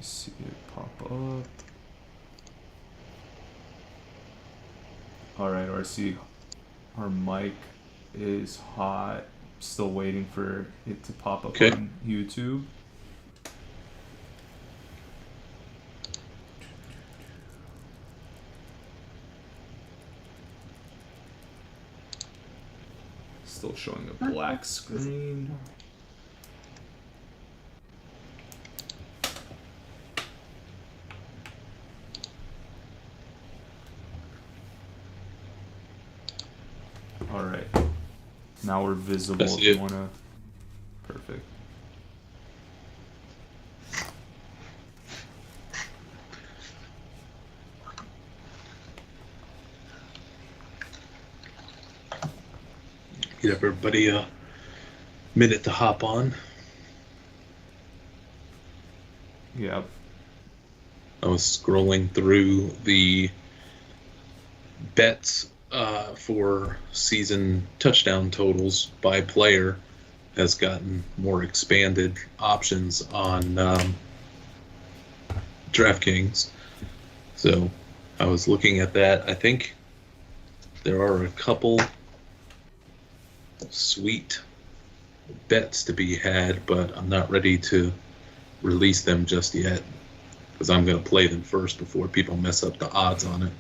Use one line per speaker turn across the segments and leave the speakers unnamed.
See it pop up. Alright, RC. Our mic is hot. Still waiting for it to pop up on YouTube. Still showing a black screen. All right. Now we're visible if you want to. Perfect.
Give everybody a minute to hop on.
Yep.
I was scrolling through the bets for season touchdown totals by player. Has gotten more expanded options on DraftKings. So I was looking at that. I think there are a couple sweet bets to be had, but I'm not ready to release them just yet because I'm going to play them first before people mess up the odds on it.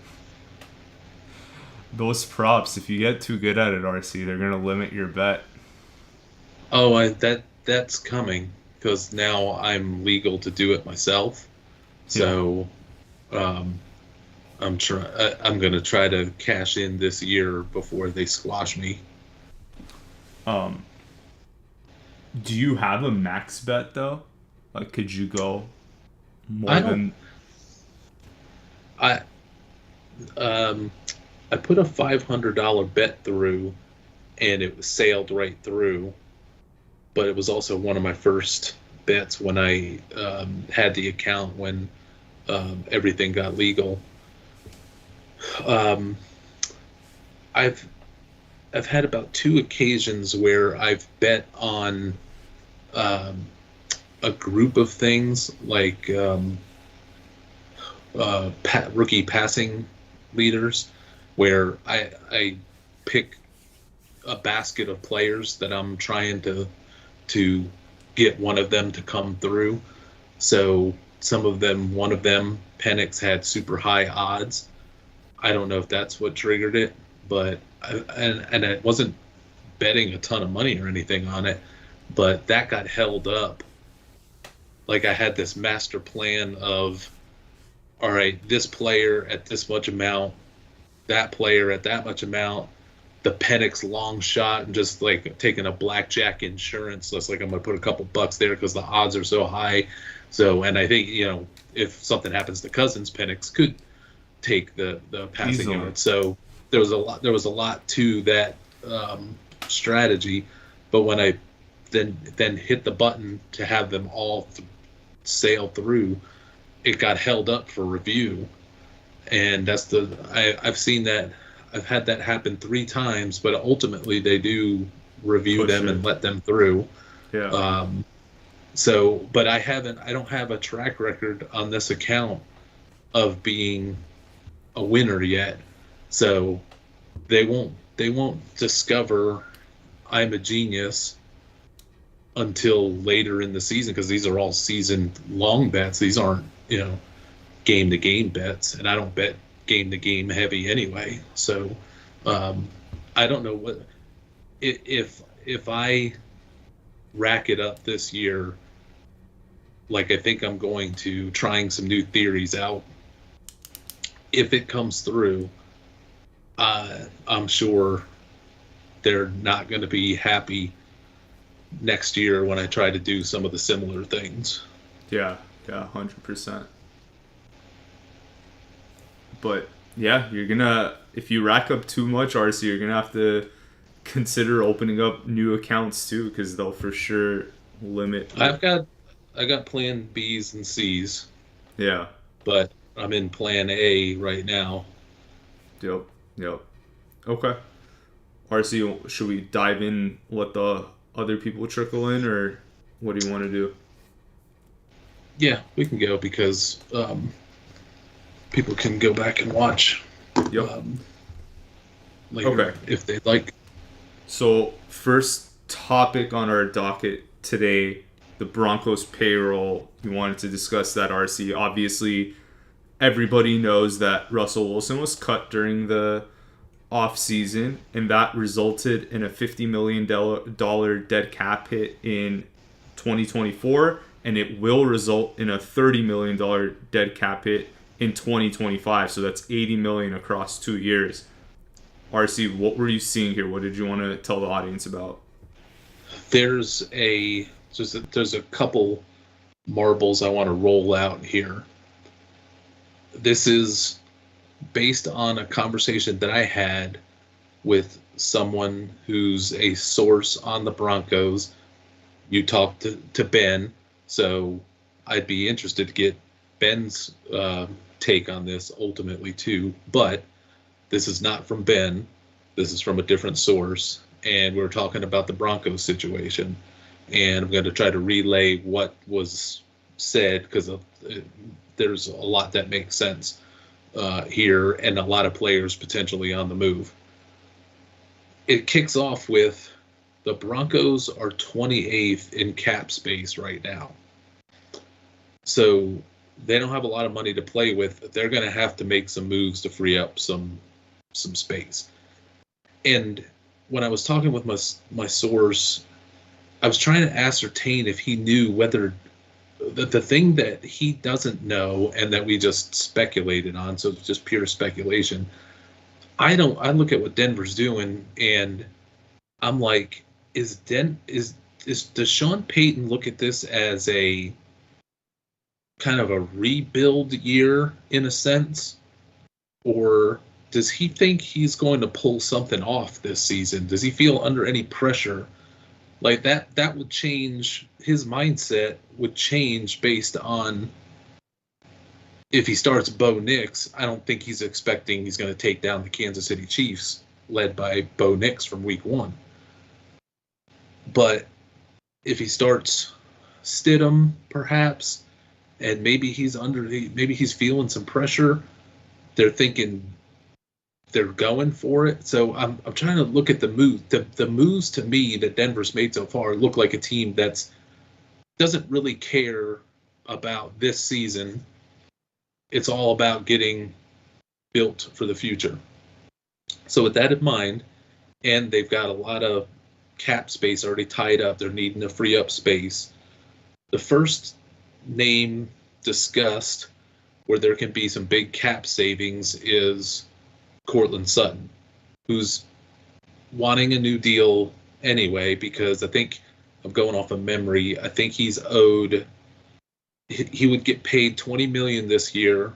Those props, if you get too good at it, RC, they're going to limit your bet.
Oh, that's coming because now I'm legal to do it myself. So I'm going to try to cash in this year before they squash me.
Do you have a max bet though? Like, could you go more than?
I put a $500 bet through, and it was sailed right through. But it was also one of my first bets when I had the account when everything got legal. I've had about 2 occasions where I've bet on a group of things like rookie passing leaders, where I pick a basket of players that I'm trying to get one of them to come through. So one of them, Penix, had super high odds. I don't know if that's what triggered it, but and it wasn't betting a ton of money or anything on it, but that got held up. Like, I had this master plan of, all right, this player at this much amount, that player at that much amount, the Penix long shot, and just like taking a blackjack insurance. So it's like, I'm going to put a couple bucks there because the odds are so high. So, and I think, if something happens to Cousins, Penix could take the passing yard. So there was a lot to that strategy. But when I then hit the button to have them all sail through, it got held up for review. And that's I've seen that. I've had that happen 3 times, but ultimately they do review them and let them through.
Yeah.
But I don't have a track record on this account of being a winner yet. So they won't discover I'm a genius until later in the season, because these are all season long bets. These aren't, game to game bets, and I don't bet game to game heavy anyway. So I don't know what if I rack it up this year, like I think I'm going to, trying some new theories out. If it comes through, I'm sure they're not going to be happy next year when I try to do some of the similar things.
Yeah, 100%. But yeah, if you rack up too much, RC, you're gonna have to consider opening up new accounts too, because they'll for sure limit.
I got plan B's and C's.
Yeah.
But I'm in plan A right now.
Yep. Okay. RC, should we dive in, let the other people trickle in, or what do you want to do?
Yeah, we can go because people can go back and watch
Yep.
um, later
Okay.
if they'd like.
So, first topic on our docket today, the Broncos payroll. We wanted to discuss that, RC. Obviously, everybody knows that Russell Wilson was cut during the off season, and that resulted in a $50 million dead cap hit in 2024, and it will result in a $30 million dead cap hit in 2025. So that's $80 million across 2 years. RC, what were you seeing here? What did you want to tell the audience about?
There's a couple marbles I want to roll out here. This is based on a conversation that I had with someone who's a source on the Broncos. You talked to Ben, so I'd be interested to get Ben's take on this ultimately too. But this is not from Ben. This is from a different source, and we're talking about the Broncos situation. And I'm going to try to relay what was said because there's a lot that makes sense here, and a lot of players potentially on the move. It kicks off with the Broncos are 28th in cap space right now. So they don't have a lot of money to play with. They're going to have to make some moves to free up some space. And when I was talking with my source, I was trying to ascertain if he knew whether the thing that he doesn't know and that we just speculated on, so it's just pure speculation. I look at what Denver's doing and I'm like, does Sean Payton look at this as a kind of a rebuild year in a sense? Or does he think he's going to pull something off this season? Does he feel under any pressure? Like that would change, his mindset would change based on if he starts Bo Nix. I don't think he's expecting he's going to take down the Kansas City Chiefs led by Bo Nix from week 1. But if he starts Stidham, perhaps, and maybe he's feeling some pressure, they're thinking they're going for it. So I'm trying to look at the move. The moves to me that Denver's made so far look like a team that doesn't really care about this season. It's all about getting built for the future. So with that in mind, and they've got a lot of cap space already tied up, they're needing to free up space. The first name discussed where there can be some big cap savings is Courtland Sutton, who's wanting a new deal anyway, because I think, I'm going off of memory, I think he would get paid $20 million this year,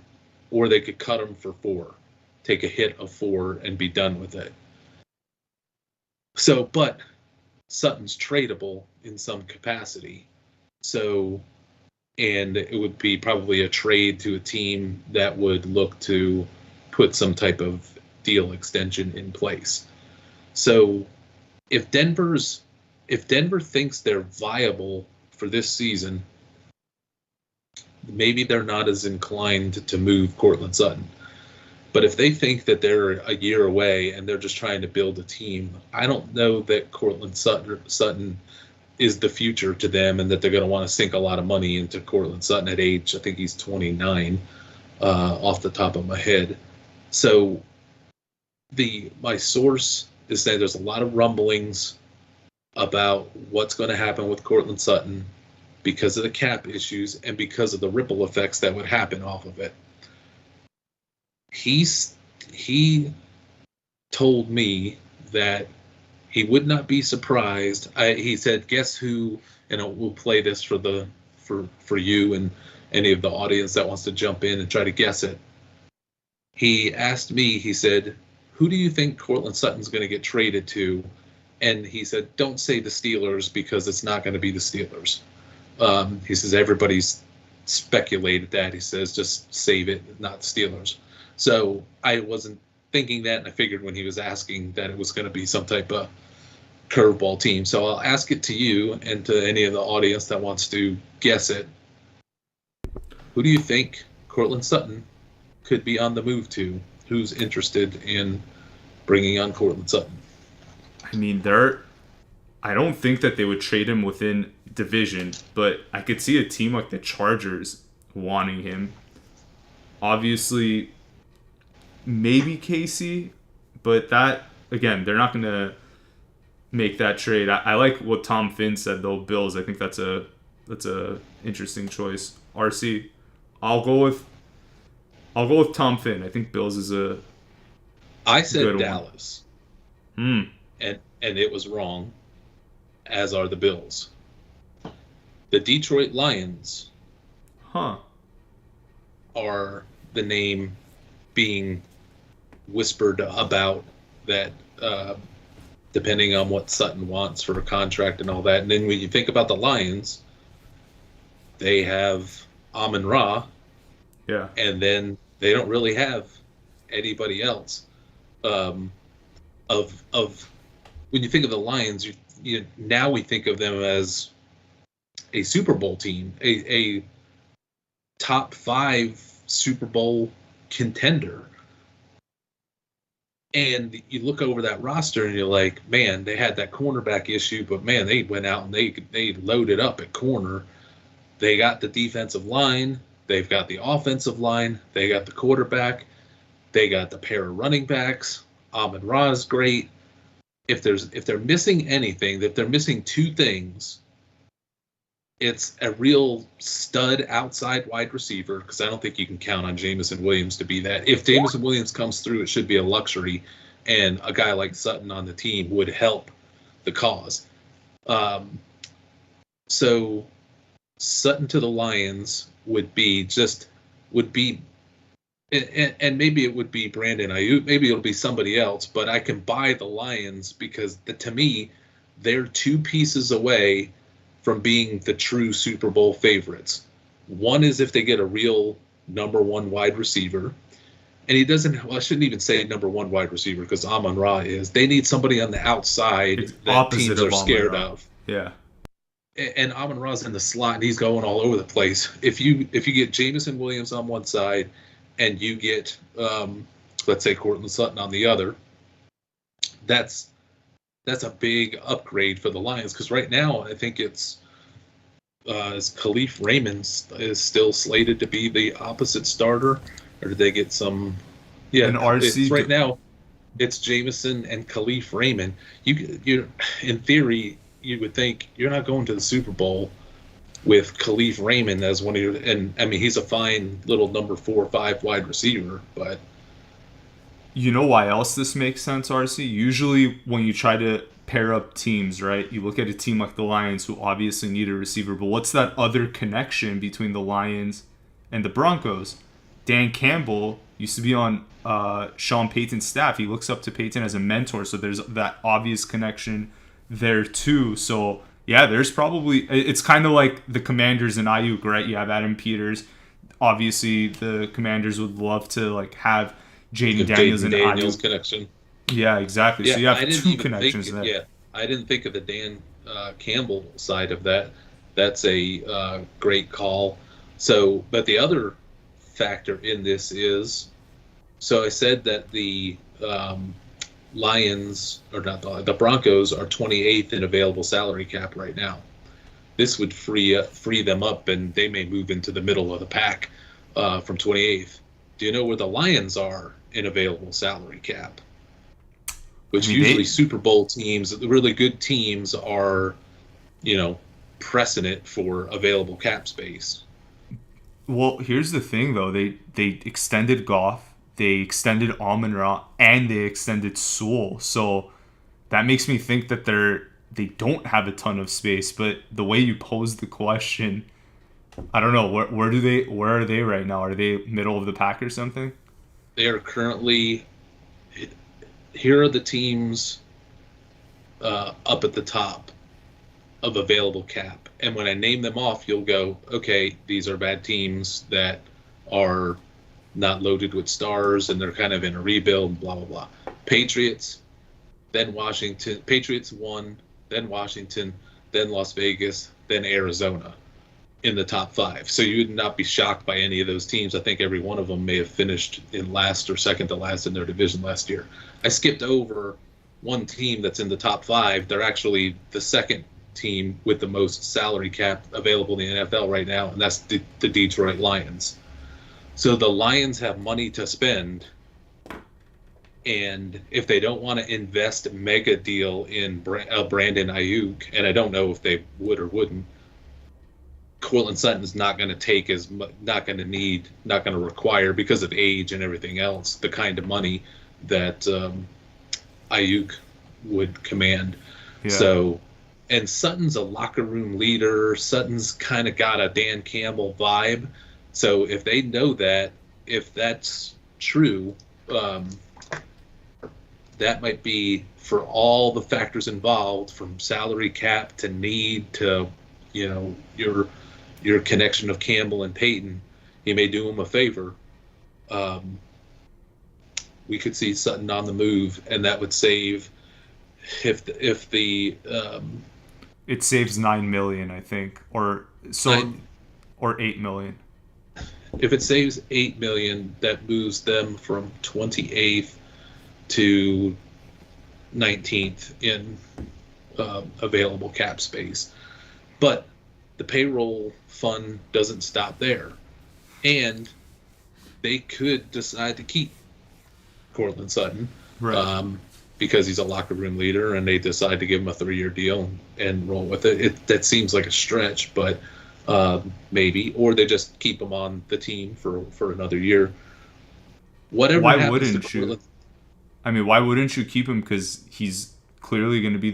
or they could cut him for $4 million, take a hit of $4 million and be done with it. So, but Sutton's tradable in some capacity. So, and it would be probably a trade to a team that would look to put some type of deal extension in place. So if Denver thinks they're viable for this season, maybe they're not as inclined to move Courtland Sutton. But if they think that they're a year away and they're just trying to build a team, I don't know that Courtland Sutton is the future to them, and that they're going to want to sink a lot of money into Courtland Sutton at age, I think he's 29, off the top of my head. So my source is saying there's a lot of rumblings about what's going to happen with Courtland Sutton because of the cap issues and because of the ripple effects that would happen off of it. He told me that he would not be surprised. He said, "Guess who?" And we'll play this for you and any of the audience that wants to jump in and try to guess it. He asked me. He said, "Who do you think Courtland Sutton's going to get traded to?" And he said, "Don't say the Steelers because it's not going to be the Steelers." He says everybody's speculated that. He says just save it, not the Steelers. So I wasn't thinking that, and I figured when he was asking that it was going to be some type of curveball team. So I'll ask it to you and to any of the audience that wants to guess it. Who do you think Cortland Sutton could be on the move to? Who's interested in bringing on Cortland Sutton?
I mean, I don't think that they would trade him within division, but I could see a team like the Chargers wanting him. Obviously, maybe Casey, but that, again, they're not going to make that trade. I like what Tom Finn said though. Bills. I think that's a interesting choice. RC. I'll go with Tom Finn. I think Bills is a.
I said Dallas.
And
it was wrong. As are the Bills. The Detroit Lions.
Are
the name being whispered about that. Depending on what Sutton wants for a contract and all that. And then when you think about the Lions, they have Amon-Ra.
Yeah.
And then they don't really have anybody else. When you think of the Lions, now we think of them as a Super Bowl team, a top 5 Super Bowl contender. And you look over that roster and you're like, man, they had that cornerback issue, but man, they went out and they loaded up at corner. They got the defensive line, they've got the offensive line, they got the quarterback, they got the pair of running backs. Amon-Ra is great. If they're missing anything, if they're missing 2 things, it's a real stud outside wide receiver, because I don't think you can count on Jameson Williams to be that. If Jameson Williams comes through, it should be a luxury, and a guy like Sutton on the team would help the cause. So Sutton to the Lions would be, and maybe it would be Brandon Ayuk, maybe it'll be somebody else, but I can buy the Lions because to me, they're 2 pieces away from being the true Super Bowl favorites. One is if they get a real number 1 wide receiver, and he doesn't. Well, I shouldn't even say number 1 wide receiver because Amon-Ra is. They need somebody on the outside that teams are scared of.
Yeah.
And Amon-Ra's in the slot and he's going all over the place. If you get Jameson Williams on one side, and you get let's say Cortland Sutton on the other, that's a big upgrade for the Lions, because right now I think it's Khalif Raymond is still slated to be the opposite starter, or did they get some? Yeah,
and RC
right now it's Jameson and Khalif Raymond. You in theory you would think you're not going to the Super Bowl with Khalif Raymond as one of your, and I mean he's a fine little number 4 or 5 wide receiver, but.
You know why else this makes sense, RC? Usually when you try to pair up teams, right, you look at a team like the Lions who obviously need a receiver, but what's that other connection between the Lions and the Broncos? Dan Campbell used to be on Sean Payton's staff. He looks up to Payton as a mentor, so there's that obvious connection there too. So yeah, there's probably, it's kind of like the Commanders and Ayuk, right? You have Adam Peters. Obviously the Commanders would love to like have Jaden Daniels and Ayuk
connection.
Yeah, exactly.
Yeah,
so you have 2 connections there.
Yeah, I didn't think of the Dan Campbell side of that. That's a great call. So, but the other factor in this is, so I said that the Lions, or not the Broncos, are 28th in available salary cap right now. This would free them up, and they may move into the middle of the pack from 28th. Do you know where the Lions are in available salary cap? Which usually Super Bowl teams, the really good teams, are, precedent for available cap space.
Well, here's the thing, though. They extended Goff, they extended Amon-Ra, and they extended Sewell. So that makes me think that they don't have a ton of space. But the way you pose the question, I don't know. Where are they right now? Are they middle of the pack or something?
They are currently. Here are the teams up at the top of available cap, and when I name them off, you'll go, okay, these are bad teams that are not loaded with stars, and they're kind of in a rebuild. Blah blah blah. Patriots, then Washington. Patriots 1, then Washington, then Las Vegas, then Arizona. in the top 5. So you would not be shocked by any of those teams. I think every one of them may have finished in last or second to last in their division last year. I skipped over one team that's in the top 5. They're actually the second team with the most salary cap available in the NFL right now, and that's the Detroit Lions. So the Lions have money to spend, and if they don't want to invest a mega deal in Brandon Ayuk, and I don't know if they would or wouldn't, Courtland Sutton's not going to take not going to require, because of age and everything else, the kind of money that Ayuk would command. Yeah. So, and Sutton's a locker room leader. Sutton's kind of got a Dan Campbell vibe. So if they know that, if that's true, that might be, for all the factors involved, from salary cap to need to, your connection of Campbell and Peyton, he may do him a favor. We could see Sutton on the move, and that would save, it
saves $9 million, I think, or 8 million.
If it saves $8 million, that moves them from 28th to 19th in available cap space. But the payroll fund doesn't stop there, and they could decide to keep Courtland Sutton, right, because he's a locker room leader, and they decide to give him a 3-year deal and roll with it. That seems like a stretch, but maybe, or they just keep him on the team for another year. Whatever.
Why wouldn't you? I mean, why wouldn't you keep him? Because he's clearly going to be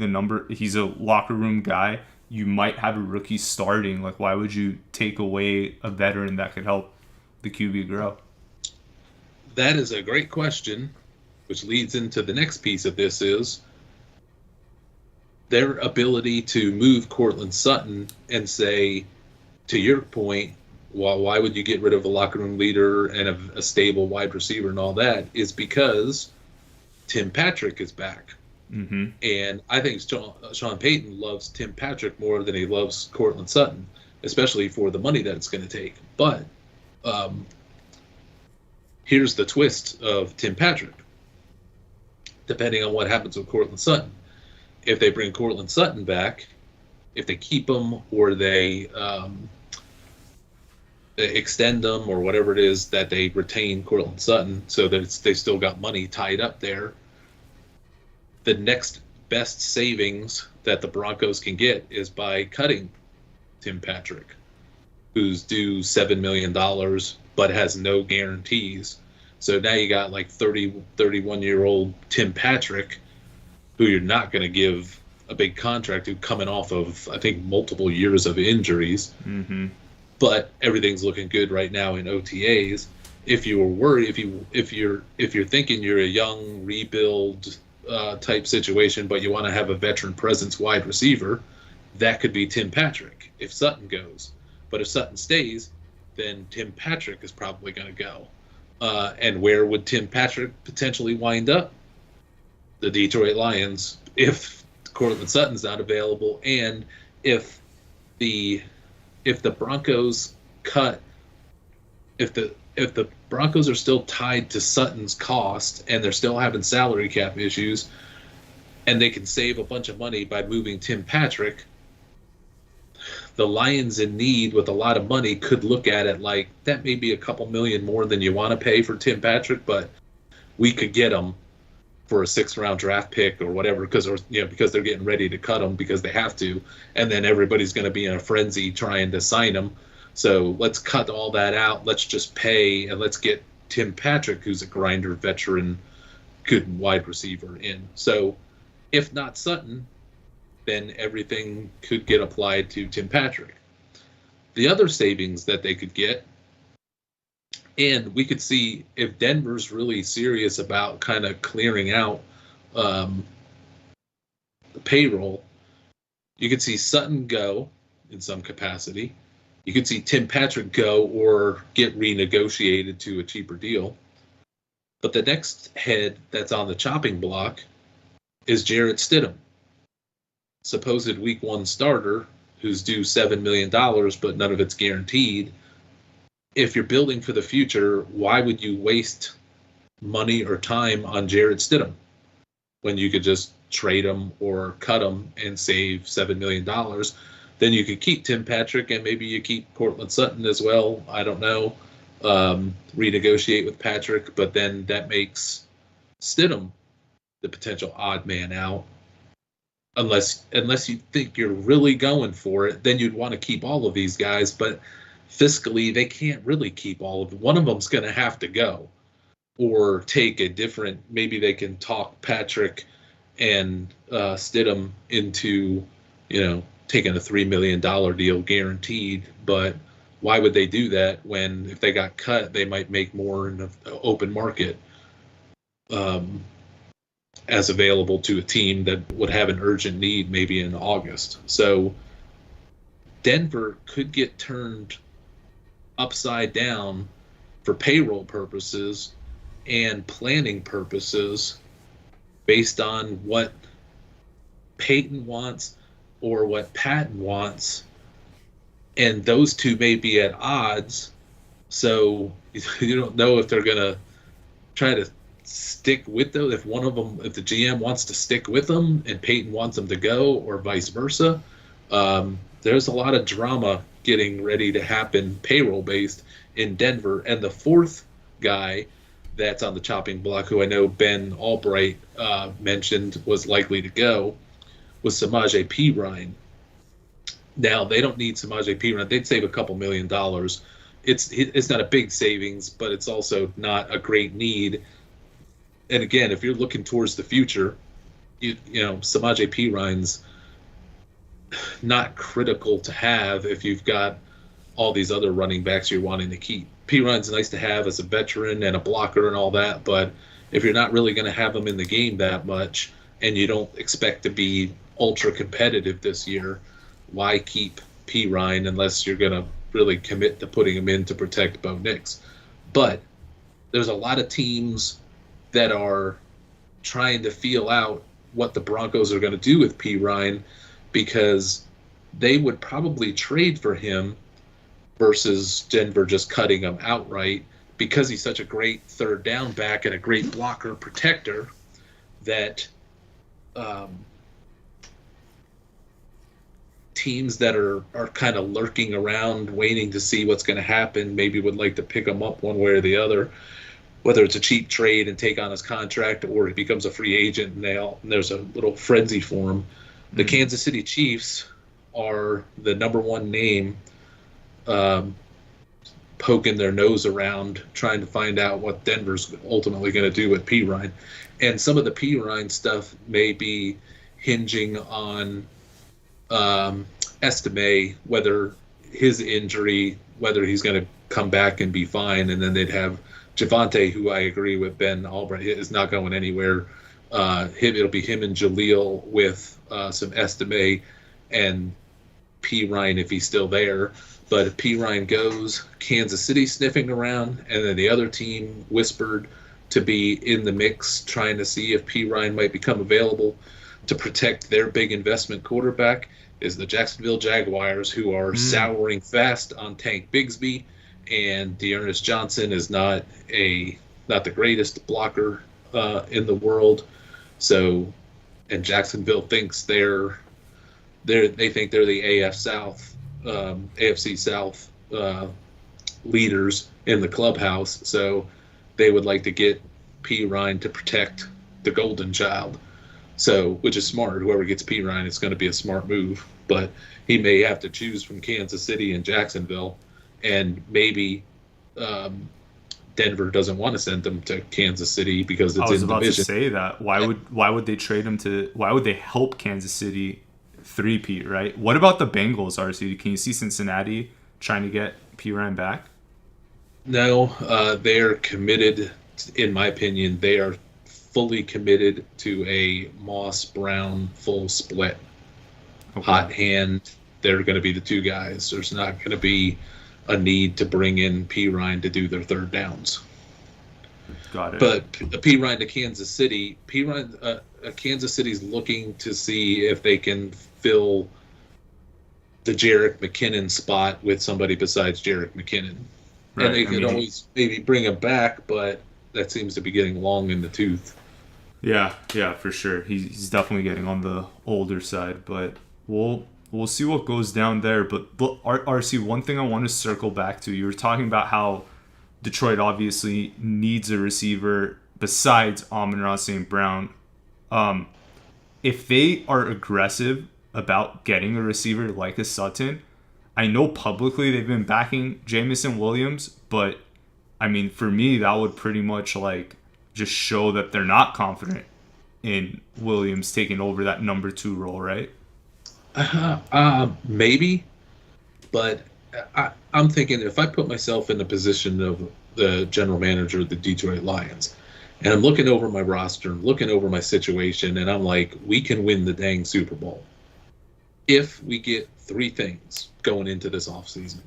he's a locker room guy. You might have a rookie starting. Like, why would you take away a veteran that could help the QB grow?
That is a great question, which leads into the next piece of this, is their ability to move Courtland Sutton and say, to your point, well, why would you get rid of a locker room leader and a stable wide receiver and all that, is because Tim Patrick is back.
Mm-hmm.
And I think Sean Payton loves Tim Patrick more than he loves Courtland Sutton, especially for the money that it's going to take. But here's the twist of Tim Patrick. Depending on what happens with Courtland Sutton, if they bring Courtland Sutton back, if they keep him, or they extend them, or whatever it is, that they retain Courtland Sutton so that they still got money tied up there, the next best savings that the Broncos can get is by cutting Tim Patrick, who's due $7 million but has no guarantees. So now you got like 31-year-old Tim Patrick, who you're not going to give a big contract to, coming off of, I think, multiple years of injuries.
Mm-hmm.
But everything's looking good right now in OTAs. If you were worried, if you're thinking you're a young rebuild type situation, but you want to have a veteran presence wide receiver, that could be Tim Patrick if Sutton goes. But if Sutton stays, then Tim Patrick is probably going to go. And where would Tim Patrick potentially wind up? The Detroit Lions, if Courtland Sutton's not available, and if the Broncos if the Broncos are still tied to Sutton's cost, and they're still having salary cap issues, and they can save a bunch of money by moving Tim Patrick, the Lions, in need with a lot of money, could look at it like, that may be a couple million more than you want to pay for Tim Patrick, but we could get him for a 6th-round draft pick or whatever, because they're getting ready to cut him because they have to, and then everybody's going to be in a frenzy trying to sign him. So let's cut all that out. Let's just pay, and let's get Tim Patrick, who's a grinder, veteran, good wide receiver, in. So if not Sutton, then everything could get applied to Tim Patrick. The other savings that they could get, and we could see if Denver's really serious about kind of clearing out the payroll, you could see Sutton go in some capacity. You could see Tim Patrick go or get renegotiated to a cheaper deal. But the next head that's on the chopping block is Jarrett Stidham, supposed week 1 starter, who's due $7 million, but none of it's guaranteed. If you're building for the future, why would you waste money or time on Jarrett Stidham when you could just trade him or cut him and save $7 million? Then you could keep Tim Patrick, and maybe you keep Cortland Sutton as well. I don't know. Renegotiate with Patrick, but then that makes Stidham the potential odd man out. Unless you think you're really going for it, then you'd want to keep all of these guys. But fiscally, they can't really keep all of them. One of them's going to have to go, or take a different. Maybe they can talk Patrick and Stidham into, taking a $3 million deal guaranteed. But why would they do that when, if they got cut, they might make more in the open market as available to a team that would have an urgent need maybe in August. So Denver could get turned upside down for payroll purposes and planning purposes based on what Peyton wants or what Patton wants, and those two may be at odds. So you don't know if they're going to try to stick with those. If one of them, if the GM wants to stick with them and Peyton wants them to go, or vice versa. There's a lot of drama getting ready to happen payroll based in Denver. And the fourth guy that's on the chopping block, who I know Ben Albright mentioned was likely to go, was Samaje Perine. Now, they don't need Samaje Perine. They'd save a couple $1 million. It's not a big savings, but it's also not a great need. And again, if you're looking towards the future, Samaje Perine's not critical to have if you've got all these other running backs you're wanting to keep. Perine's nice to have as a veteran and a blocker and all that, but if you're not really going to have him in the game that much and you don't expect to be ultra competitive this year, why keep Perine unless you're going to really commit to putting him in to protect Bo Nix? But there's a lot of teams that are trying to feel out what the Broncos are going to do with Perine, because they would probably trade for him versus Denver just cutting him outright, because he's such a great third down back and a great blocker protector that teams that are kind of lurking around waiting to see what's going to happen maybe would like to pick him up one way or the other, whether it's a cheap trade and take on his contract, or he becomes a free agent and there's a little frenzy for him. The Kansas City Chiefs are the number one name poking their nose around, trying to find out what Denver's ultimately going to do with Perine. And some of the Perine stuff may be hinging on Estime, whether his injury, whether he's going to come back and be fine, and then they'd have Javonte, who I agree with Ben Albright is not going anywhere. It'll be him and Jaleel with some Estime and Perine if he's still there. But if Perine goes, Kansas City sniffing around, and then the other team whispered to be in the mix, trying to see if Perine might become available to protect their big investment quarterback, is the Jacksonville Jaguars, who are souring fast on Tank Bigsby, and Dearness Johnson is not the greatest blocker in the world. So, and Jacksonville thinks they think they're the AFC South leaders in the clubhouse. So they would like to get Perine to protect the golden child. So, which is smart. Whoever gets Perine, it's going to be a smart move. But he may have to choose from Kansas City and Jacksonville, and maybe Denver doesn't want to send them to Kansas City because it's in division. I was about to
say that. Why would they trade him to? Why would they help Kansas City three-peat, right? What about the Bengals, RC? Can you see Cincinnati trying to get Perine back?
No, they're committed. In my opinion, they are fully committed to a Moss Brown full split. Okay. Hot hand. They're going to be the two guys. There's not going to be a need to bring in Perine to do their third downs.
Got it.
But Perine to Kansas City, Kansas City's looking to see if they can fill the Jerick McKinnon spot with somebody besides Jerick McKinnon.
Right.
And they could always maybe bring him back, but that seems to be getting long in the tooth.
Yeah, for sure. He's definitely getting on the older side, but we'll see what goes down there. But RC, one thing I want to circle back to, you were talking about how Detroit obviously needs a receiver besides Amon-Ra St. Brown. If they are aggressive about getting a receiver like a Sutton, I know publicly they've been backing Jameson Williams, but I mean, for me, that would pretty much like just show that they're not confident in Williams taking over that number 2 role, right?
Maybe, but I'm thinking if I put myself in the position of the general manager of the Detroit Lions, and I'm looking over my roster, I'm looking over my situation, and I'm like, we can win the dang Super Bowl if we get 3 things going into this offseason.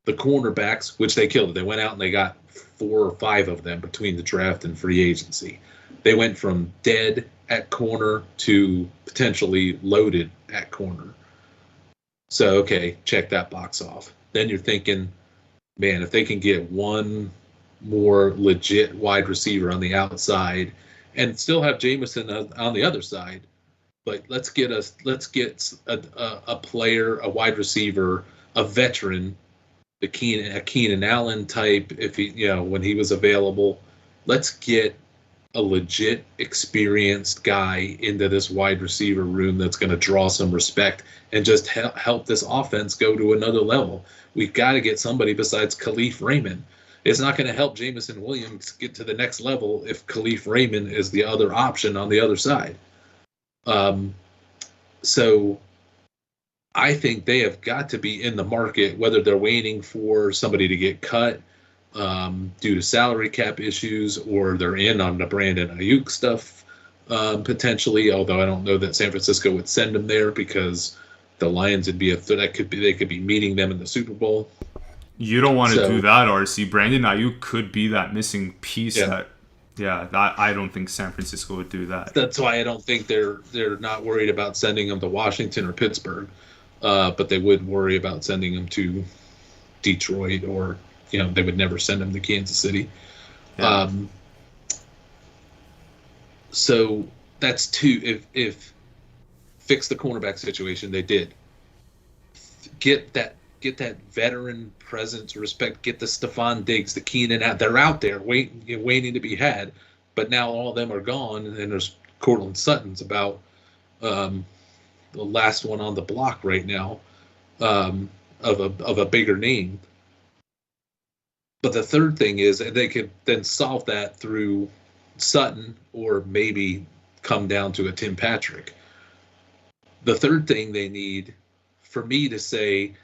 The cornerbacks, which they killed. They went out and they got 4 or 5 of them between the draft and free agency. They went from dead at corner to potentially loaded at corner. So, okay, check that box off. Then you're thinking, man, if they can get one more legit wide receiver on the outside and still have Jameson on the other side, but let's get a player, a wide receiver, a veteran, a Keenan Allen type, if he, when he was available. Let's get a legit experienced guy into this wide receiver room that's going to draw some respect and just help this offense go to another level. We've got to get somebody besides Khalif Raymond. It's not going to help Jameson Williams get to the next level if Khalif Raymond is the other option on the other side. So I think they have got to be in the market, whether they're waiting for somebody to get cut due to salary cap issues, or they're in on the Brandon Ayuk stuff potentially. Although I don't know that San Francisco would send him there because the Lions would be they could be meeting them in the Super Bowl.
You don't want to do that, RC. Brandon Ayuk could be that missing piece that I don't think San Francisco would do that.
That's why I don't think they're not worried about sending him to Washington or Pittsburgh, but they would worry about sending him to Detroit, or they would never send him to Kansas City. Yeah. So that's 2. If fix the cornerback situation, they did. Get that veteran presence, respect. Get the Stephon Diggs, the Keenan out. They're out there waiting to be had. But now all of them are gone, and there's Cortland Sutton's about the last one on the block right now of a bigger name. But the third thing is they could then solve that through Sutton, or maybe come down to a Tim Patrick. The third thing they need, for me to say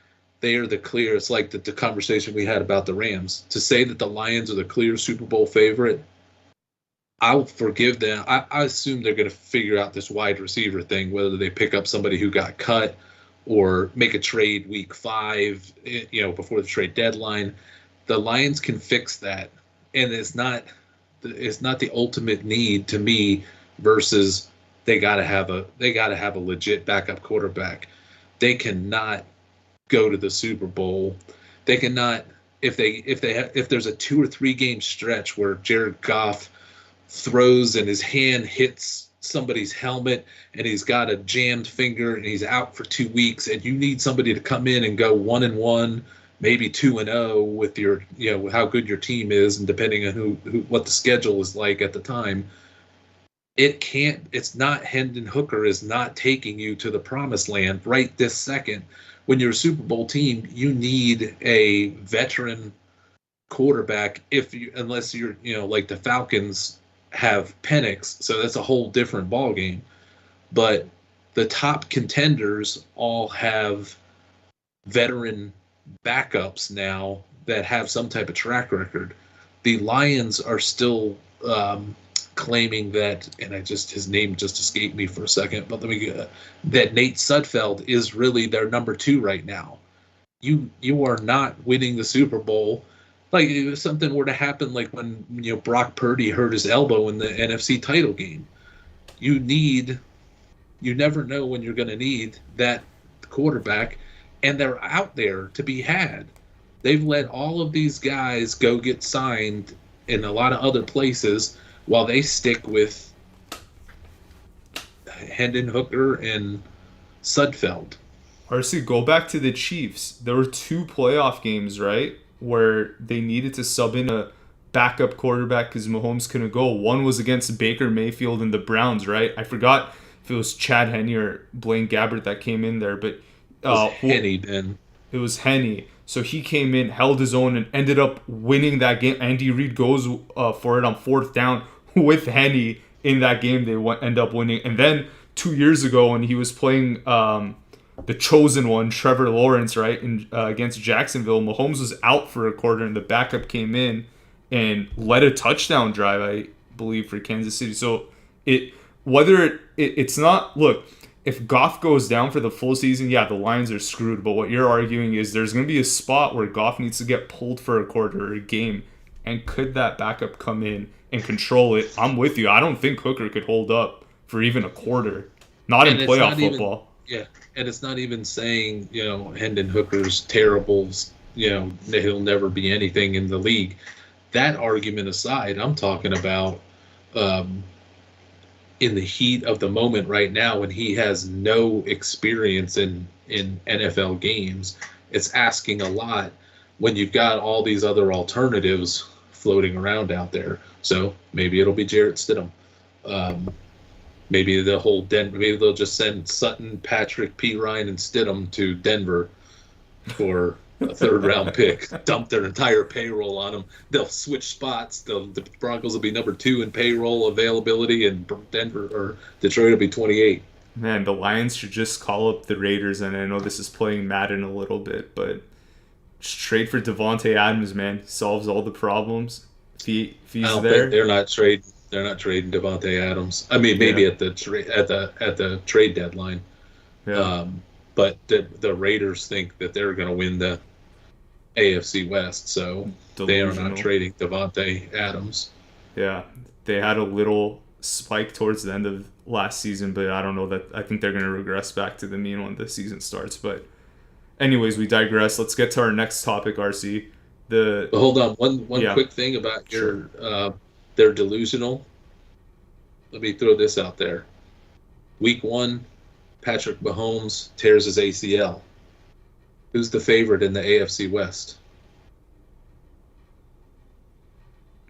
they are the clear, it's like the conversation we had about the Rams, to say that the Lions are the clear Super Bowl favorite, I'll forgive them. I assume they're going to figure out this wide receiver thing, whether they pick up somebody who got cut or make a trade week 5, before the trade deadline. The Lions can fix that, and it's not the ultimate need to me versus they got to have a legit backup quarterback. They cannot go to the Super Bowl. They cannot if there's a 2 or 3 game stretch where Jared Goff throws and his hand hits somebody's helmet and he's got a jammed finger and he's out for 2 weeks, and you need somebody to come in and go 1-1, maybe 2-0 with your, how good your team is, and depending on who what the schedule is like at the time. It's not, Hendon Hooker is not taking you to the promised land right this second. When you're a Super Bowl team, you need a veteran quarterback, unless you're, like the Falcons have Penix, so that's a whole different ballgame. But the top contenders all have veteran backups now that have some type of track record. The Lions are still claiming that, and his name just escaped me for a second, but that Nate Sudfeld is really their number 2 right now. You are not winning the Super Bowl. Like, if something were to happen, like when Brock Purdy hurt his elbow in the NFC title game, you never know when you're going to need that quarterback. and they're out there to be had. They've let all of these guys go get signed in a lot of other places while they stick with Hendon Hooker and Sudfeld.
RC, go back to the Chiefs. There were 2 playoff games, right, where they needed to sub in a backup quarterback because Mahomes couldn't go. One was against Baker Mayfield and the Browns, right? I forgot if it was Chad Henne or Blaine Gabbert that came in there, but
It was Henne then.
It was Henne. So he came in, held his own, and ended up winning that game. Andy Reid goes for it on 4th down with Henne in that game. They end up winning. And then 2 years ago when he was playing the chosen one, Trevor Lawrence, right, against Jacksonville, Mahomes was out for a quarter, and the backup came in and led a touchdown drive, I believe, for Kansas City. So it's not, look, if Goff goes down for the full season, yeah, the Lions are screwed. But what you're arguing is there's going to be a spot where Goff needs to get pulled for a quarter or a game. And could that backup come in and control it? I'm with you. I don't think Hooker could hold up for even a quarter. Not in playoff football.
Yeah, and it's not even saying, Hendon Hooker's terrible, he'll never be anything in the league. That argument aside, I'm talking about in the heat of the moment right now when he has no experience in NFL games. It's asking a lot when you've got all these other alternatives floating around out there. So maybe it'll be Jarrett Stidham. Maybe maybe they'll just send Sutton, Patrick, P. Ryan, and Stidham to Denver for a 3rd round pick. Dump their entire payroll on them. They'll switch spots. The Broncos will be number 2 in payroll availability, and Denver or Detroit will be 28.
Man, the Lions should just call up the Raiders, and I know this is playing Madden a little bit, but just trade for Devontae Adams, man. He solves all the problems. If he's there,
they're not trading. They're not trading Devontae Adams. I mean, maybe at the trade deadline.
Yeah.
But the Raiders think that they're going to win the AFC West, so they are not trading Devontae Adams.
Yeah, they had a little spike towards the end of last season, but I don't know that. I think they're going to regress back to the mean when the season starts. But anyways, we digress. Let's get to our next topic, RC.
But hold on, one quick thing about they're delusional. Let me throw this out there. Week 1, Patrick Mahomes tears his ACL. Who's the favorite in the AFC West?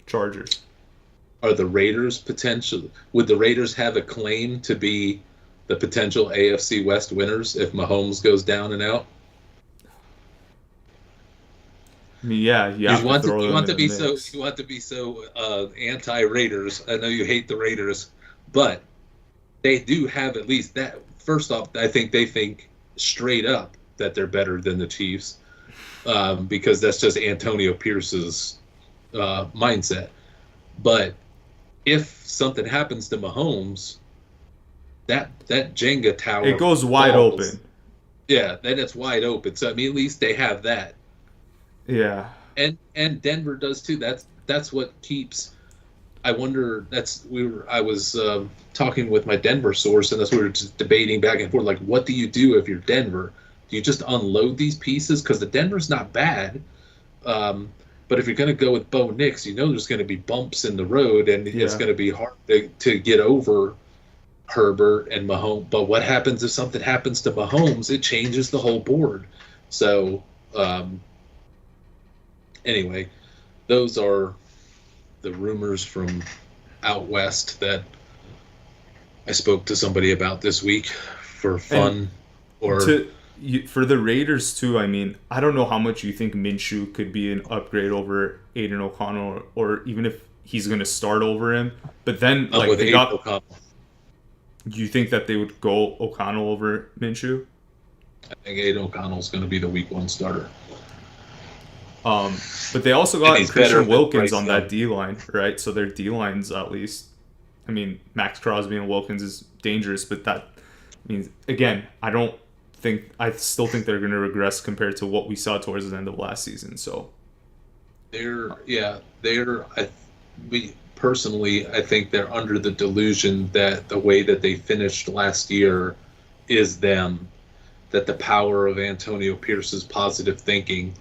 Chargers.
Are the Raiders potential? Would the Raiders have a claim to be the potential AFC West winners if Mahomes goes down and out?
I mean, yeah,
you want to be so anti-Raiders. I know you hate the Raiders, but they do have at least that. First off, I think they think straight up that they're better than the Chiefs because that's just Antonio Pierce's mindset. But if something happens to Mahomes, that Jenga tower,
it goes wide open.
Yeah, then it's wide open. So I mean, at least they have that.
Yeah.
And Denver does too. That's what keeps. I wonder. I was talking with my Denver source, and we were just debating back and forth. Like, what do you do if you're Denver? Do you just unload these pieces? Because the Denver's not bad, but if you're going to go with Bo Nix, there's going to be bumps in the road, and it's going to be hard to get over Herbert and Mahomes. But what happens if something happens to Mahomes? It changes the whole board. So. Anyway, those are the rumors from out west that I spoke to somebody about this week for fun. For
the Raiders too, I mean, I don't know how much you think Minshew could be an upgrade over Aiden O'Connell, or even if he's going to start over him. But then, like, they got O'Connell. Do you think that they would go O'Connell over Minshew?
I think Aiden O'Connell's going to be the week 1 starter.
But they also got Christian Wilkins on that D-line, right? So their D-line's at least, I mean, Max Crosby and Wilkins is dangerous, but that means, again, I still think they're going to regress compared to what we saw towards the end of last season. So
personally, I think they're under the delusion that the way that they finished last year is them. that the power of Antonio Pierce's positive thinking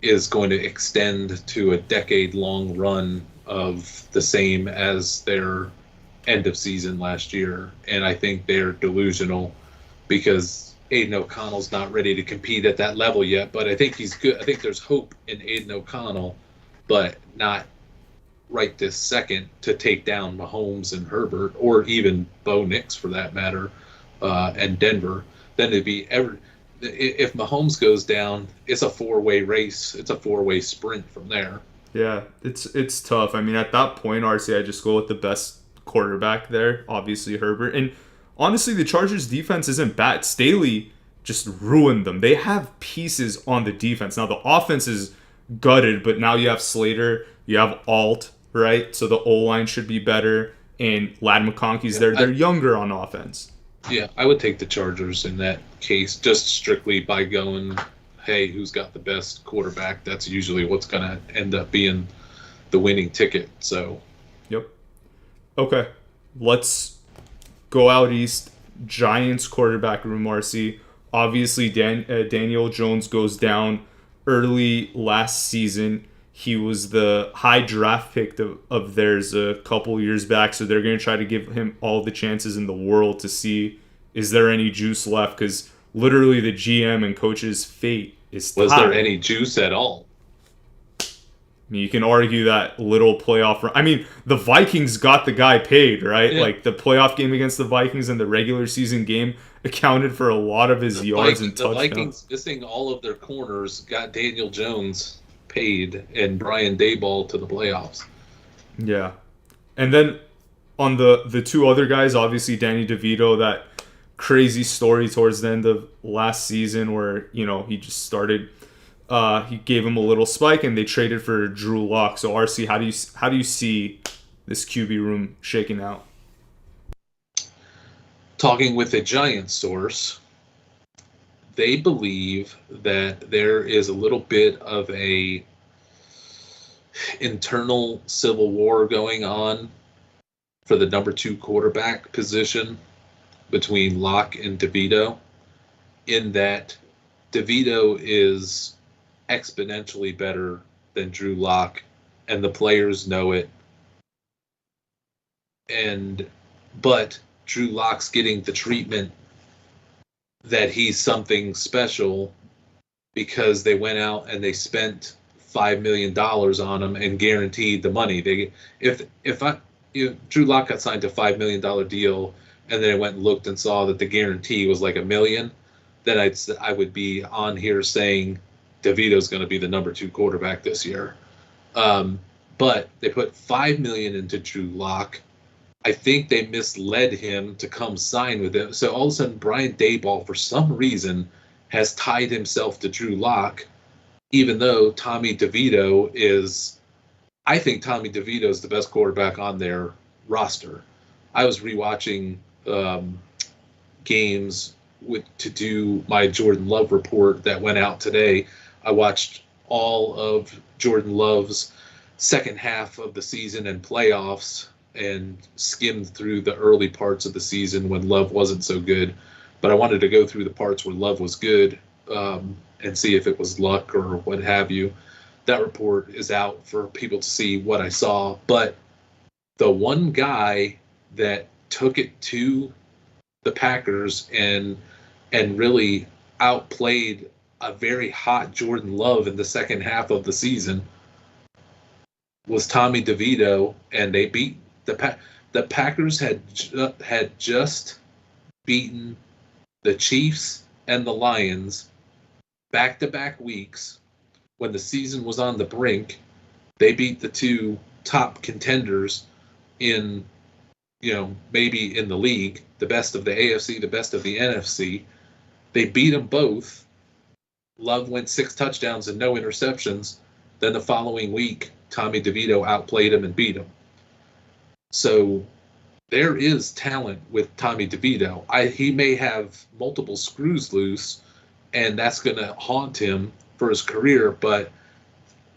is going to extend to a decade-long run of the same as their end of season last year. And I think they're delusional because Aiden O'Connell's not ready to compete at that level yet, but I think he's good. I think there's hope in Aiden O'Connell, but not right this second to take down Mahomes and Herbert, or even Bo Nix for that matter, and Denver. Then it'd be if Mahomes goes down, it's a four-way race. It's a four-way sprint from there.
Yeah, it's tough. I mean, at that point, RC, I just go with the best quarterback there, obviously Herbert. And honestly, the Chargers defense isn't bad. Staley just ruined them. They have pieces on the defense. Now, the offense is gutted, but now you have Slater, you have Alt, right? So the O-line should be better. And Lad McConkey's there. They're younger on offense.
Yeah, I would take the Chargers in that case, just strictly by going, hey, who's got the best quarterback? That's usually what's going to end up being the winning ticket. So,
yep. Okay, let's go out east. Giants quarterback room, RC. Obviously, Daniel Jones goes down early last season. He was the high draft pick of theirs a couple years back, so they're going to try to give him all the chances in the world to see is there any juice left, because literally the GM and coach's fate is tied.
Was there any juice at all?
I mean, you can argue that little playoff run. I mean, the Vikings got the guy paid, right?
Yeah.
Like, the playoff game against the Vikings and the regular season game accounted for a lot of his yards and touchdowns.
The Vikings, missing all of their corners, got Daniel Jones paid and Brian Daboll to the playoffs.
Yeah. And then on the two other guys, obviously Danny DeVito, that crazy story towards the end of last season where, you know, he just started, he gave him a little spike and they traded for Drew Lock. So RC, how do you see this QB room shaking out?
Talking with a Giants source, they believe that there is a little bit of a internal civil war going on for the number 2 quarterback position between Locke and DeVito, in that DeVito is exponentially better than Drew Lock, and the players know it. But Drew Lock's getting the treatment that he's something special because they went out and they spent $5 million on him and guaranteed the money. If Drew Lock got signed to a $5 million deal and then I went and looked and saw that the guarantee was like $1 million, then I would be on here saying DeVito's going to be the number 2 quarterback this year. But they put $5 million into Drew Lock. I think they misled him to come sign with him. So all of a sudden, Brian Daboll, for some reason, has tied himself to Drew Lock, even though Tommy DeVito is, I think Tommy DeVito is the best quarterback on their roster. I was rewatching games to do my Jordan Love report that went out today. I watched all of Jordan Love's second half of the season and playoffs, and skimmed through the early parts of the season when Love wasn't so good. But I wanted to go through the parts where Love was good and see if it was luck or what have you. That report is out for people to see what I saw. But the one guy that took it to the Packers and really outplayed a very hot Jordan Love in the second half of the season was Tommy DeVito, and they beat the Packers had just beaten the Chiefs and the Lions back-to-back weeks when the season was on the brink. They beat the 2 top contenders in, maybe in the league, the best of the AFC, the best of the NFC. They beat them both. Love went 6 touchdowns and no interceptions. Then the following week, Tommy DeVito outplayed him and beat him. So there is talent with Tommy DeVito. He may have multiple screws loose, and that's going to haunt him for his career. But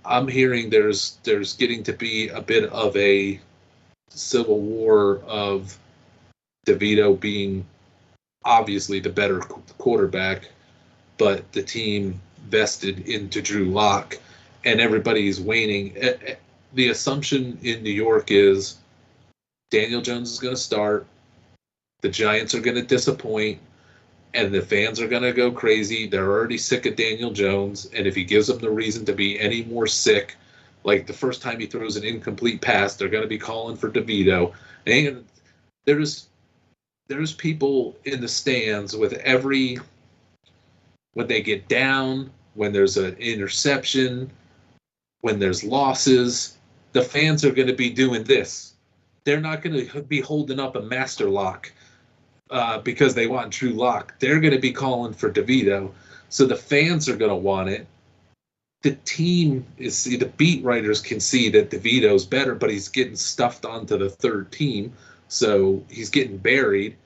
I'm hearing there's getting to be a bit of a civil war of DeVito being obviously the better quarterback, but the team vested into Drew Lock, and everybody's waning. The assumption in New York is Daniel Jones is going to start, the Giants are going to disappoint, and the fans are going to go crazy. They're already sick of Daniel Jones, and if he gives them the reason to be any more sick, like the first time he throws an incomplete pass, they're going to be calling for DeVito. And there's people in the stands with when they get down, when there's an interception, when there's losses, the fans are going to be doing this. They're not going to be holding up a master lock because they want Drew Lock. They're going to be calling for DeVito. So the fans are going to want it. The team the beat writers can see that DeVito's better, but he's getting stuffed onto the third team. So he's getting buried.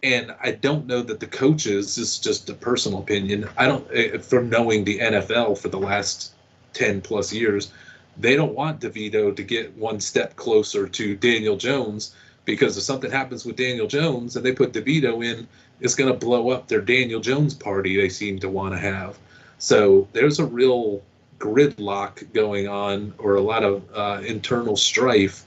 And I don't know that the coaches, this is just a personal opinion, from knowing the NFL for the last 10 plus years, they don't want DeVito to get one step closer to Daniel Jones, because if something happens with Daniel Jones and they put DeVito in, it's going to blow up their Daniel Jones party they seem to want to have. So there's a real gridlock going on, or a lot of internal strife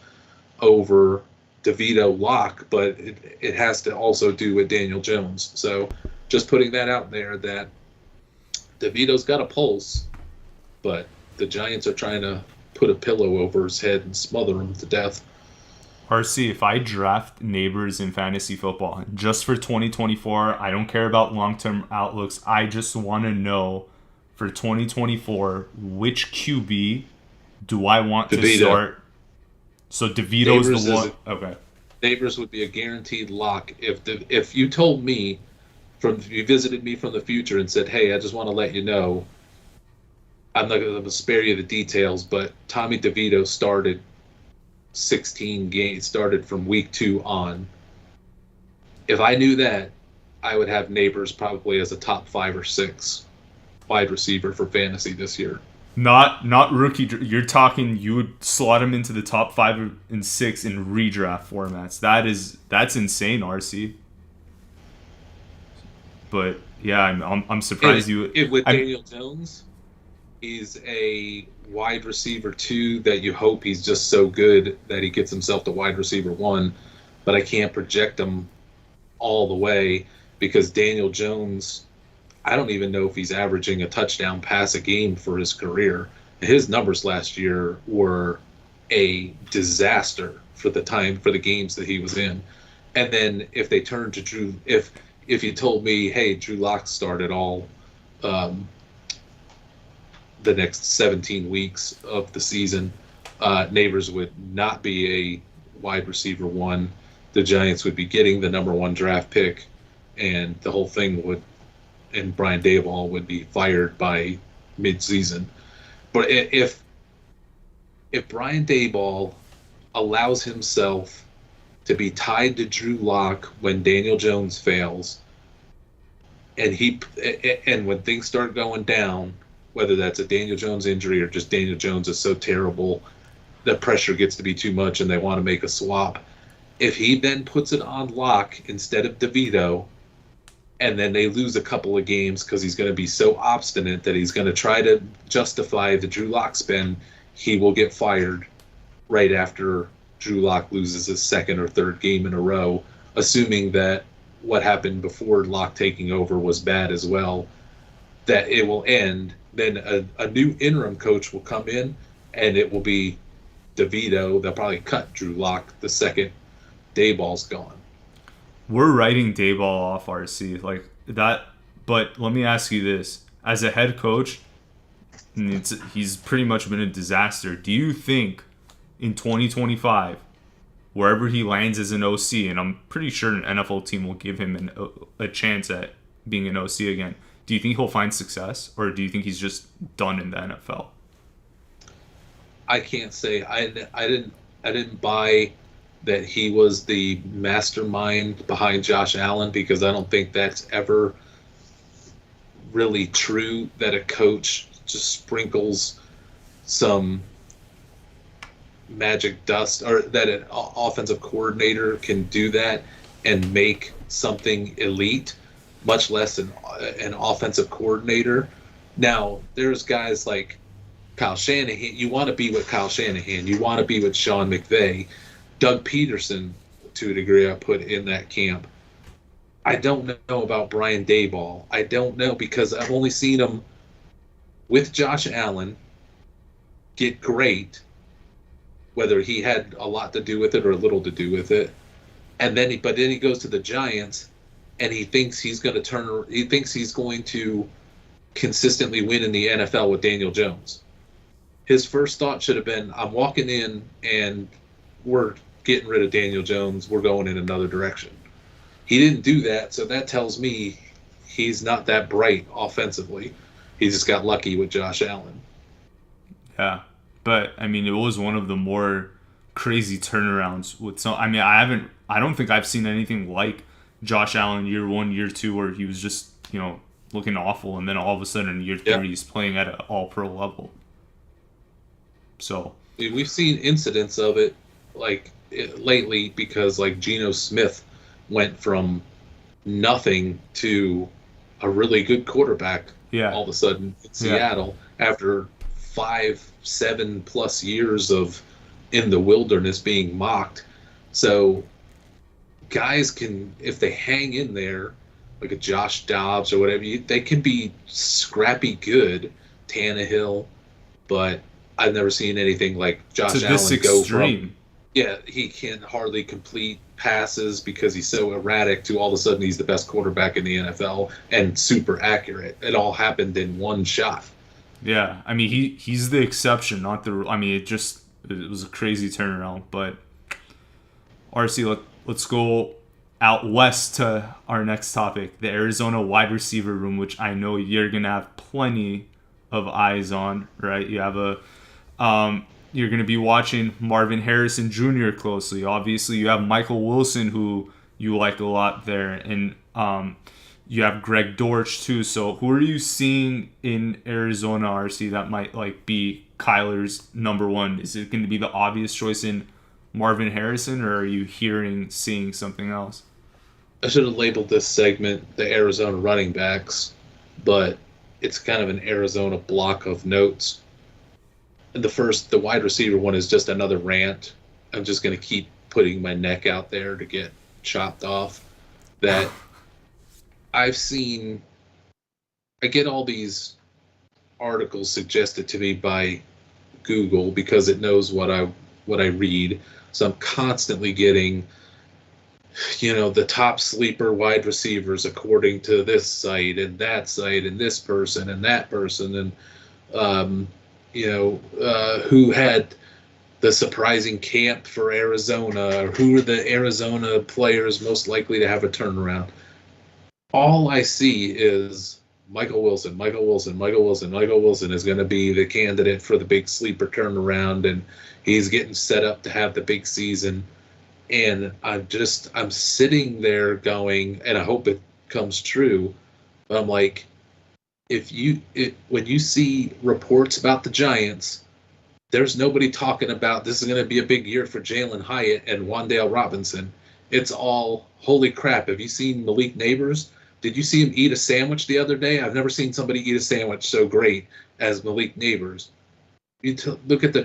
over DeVito Lock, but it has to also do with Daniel Jones. So just putting that out there, that DeVito's got a pulse, but the Giants are trying to put a pillow over his head and smother him to death.
RC, if I draft Neighbors in fantasy football just for 2024, I don't care about long-term outlooks. I just want to know for 2024, which QB do I want to start? So DeVito's the one. Okay.
Neighbors would be a guaranteed lock. If you told me, you visited me from the future and said, "Hey, I just want to let you know, I'm not going to spare you the details, but Tommy DeVito started 16 games, started from week 2 on." If I knew that, I would have Neighbors probably as a top 5 or 6 wide receiver for fantasy this year.
Not rookie. You're talking you would slot him into the top 5 and 6 in redraft formats. That's insane, RC. But yeah, I'm surprised
with Daniel Jones, he's a wide receiver 2 that you hope he's just so good that he gets himself to wide receiver 1, but I can't project him all the way because Daniel Jones, I don't even know if he's averaging a touchdown pass a game for his career. His numbers last year were a disaster for the games that he was in. And then if they turn to Drew, if you told me, hey, Drew Lock started all the next 17 weeks of the season, Neighbors would not be a wide receiver 1. The Giants would be getting the number 1 draft pick, and the whole thing and Brian Daboll would be fired by mid-season. But if Brian Daboll allows himself to be tied to Drew Lock when Daniel Jones fails, and when things start going down, whether that's a Daniel Jones injury or just Daniel Jones is so terrible, the pressure gets to be too much and they want to make a swap. If he then puts it on Lock instead of DeVito, and then they lose a couple of games because he's going to be so obstinate that he's going to try to justify the Drew Lock spin, he will get fired right after Drew Lock loses his 2nd or 3rd game in a row, assuming that what happened before Lock taking over was bad as well, that it will end. Then a new interim coach will come in, and it will be DeVito. They'll probably cut Drew Lock the second Daboll's gone.
We're writing Daboll off, RC, like that. But let me ask you this: as a head coach, he's pretty much been a disaster. Do you think in 2025, wherever he lands as an OC, and I'm pretty sure an NFL team will give him a chance at being an OC again, do you think he'll find success, or do you think he's just done in the NFL?
I can't say. I didn't buy that he was the mastermind behind Josh Allen, because I don't think that's ever really true, that a coach just sprinkles some magic dust, or that an offensive coordinator can do that. and make something elite, much less an offensive coordinator. Now, there's guys like Kyle Shanahan. You want to be with Kyle Shanahan. You want to be with Sean McVay. Doug Peterson, to a degree, I put in that camp. I don't know about Brian Daboll. I don't know because I've only seen him with Josh Allen get great, whether he had a lot to do with it or a little to do with it. And then he goes to the Giants and he thinks he's going to consistently win in the NFL with Daniel Jones. His first thought should have been, I'm walking in and we're getting rid of Daniel Jones. We're going in another direction. He didn't do that, so that tells me he's not that bright offensively. He just got lucky with Josh Allen.
Yeah, but I mean, it was one of the more crazy turnarounds with some. I mean, I don't think I've seen anything like Josh Allen year 1, year 2, where he was just looking awful, and then all of a sudden in year 3 he's playing at an all-pro level. So
we've seen incidents of it lately because Geno Smith went from nothing to a really good quarterback all of a sudden in Seattle after 5-7+ years of in the wilderness being mocked. So guys can, if they hang in there, like a Josh Dobbs or whatever, they can be scrappy good, Tannehill, but I've never seen anything like Josh Allen go from, he can hardly complete passes because he's so erratic to all of a sudden he's the best quarterback in the NFL and super accurate. It all happened in one shot.
Yeah, I mean he's the exception, not the. I mean it was a crazy turnaround. But RC, let's go out west to our next topic, the Arizona wide receiver room, which I know you're gonna have plenty of eyes on, right? You have you're going to be watching Marvin Harrison Jr. closely. Obviously, you have Michael Wilson, who you like a lot there, and you have Greg Dortch too. So, who are you seeing in Arizona, RC, that might be Kyler's number one? Is it going to be the obvious choice in Marvin Harrison, or are you seeing something else?
I should have labeled this segment the Arizona running backs, but it's kind of an Arizona block of notes. The wide receiver one is just another rant. I'm just going to keep putting my neck out there to get chopped off. That I get all these articles suggested to me by Google because it knows what I read. So I'm constantly getting, the top sleeper wide receivers according to this site and that site and this person and that person and who had the surprising camp for Arizona, or who are the Arizona players most likely to have a turnaround. All I see is Michael Wilson. Michael Wilson is going to be the candidate for the big sleeper turnaround, and he's getting set up to have the big season. And I'm sitting there going, and I hope it comes true, but I'm like, when you see reports about the Giants, there's nobody talking about this is going to be a big year for Jalen Hyatt and Wan'Dale Robinson. It's all, holy crap, have you seen Malik Neighbors? Did you see him eat a sandwich the other day? I've never seen somebody eat a sandwich so great as Malik Neighbors. Look at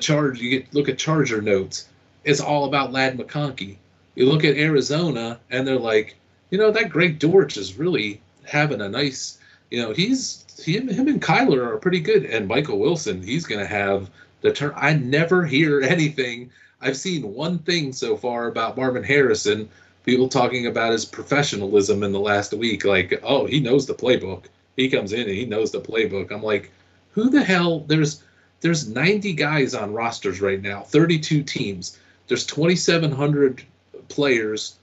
look at Charger notes. It's all about Ladd McConkey. You look at Arizona, and they're like, that Greg Dortch is really having a nice, him and Kyler are pretty good. And Michael Wilson, he's going to have the turn. I never hear anything. I've seen one thing so far about Marvin Harrison, people talking about his professionalism in the last week. Like, oh, he knows the playbook. He comes in and he knows the playbook. I'm like, who the hell? There's 90 guys on rosters right now, 32 teams. There's 2,700 players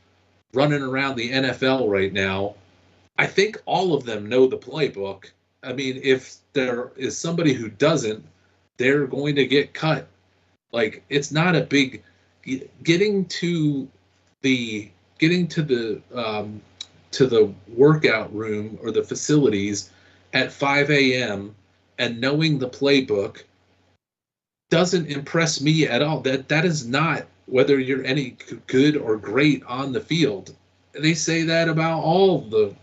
running around the NFL right now. I think all of them know the playbook. I mean, if there is somebody who doesn't, they're going to get cut. Like, it's not a big getting to the workout room or the facilities at 5 a.m. and knowing the playbook doesn't impress me at all. That is not whether you're any good or great on the field. they say that about all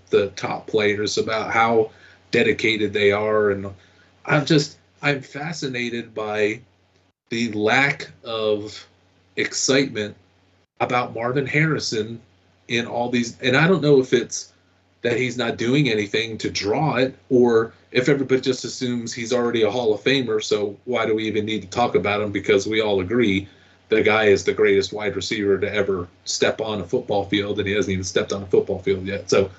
the top players, about how dedicated they are, and I'm fascinated by the lack of excitement about Marvin Harrison in all these. And I don't know if it's that he's not doing anything to draw it, or if everybody just assumes he's already a Hall of Famer, so why do we even need to talk about him? Because we all agree the guy is the greatest wide receiver to ever step on a football field, and he hasn't even stepped on a football field yet. So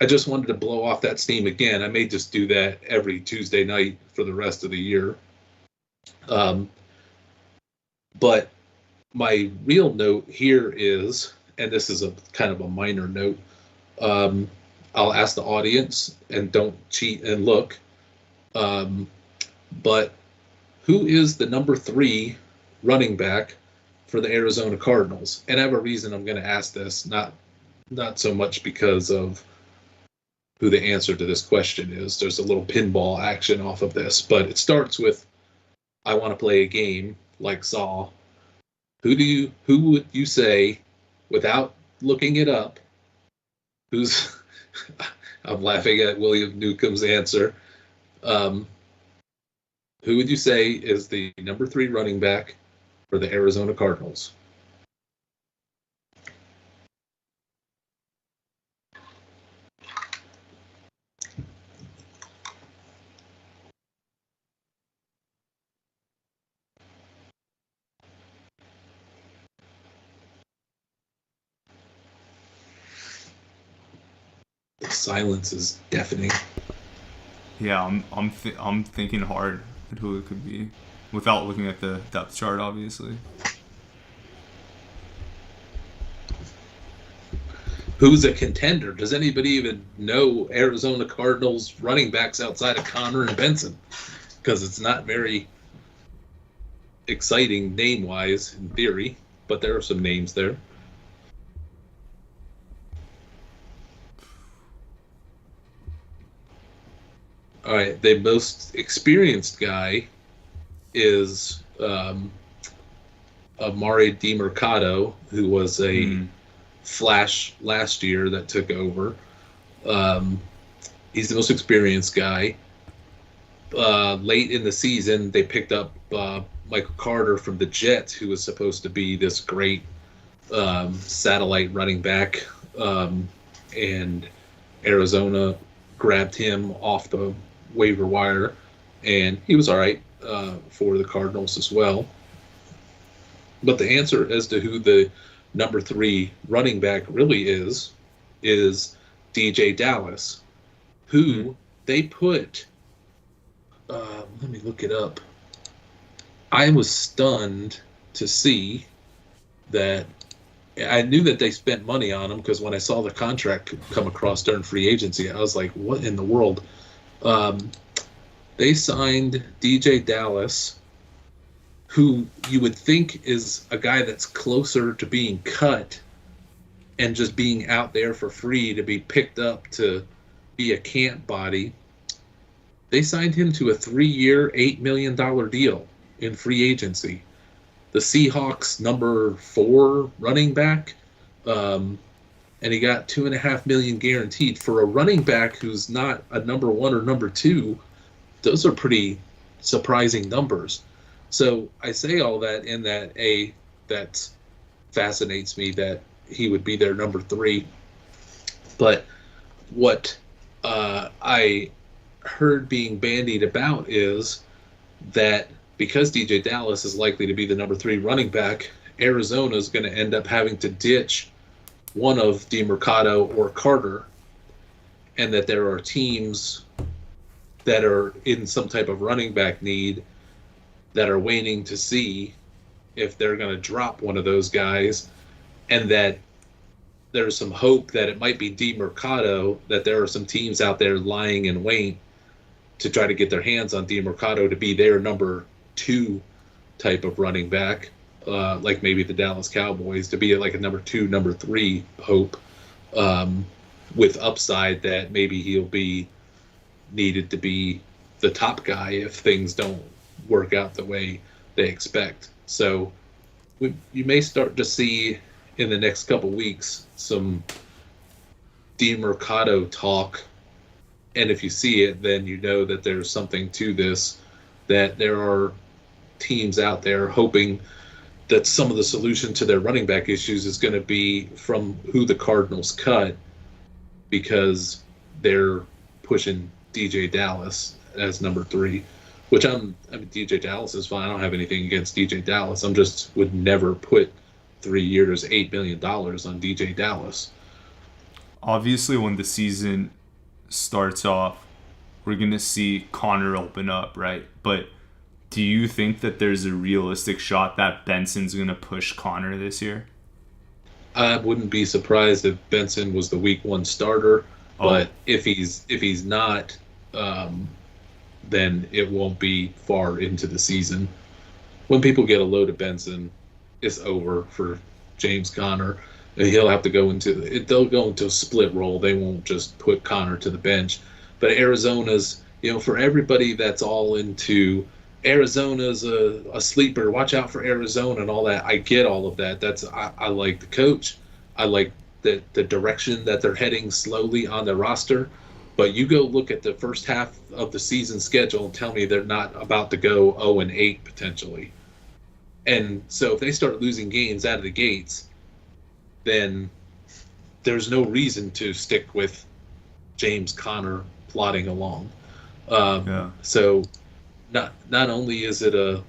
I just wanted to blow off that steam again. I may just do that every Tuesday night for the rest of the year. But my real note here is, and this is a kind of a minor note, I'll ask the audience, and don't cheat and look, but who is the number 3 running back for the Arizona Cardinals? And I have a reason I'm going to ask this, not so much because of who the answer to this question is. There's a little pinball action off of this, but it starts with, I want to play a game like Saw. Who would you say, without looking it up, who's I'm laughing at William Newcomb's answer. Who would you say is the number 3 running back for the Arizona Cardinals? The silence is deafening.
Yeah, I'm thinking hard at who it could be, without looking at the depth chart, obviously.
Who's a contender? Does anybody even know Arizona Cardinals running backs outside of Connor and Benson? Because it's not very exciting name-wise in theory, but there are some names there. All right, the most experienced guy is Amari DiMercado, who was a flash last year that took over. He's the most experienced guy. Late in the season, they picked up Michael Carter from the Jets, who was supposed to be this great satellite running back, and Arizona grabbed him off the waiver wire, and he was all right for the Cardinals as well. But the answer as to who the number 3 running back really is DJ Dallas, who they put, let me look it up. I was stunned to see that. I knew that they spent money on him, because when I saw the contract come across during free agency, I was like, what in the world? They signed DJ Dallas, who you would think is a guy that's closer to being cut and just being out there for free to be picked up to be a camp body. They signed him to a 3-year, $8 million deal in free agency. The Seahawks number 4 running back, and he got $2.5 million guaranteed for a running back who's not a number 1 or number 2. Those are pretty surprising numbers. So I say all that in that that fascinates me that he would be their number 3. But what I heard being bandied about is that because DJ Dallas is likely to be the number 3 running back, Arizona is going to end up having to ditch one of DiMercado or Carter, and that there are teams that are in some type of running back need that are waiting to see if they're going to drop one of those guys, and that there's some hope that it might be DiMercado, that there are some teams out there lying in wait to try to get their hands on DiMercado to be their number 2 type of running back, like maybe the Dallas Cowboys, to be like a number 2, number 3 hope, with upside that maybe he'll be needed to be the top guy if things don't work out the way they expect. So you may start to see in the next couple weeks some demercado talk, and if you see it, then you know that there's something to this, that there are teams out there hoping that some of the solution to their running back issues is going to be from who the Cardinals cut, because they're pushing DJ Dallas as number 3, which I mean, DJ Dallas is fine. I don't have anything against DJ Dallas. I'm just would never put 3 years, $8 million on DJ Dallas.
Obviously, when the season starts off, we're going to see Connor open up, right? But do you think that there's a realistic shot that Benson's going to push Connor this year?
I wouldn't be surprised if Benson was the week 1 starter, but if he's not, then it won't be far into the season. When people get a load of Benson, it's over for James Conner. He'll have to go into it. They'll go into a split role. They won't just put Conner to the bench. But Arizona's, for everybody that's all into Arizona's a sleeper, watch out for Arizona and all that. I get all of that. I like the coach. I like the direction that they're heading slowly on the roster. But you go look at the first half of the season schedule and tell me they're not about to go 0-8 potentially. And so if they start losing games out of the gates, then there's no reason to stick with James Conner plodding along. So not only is it a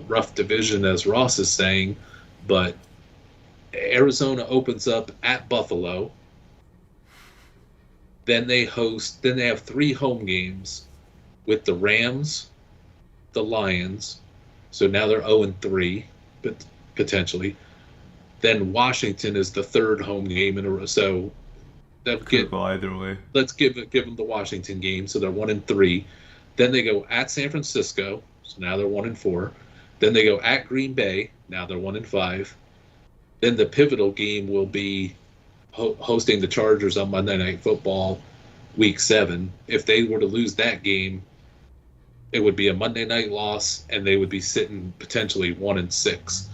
rough division, as Ross is saying, but Arizona opens up at Buffalo. Then they have 3 home games with the Rams, the Lions. So now they're 0-3, but potentially. Then Washington is the 3rd home game in a row. So
could go either way.
Let's give them the Washington game. So they're 1-3. Then they go at San Francisco. So now they're 1-4. Then they go at Green Bay. Now they're 1-5. Then the pivotal game will be hosting the Chargers on Monday Night Football, Week 7. If they were to lose that game, it would be a Monday night loss, and they would be sitting potentially 1-6,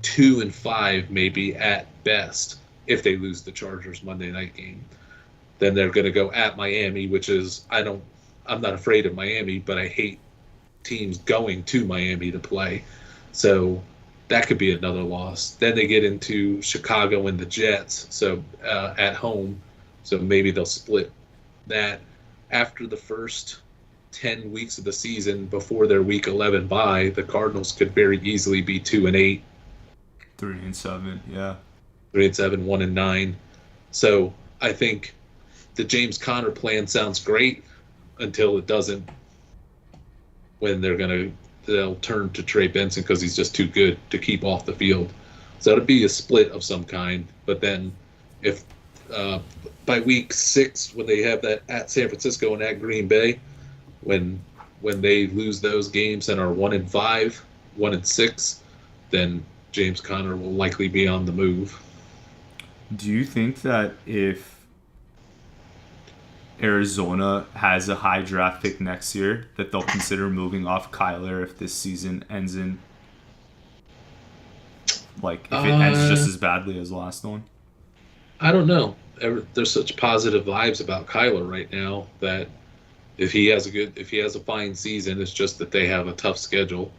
2-5 maybe at best if they lose the Chargers Monday night game. Then they're going to go at Miami, which is I'm not afraid of Miami, but I hate teams going to Miami to play. So that could be another loss. Then they get into Chicago and the Jets, so at home. So maybe they'll split that. After the first 10 weeks of the season, before their Week 11 bye, the Cardinals could very easily be 2-8.
3-7, yeah.
3-7, 1-9. So I think the James Conner plan sounds great until it doesn't, when they'll turn to Trey Benson because he's just too good to keep off the field. So it'll be a split of some kind. But then if by week 6, when they have that at San Francisco and at Green Bay, when they lose those games and are 1-5, 1-6, then James Conner will likely be on the move.
Do you think that if Arizona has a high draft pick next year, that they'll consider moving off Kyler if this season ends in, if it ends just as badly as the last one?
I don't know. There's such positive vibes about Kyler right now that if he has a fine season, it's just that they have a tough schedule,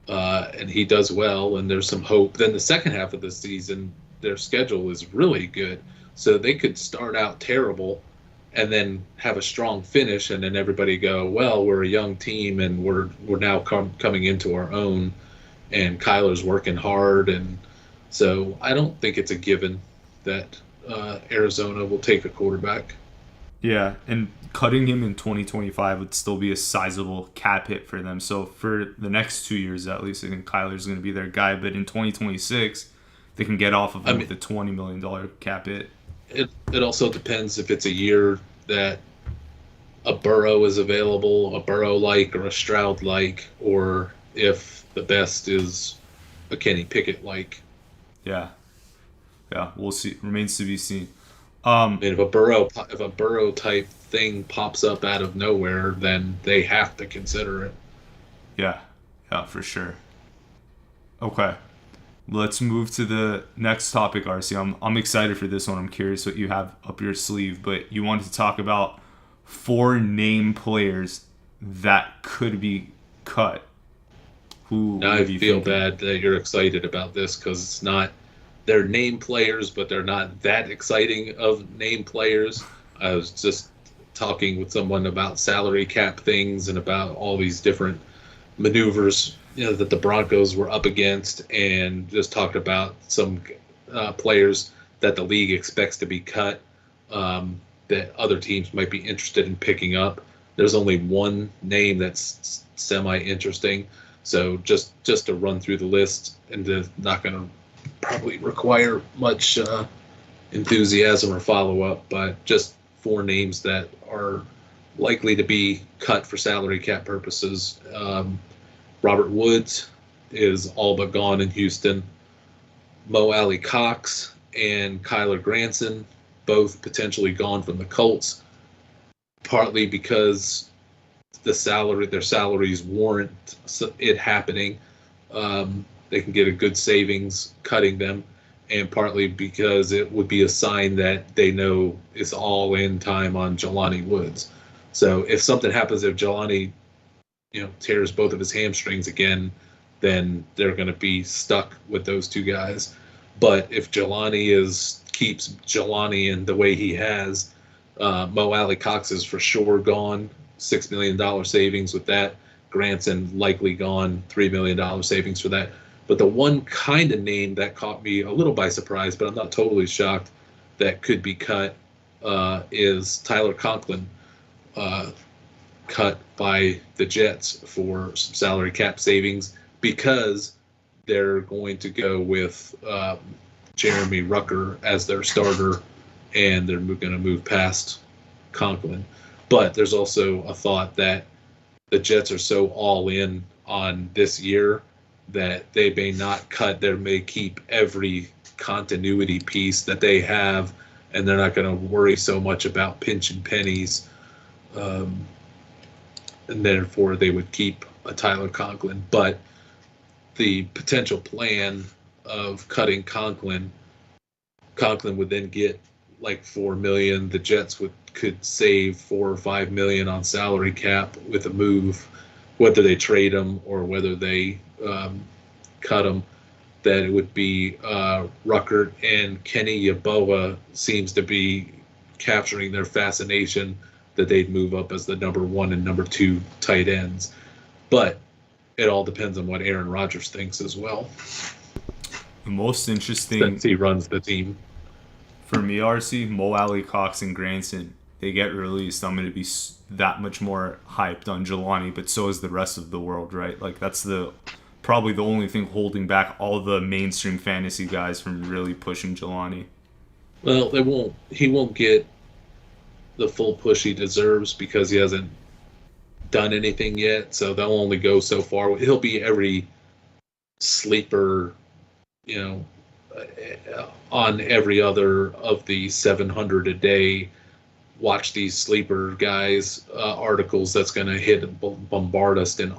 and he does well, and there's some hope. Then the second half of the season, their schedule is really good, so they could start out terrible and then have a strong finish, and then everybody go, well, we're a young team and we're now coming into our own, and Kyler's working hard. And so I don't think it's a given that Arizona will take a quarterback.
Yeah, and cutting him in 2025 would still be a sizable cap hit for them. So for the next 2 years at least, I think Kyler's going to be their guy. But in 2026, they can get off of him with a $20 million cap hit.
It also depends if it's a year that a Burrow is available, a Burrow-like or a Stroud-like, or if the best is a Kenny Pickett-like.
Yeah, we'll see. Remains to be seen.
And if a Burrow type thing pops up out of nowhere, then they have to consider it.
Yeah, for sure. Okay. Let's move to the next topic, RC. I'm excited for this one. I'm curious what you have up your sleeve, but you wanted to talk about 4 name players that could be cut. Who
Now I
what are you
feel
thinking?
bad that you're excited about this because it's not, they're name players, but they're not that exciting of name players. I was just talking with someone about salary cap things and about all these different maneuvers, that the Broncos were up against, and just talked about some players that the league expects to be cut, that other teams might be interested in picking up. There's only one name that's semi-interesting, so just to run through the list, and not going to probably require much enthusiasm or follow-up, but just 4 names that are likely to be cut for salary cap purposes. Robert Woods is all but gone in Houston. Mo Alley Cox and Kyler Granson, both potentially gone from the Colts, partly because their salaries warrant it happening. They can get a good savings cutting them, and partly because it would be a sign that they know it's all in time on Jelani Woods. So if something happens, if Jelani tears both of his hamstrings again, then they're going to be stuck with those 2 guys. But if Jelani keeps Jelani in the way he has, Mo Alley Cox is for sure gone, $6 million savings with that. Granson likely gone, $3 million savings for that. But the one kind of name that caught me a little by surprise, but I'm not totally shocked, that could be cut is Tyler Conklin, cut by the Jets for some salary cap savings, because they're going to go with Jeremy Rucker as their starter, and they're going to move past Conklin. But there's also a thought that the Jets are so all in on this year that they may not cut. They may keep every continuity piece that they have, and they're not going to worry so much about pinching pennies. And therefore they would keep a Tyler Conklin. But the potential plan of cutting Conklin would then get like $4 million. The Jets could save $4 or $5 million on salary cap with a move, whether they trade him or whether they cut him. That it would be Ruckert and Kenny Yeboah seems to be capturing their fascination, that they'd move up as the number 1 and number 2 tight ends. But it all depends on what Aaron Rodgers thinks as well,
The most interesting
since he runs the team.
for me, RC, Mo Alley Cox and Granson, they get released. I'm going to be that much more hyped on Jelani, but so is the rest of the world, right? Like, that's probably the only thing holding back all the mainstream fantasy guys from really pushing Jelani.
Well, he won't get the full push he deserves because he hasn't done anything yet. So they'll only go so far. He'll be every sleeper, on every other of the 700 a day. Watch these sleeper guys articles that's going to hit and bombard us in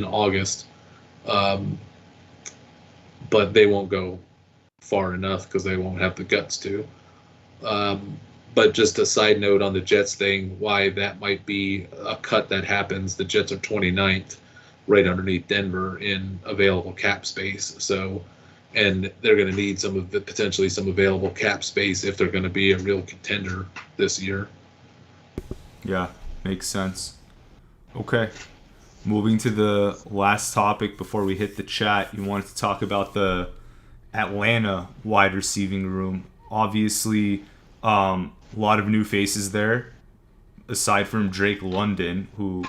August. But they won't go far enough because they won't have the guts to. But just a side note on the Jets thing, why that might be a cut that happens. The Jets are 29th, right underneath Denver in available cap space. So, and they're going to need potentially some available cap space if they're going to be a real contender this year.
Yeah, makes sense. Okay. Moving to the last topic before we hit the chat, you wanted to talk about the Atlanta wide receiving room. Obviously, a lot of new faces there, aside from Drake London, who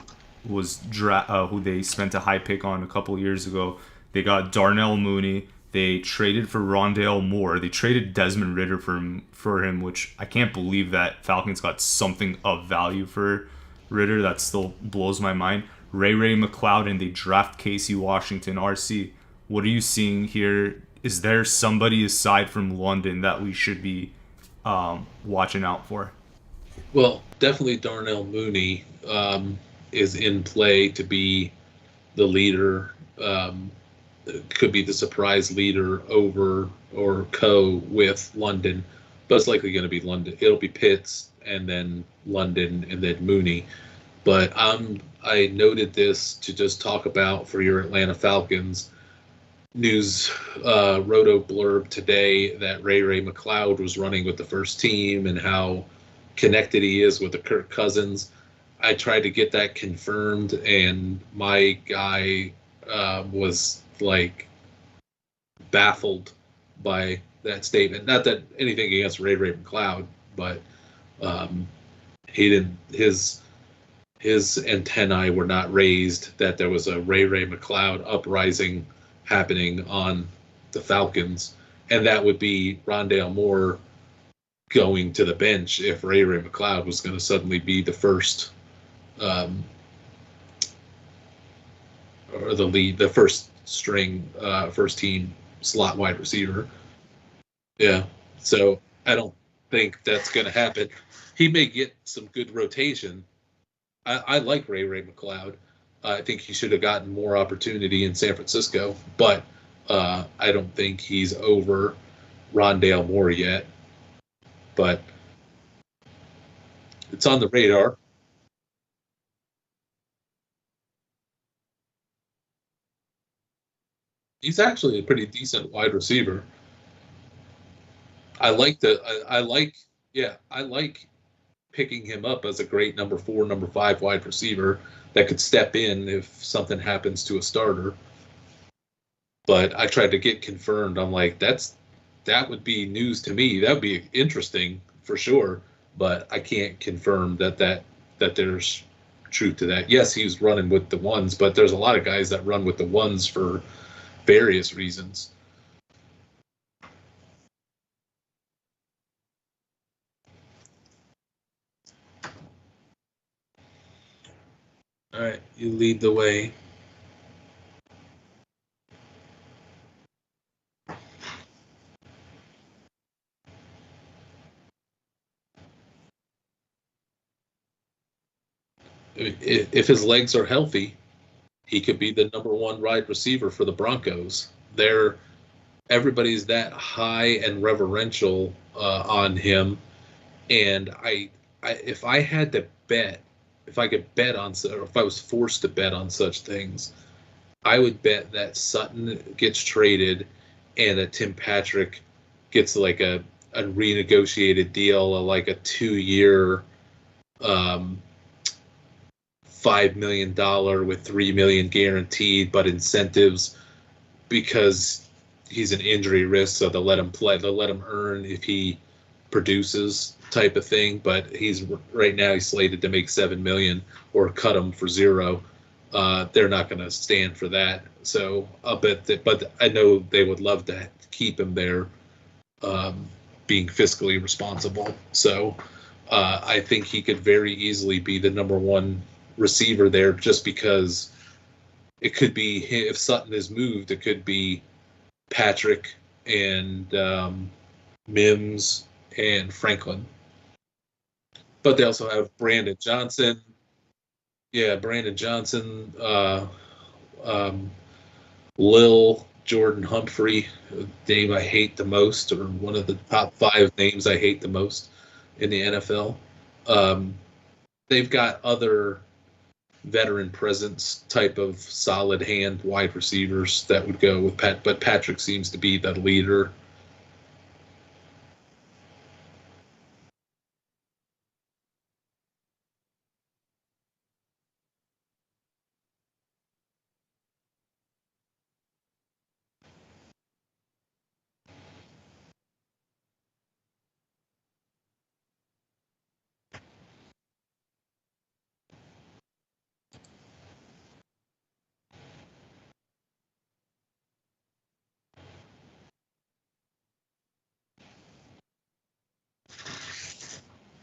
they spent a high pick on a couple years ago. They got Darnell Mooney. They traded for Rondale Moore. They traded Desmond Ridder for him, which I can't believe that Falcons got something of value for Ridder. That still blows my mind. Ray McLeod, and they draft Casey Washington. RC, what are you seeing here? Is there somebody aside from London that we should be watching out for?
Well, definitely Darnell Mooney is in play to be the leader. could be the surprise leader over or with London, but it's likely going to be London. It'll be Pitts and then London and then Mooney. But I noted this to just talk about for your Atlanta Falcons. News roto blurb today that Ray McLeod was running with the first team and how connected he is with the Kirk Cousins. I tried to get that confirmed, and my guy was like baffled by that statement. Not that anything against Ray McLeod, but he didn't. His antennae were not raised that there was a Ray McLeod uprising happening on the Falcons, and that would be Rondale Moore going to the bench if Ray McLeod was going to suddenly be the first or the first string, first team slot wide receiver. Yeah, so I don't think that's going to happen. He may get some good rotation. I like Ray McLeod. I think he should have gotten more opportunity in San Francisco, but I don't think he's over Rondale Moore yet. But it's on the radar. He's actually a pretty decent wide receiver. I like picking him up as a great number 4, number 5 wide receiver that could step in if something happens to a starter. But I tried to get confirmed. I'm like, that would be news to me. That would be interesting for sure. But I can't confirm that there's truth to that. Yes, he's running with the ones, but there's a lot of guys that run with the ones for various reasons. All right, you lead the way. If his legs are healthy, he could be the number 1 wide receiver for the Broncos. Everybody's that high and reverential on him, and if I had to bet, if I could bet on, or if I was forced to bet on such things, I would bet that Sutton gets traded and that Tim Patrick gets like a renegotiated deal, like a 2-year, $5 million with $3 million guaranteed, but incentives because he's an injury risk, so they'll let him play, they'll let him earn if he produces, type of thing. But he's right now he's slated to make $7 million or cut him for $0. They're not going to stand for that. So I'll bet that, but I know they would love to keep him there, being fiscally responsible. So I think he could very easily be the number 1 receiver there, just because it could be, if Sutton is moved, it could be Patrick and Mims and Franklin. But they also have Brandon Johnson. Yeah, Brandon Johnson, Lil Jordan Humphrey, a name I hate the most, or one of the top 5 names I hate the most in the NFL. They've got other veteran presence type of solid hand wide receivers that would go with but Patrick seems to be the leader.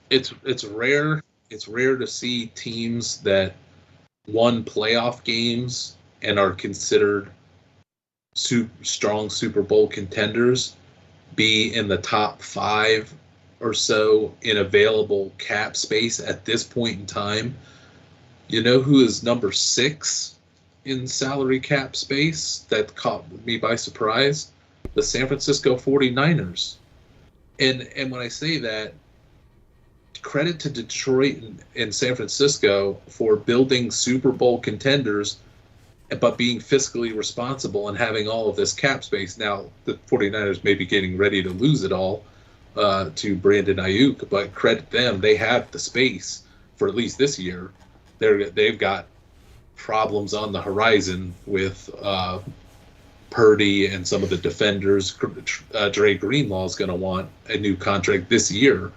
It's rare to see teams that won playoff games and are considered strong Super Bowl contenders be in the top 5 or so in available cap space at this point in time. You know who is number 6 in salary cap space that caught me by surprise: the San Francisco 49ers. And when I say that, credit to Detroit and San Francisco for building Super Bowl contenders, but being fiscally responsible and having all of this cap space. Now, the 49ers may be getting ready to lose it all to Brandon Ayuk, but credit them. They have the space for at least this year. They've got problems on the horizon with Purdy and some of the defenders. Dre Greenlaw is going to want a new contract this year,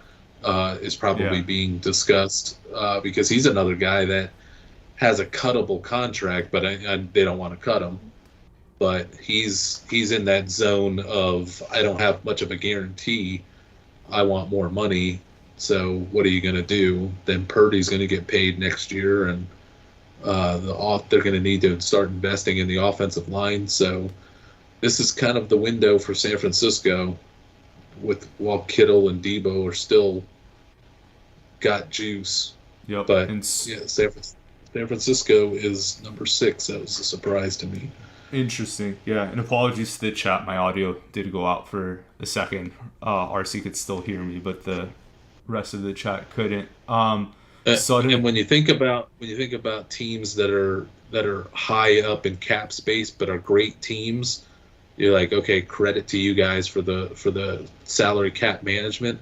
is probably being discussed because he's another guy that has a cuttable contract, but they don't want to cut him. But he's in that zone of, I don't have much of a guarantee. I want more money. So what are you going to do? Then Purdy's going to get paid next year, and they're going to need to start investing in the offensive line. So this is kind of the window for San Francisco, while Kittle and Debo are still got juice.
Yep.
But San Francisco is number 6. That was a surprise to me.
Interesting. Yeah, and apologies to the chat. My audio did go out for a second. RC could still hear me, but the rest of the chat couldn't.
And when you think about teams that are high up in cap space but are great teams, you're like, okay, credit to you guys for the salary cap management.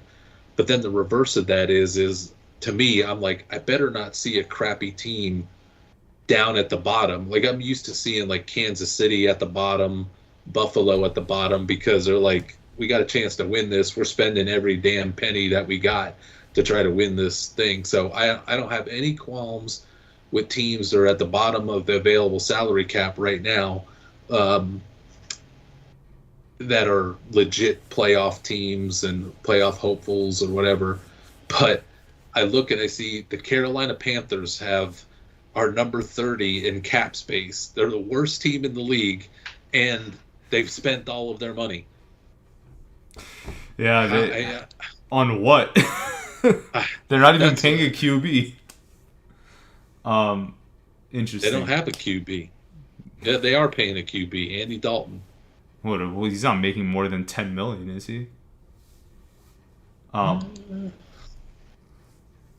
But then the reverse of that is to me, I'm like, I better not see a crappy team down at the bottom. Like, I'm used to seeing like Kansas City at the bottom, Buffalo at the bottom, because they're like, we got a chance to win this. We're spending every damn penny that we got to try to win this thing. So I don't have any qualms with teams that are at the bottom of the available salary cap right now, that are legit playoff teams and playoff hopefuls or whatever. But I look and I see the Carolina Panthers are number 30 in cap space. They're the worst team in the league, and they've spent all of their money.
Yeah, on what? They're not even paying a QB. Interesting.
They don't have a QB. Yeah, they are paying a QB, Andy Dalton.
What? Well, he's not making more than $10 million, is he?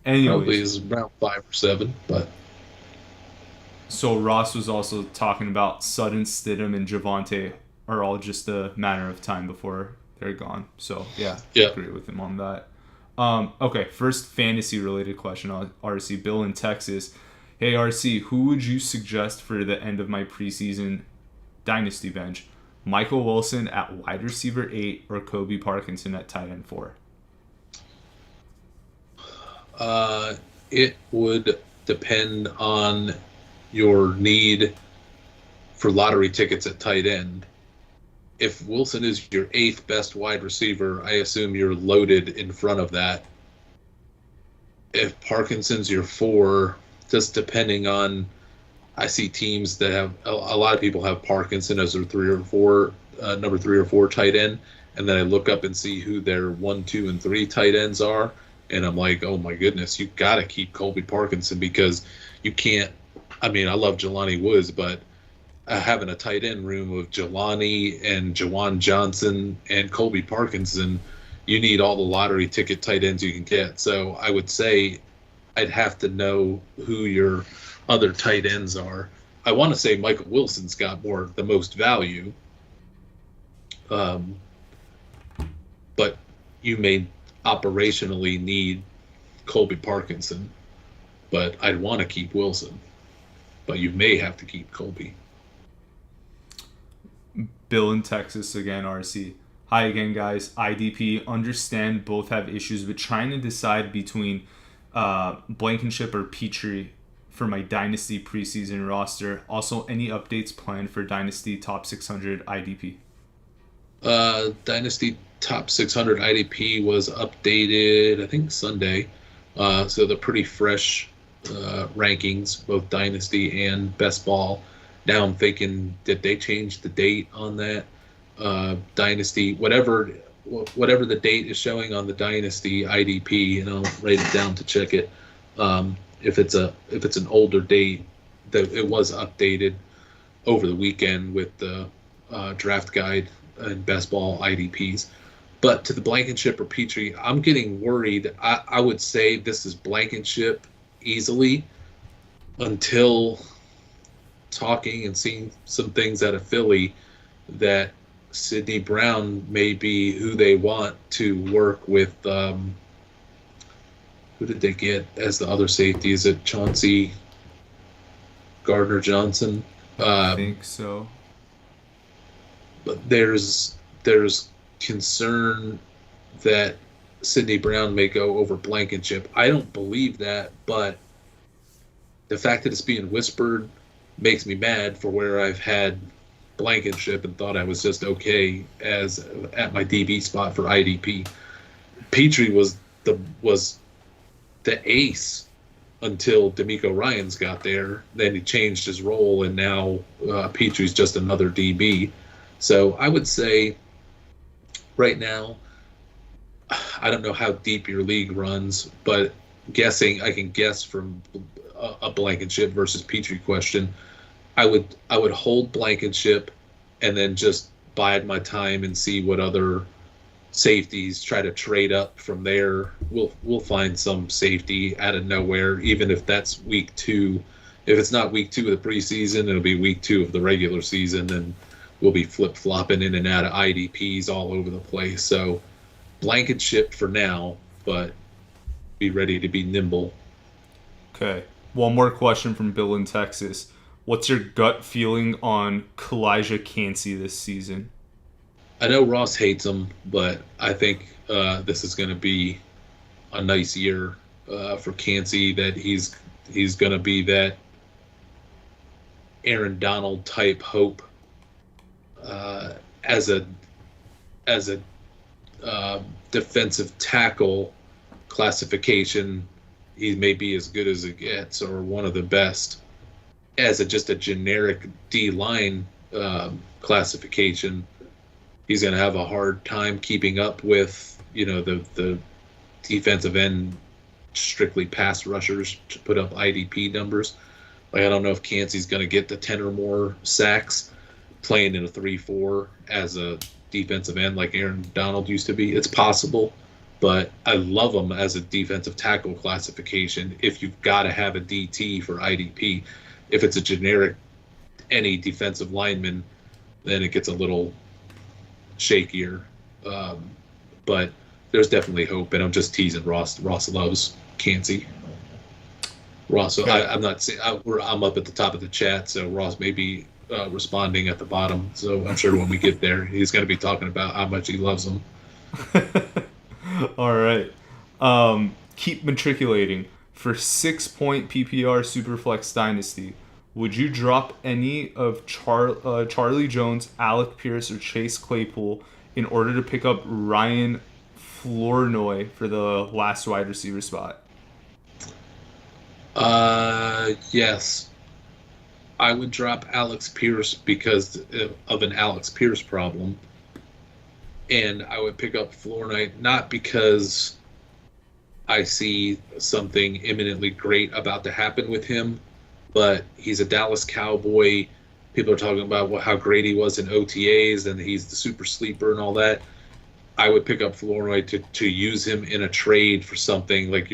Anyways,
probably is around 5 or 7, but.
So Ross was also talking about Sutton, Stidham, and Javonte are all just a matter of time before they're gone. So I agree with him on that. Okay, first fantasy-related question on RC. Bill in Texas. Hey, RC, who would you suggest for the end of my preseason dynasty bench? Michael Wilson at wide receiver 8 or Kobe Parkinson at tight end 4?
It would depend on your need for lottery tickets at tight end. If Wilson is your 8th best wide receiver, I assume you're loaded in front of that. If Parkinson's your 4, just depending on, I see teams that have, a lot of people have Parkinson as their 3 or 4, number 3 or 4 tight end, and then I look up and see who their 1, 2, and 3 tight ends are, and I'm like, oh my goodness, you got to keep Colby Parkinson, because you can't. I mean, I love Jelani Woods, but having a tight end room of Jelani and Jawan Johnson and Colby Parkinson, you need all the lottery ticket tight ends you can get. So I would say I'd have to know who your other tight ends are. I want to say Michael Wilson's got the most value, but you may operationally need Colby Parkinson, but I'd want to keep Wilson. But you may have to keep Colby.
Bill in Texas again, RC. Hi again, guys. IDP. Understand both have issues, but trying to decide between Blankenship or Petrie for my Dynasty preseason roster. Also, any updates planned for Dynasty Top 600 IDP?
Dynasty Top 600 IDP was updated, I think, Sunday. So they're pretty fresh rankings, both Dynasty and Best Ball. Now I'm thinking, did they change the date on that? Dynasty, whatever the date is showing on the Dynasty IDP, and I'll write it down to check it. If it's an older date, that it was updated. over the weekend with the draft guide and best ball IDPs. But to the Blankenship or Petrie, I'm getting worried. I would say this is Blankenship easily until talking and seeing some things out of Philly that Sidney Brown may be who they want to work with. Who did they get as the other safety? Is it Chauncey Gardner-Johnson?
I think so.
But there's concern that Sidney Brown may go over Blankenship. I don't believe that, but the fact that it's being whispered makes me mad for where I've had Blankenship and thought I was just okay as at my DB spot for IDP. Petrie was the ace until D'Amico Ryans got there. Then he changed his role, and now Petrie's just another DB. So I would say right now, I don't know how deep your league runs, but I can guess from a Blankenship versus Petrie question. I would hold Blankenship and then just bide my time and see what other safeties try to trade up from there. We'll find some safety out of nowhere, even if that's week 2. If it's not week 2 of the preseason, it'll be week 2 of the regular season, and we'll be flip-flopping in and out of IDPs all over the place. So Blankenship for now, but be ready to be nimble.
Okay. One more question from Bill in Texas. What's your gut feeling on Kalijah Cansey this season?
I know Ross hates him, but I think this is going to be a nice year for Cansey, that he's going to be that Aaron Donald type hope as a defensive tackle classification. He may be as good as it gets, or one of the best. As just a generic D-line classification, he's going to have a hard time keeping up with, the defensive end strictly pass rushers to put up IDP numbers. Like, I don't know if Cansey's going to get the 10 or more sacks playing in a 3-4 as a defensive end like Aaron Donald used to be. It's possible, but I love him as a defensive tackle classification if you've got to have a DT for IDP. If it's a generic any defensive lineman, then it gets a little shakier. But there's definitely hope, and I'm just teasing Ross. Ross loves Cansey. Ross, so I'm not saying I'm up at the top of the chat, so Ross may be responding at the bottom. So I'm sure when we get there, he's going to be talking about how much he loves him.
All right. Keep matriculating. For 6-point PPR Superflex Dynasty, would you drop any of Charlie Jones, Alec Pierce, or Chase Claypool in order to pick up Ryan Flournoy for the last wide receiver spot?
Yes. I would drop Alex Pierce because of an Alex Pierce problem. And I would pick up Flournoy not because I see something imminently great about to happen with him, but he's a Dallas Cowboy. People are talking about how great he was in OTAs and he's the super sleeper and all that. I would pick up Flournoy to use him in a trade for something. Like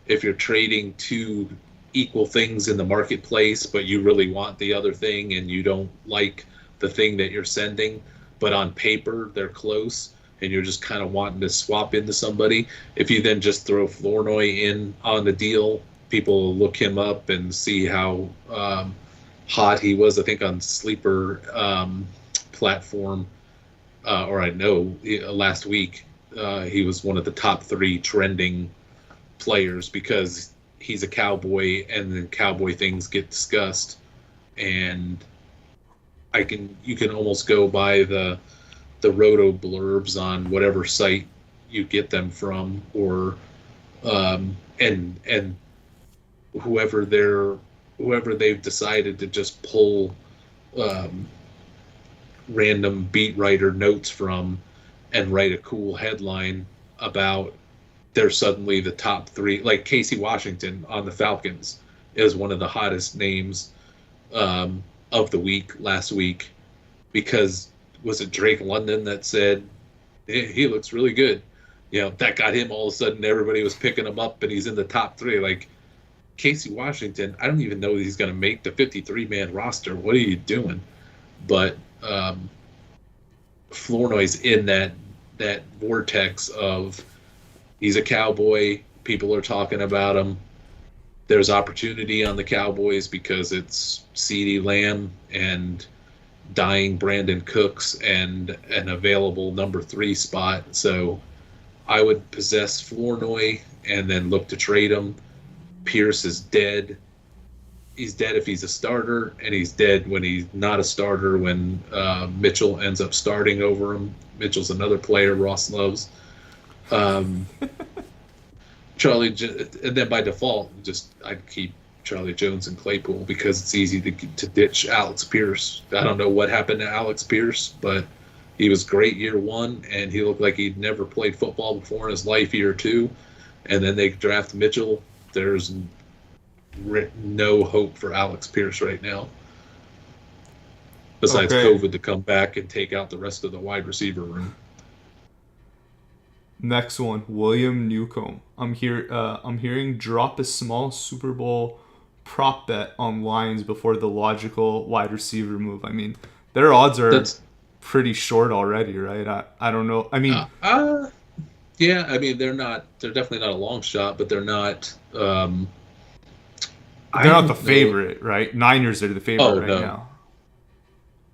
if you're trading two equal things in the marketplace, but you really want the other thing and you don't like the thing that you're sending, but on paper they're close, and you're just kind of wanting to swap into somebody. If you then just throw Flournoy in on the deal, people will look him up and see how hot he was. I think on Sleeper platform, or I know last week, he was one of the top 3 trending players because he's a Cowboy, and then Cowboy things get discussed, and you can almost go by the roto blurbs on whatever site you get them from, or and whoever they've decided to just pull random beat writer notes from and write a cool headline about. They're suddenly the top 3. Like Casey Washington on the Falcons is one of the hottest names of the week last week because was it Drake London that said he looks really good? That got him all of a sudden. Everybody was picking him up, and he's in the top 3. Like Casey Washington, I don't even know that he's going to make the 53-man roster. What are you doing? But Flournoy's in that vortex of he's a Cowboy. People are talking about him. There's opportunity on the Cowboys because it's CeeDee Lamb and dying Brandon Cooks and an available number 3 spot. So I would possess Flournoy and then look to trade him. Pierce is dead. He's dead if he's a starter, and he's dead when he's not a starter when Mitchell ends up starting over him. Mitchell's another player Ross loves. Charlie, and then by default, I'd keep Charlie Jones and Claypool because it's easy to ditch Alex Pierce. I don't know what happened to Alex Pierce, but he was great year 1, and he looked like he'd never played football before in his life year 2. And then they draft Mitchell. There's no hope for Alex Pierce right now, besides COVID to come back and take out the rest of the wide receiver room.
Next one, William Newcomb. I'm hearing drop a small Super Bowl prop bet on Lions before the logical wide receiver move. I mean, their odds are pretty short already, right? I don't know. I mean,
yeah. I mean, they're definitely not a long shot, but they're not. They're
not the favorite, right? Niners are the favorite now.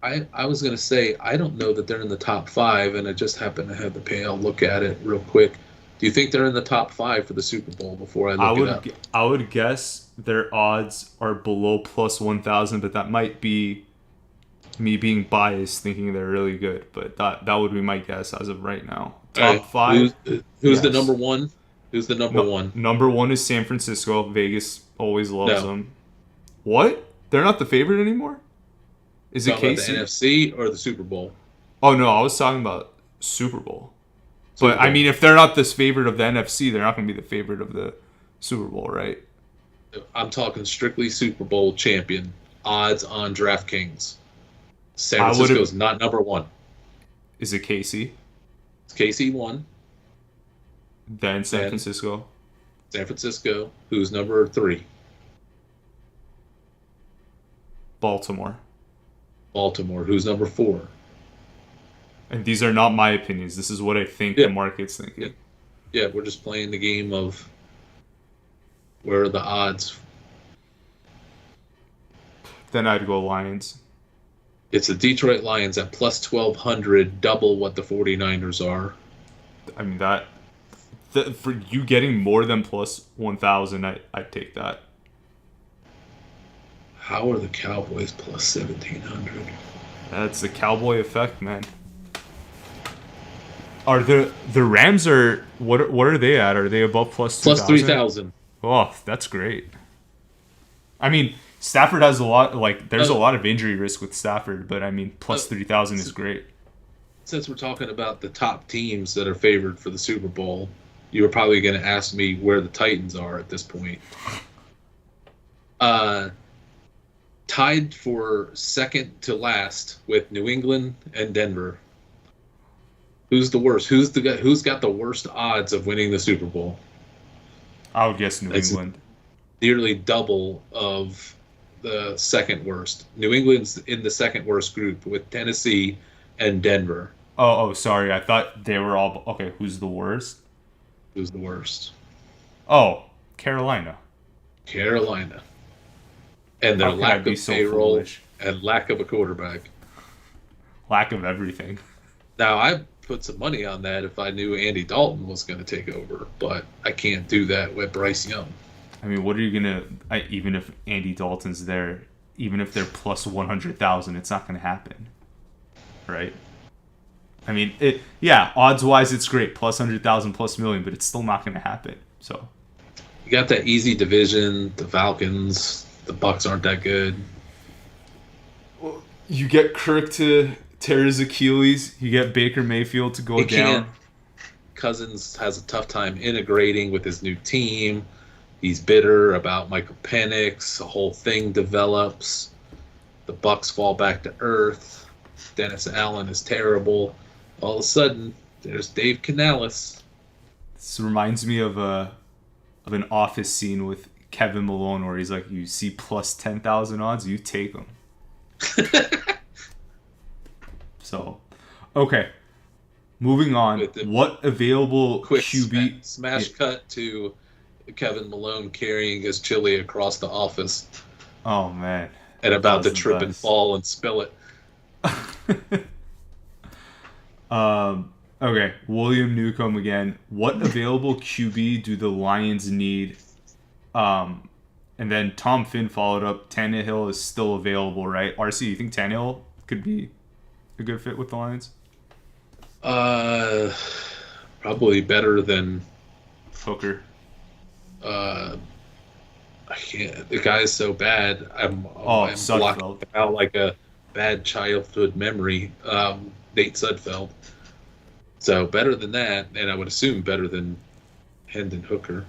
I was going to say, I don't know that they're in the top 5, and I just happen to have the pay. I'll look at it real quick. Do you think they're in the top 5 for the Super Bowl before I look it up?
I would guess their odds are below plus 1,000, but that might be me being biased thinking they're really good. But that would be my guess as of right now. Top 5.
Who's the number 1? Who's the number 1?
Number 1 is San Francisco. Vegas always loves them. What? They're not the favorite anymore? Is it KC?
The NFC or the Super Bowl?
Oh, no, I was talking about Super Bowl. But, I mean, if they're not this favorite of the NFC, they're not going to be the favorite of the Super Bowl, right?
I'm talking strictly Super Bowl champion. Odds on DraftKings. San Francisco's not number 1.
Is it KC?
It's KC 1.
Then San Francisco.
San Francisco, who's number 3?
Baltimore,
who's number 4?
And these are not my opinions. This is what I think the market's thinking.
Yeah, we're just playing the game of where are the odds.
Then I'd go Lions.
It's the Detroit Lions at plus 1,200, double what the 49ers are.
I mean, for you getting more than plus 1,000, I'd take that.
How are the Cowboys plus 1,700?
That's the Cowboy effect, man. Are the Rams what are they at? Are they above plus 2,000?
Plus 3,000.
Oh, that's great. I mean, Stafford has a lot. There's a lot of injury risk with Stafford, but I mean, plus 3,000 is great.
Since we're talking about the top teams that are favored for the Super Bowl, you were probably going to ask me where the Titans are at this point. Tied for second to last with New England and Denver. Who's the worst? Who's got the worst odds of winning the Super Bowl?
I would guess New England.
Nearly double of the second worst. New England's in the second worst group with Tennessee and Denver.
Oh, sorry. I thought they were all... Okay, who's the worst?
Who's the worst?
Oh, Carolina.
And their lack of payroll and lack of a quarterback.
Lack of everything.
Now, I put some money on that if I knew Andy Dalton was going to take over, but I can't do that with Bryce Young.
I mean, what are you going to... Even if Andy Dalton's there, even if they're plus 100,000, it's not going to happen. Right? I mean, odds-wise, it's great. Plus 100,000, plus million, but it's still not going to happen. So,
you got that easy division, the Falcons. The Bucs aren't that good.
Well, you get Kirk to tear his Achilles. You get Baker Mayfield to go down.
Cousins has a tough time integrating with his new team. He's bitter about Michael Penix. The whole thing develops. The Bucks fall back to earth. Dennis Allen is terrible. All of a sudden, there's Dave Canales.
This reminds me of an Office scene with Kevin Malone where he's like, you see plus 10,000 odds, you take them. So, okay. Moving on. What available
quick
QB...
Smash cut to Kevin Malone carrying his chili across the office.
Oh, man.
And about to trip and fall and spill it.
Okay, William Newcomb again. What available QB do the Lions need? And then Tom Finn followed up. Tannehill is still available, right? RC, you think Tannehill could be a good fit with the Lions?
Probably better than
Hooker.
I can't. The guy's so bad. I'm blocking out like a bad childhood memory. Nate Sudfeld. So better than that, and I would assume better than Hendon Hooker.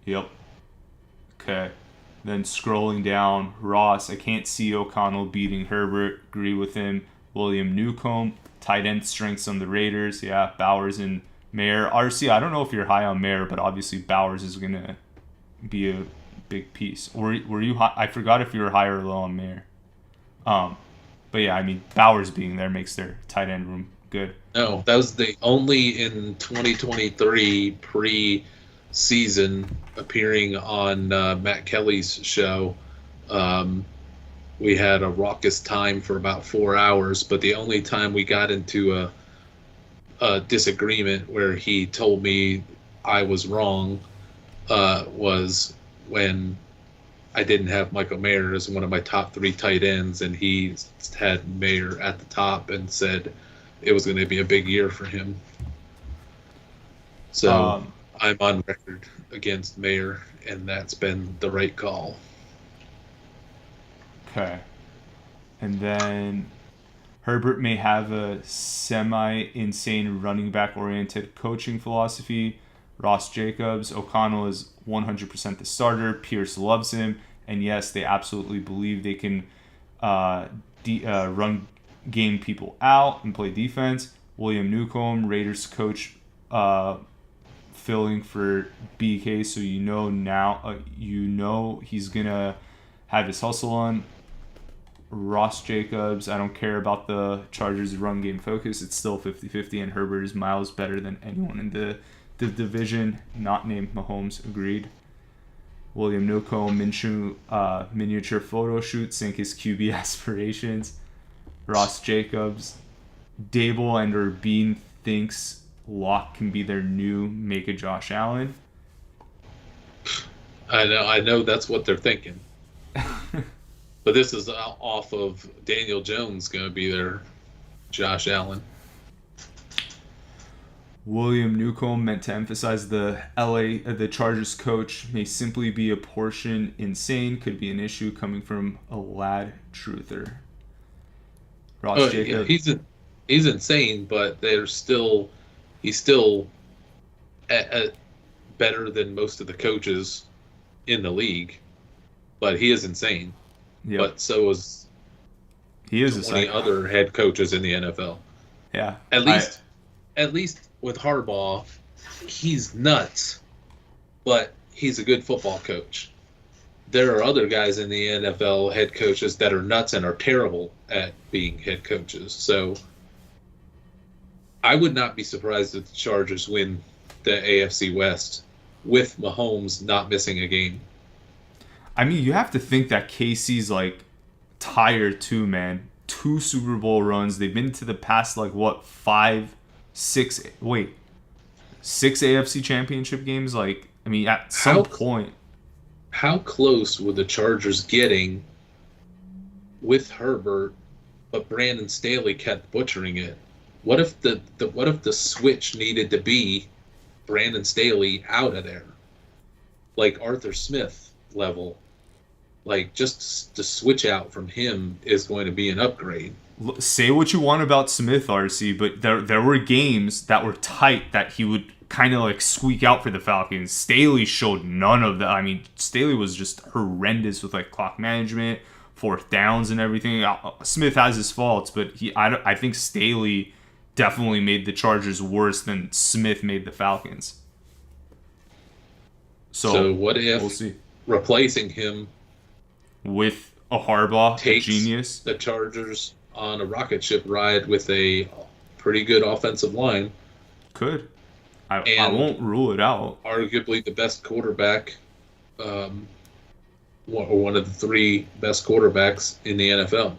Yep. Okay. Then scrolling down, Ross. I can't see O'Connell beating Herbert. Agree with him. William Newcomb. Tight end strengths on the Raiders. Yeah, Bowers and Mayer. RC, I don't know if you're high on Mayer, but obviously Bowers is going to be a big piece. Were you high? I forgot if you were high or low on Mayer. But yeah, I mean, Bowers being there makes their tight end room good.
No, that was the only in 2023 pre-season appearing on Matt Kelly's show. We had a raucous time for about 4 hours, but the only time we got into a disagreement where he told me I was wrong was when I didn't have Michael Mayer as one of my top 3 tight ends, and he had Mayer at the top and said it was going to be a big year for him. So I'm on record against Mayer, and that's been the right call.
Okay. And then Herbert may have a semi-insane running back-oriented coaching philosophy. Ross Jacobs. O'Connell is 100% the starter. Pierce loves him. And yes, they absolutely believe they can run game people out and play defense. William Newcomb, Raiders coach, filling for BK, so you know he's gonna have his hustle on. Ross Jacobs, I don't care about the Chargers' run game focus. It's still 50-50, and Herbert is miles better than anyone in the division, not named Mahomes. Agreed. William Newcomb, Minshew, miniature photo shoot, sink his QB aspirations. Ross Jacobs, Dable and or Bean thinks Locke can be their new Mega Josh Allen.
I know that's what they're thinking. But this is off of Daniel Jones going to be their Josh Allen.
William Newcomb meant to emphasize the Chargers coach may simply be a portion insane, could be an issue coming from a lad truther. Ross Jacobs.
Yeah, he's insane, but he's still better than most of the coaches in the league. But he is insane. Yep. But so is 20 other head coaches in the NFL.
Yeah.
At least with Harbaugh, he's nuts, but he's a good football coach. There are other guys in the NFL head coaches that are nuts and are terrible at being head coaches. So I would not be surprised if the Chargers win the AFC West with Mahomes not missing a game.
I mean, you have to think that KC's like tired too, man. 2 Super Bowl runs. They've been to the past 6 AFC championship games. Like, I mean, at some point.
How close were the Chargers getting with Herbert, but Brandon Staley kept butchering it? What if the switch needed to be Brandon Staley out of there? Like Arthur Smith level. Like, just the switch out from him is going to be an upgrade.
Say what you want about Smith, RC, but there were games that were tight that he would kind of squeak out for the Falcons. Staley showed none of that. I mean, Staley was just horrendous with clock management, fourth downs and everything. Smith has his faults, but I think Staley definitely made the Chargers worse than Smith made the Falcons.
So what if
we'll see.
Replacing him
with a Harbaugh,
takes
a genius,
the Chargers on a rocket ship ride with a pretty good offensive line?
Could. I won't rule it out.
Arguably the best quarterback, or one of the three best quarterbacks in the NFL.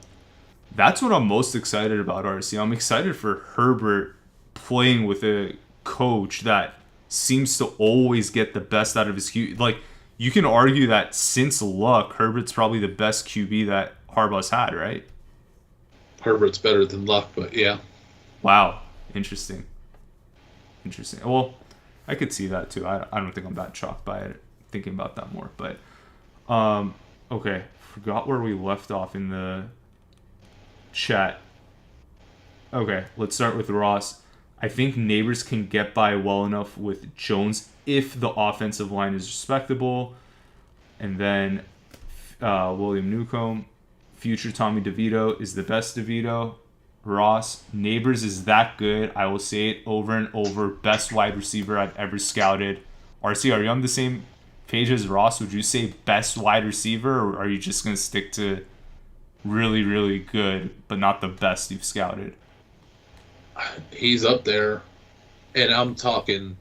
That's what I'm most excited about, RC. I'm excited for Herbert playing with a coach that seems to always get the best out of his QB. Like, you can argue that since Luck, Herbert's probably the best QB that Harbaugh's had, right?
Herbert's better than Luck, but yeah.
Wow. Interesting. Well, I could see that too. I don't think I'm that shocked by it, thinking about that more. But, okay. Forgot where we left off in the chat. Okay, let's start with Ross. I think Neighbors can get by well enough with Jones if the offensive line is respectable. And then William Newcomb, future Tommy DeVito is the best DeVito. Ross, Neighbors is that good. I will say it over and over. Best wide receiver I've ever scouted. RC, are you on the same page as Ross? Would you say best wide receiver, or are you just going to stick to really, really good, but not the best you've scouted?
He's up there, and I'm talking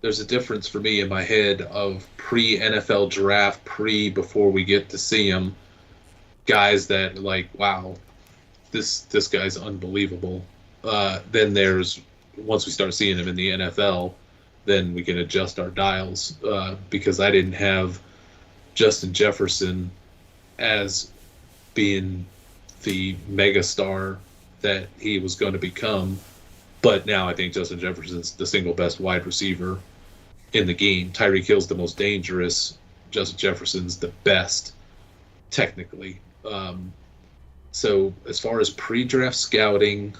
there's a difference for me in my head of pre-NFL draft, before we get to see him, guys that like, wow, this guy's unbelievable. Then there's, once we start seeing him in the NFL, then we can adjust our dials, because I didn't have Justin Jefferson as being the megastar that he was going to become. But now I think Justin Jefferson's the single best wide receiver in the game. Tyreek Hill's the most dangerous. Justin Jefferson's the best, technically. So as far as pre-draft scouting,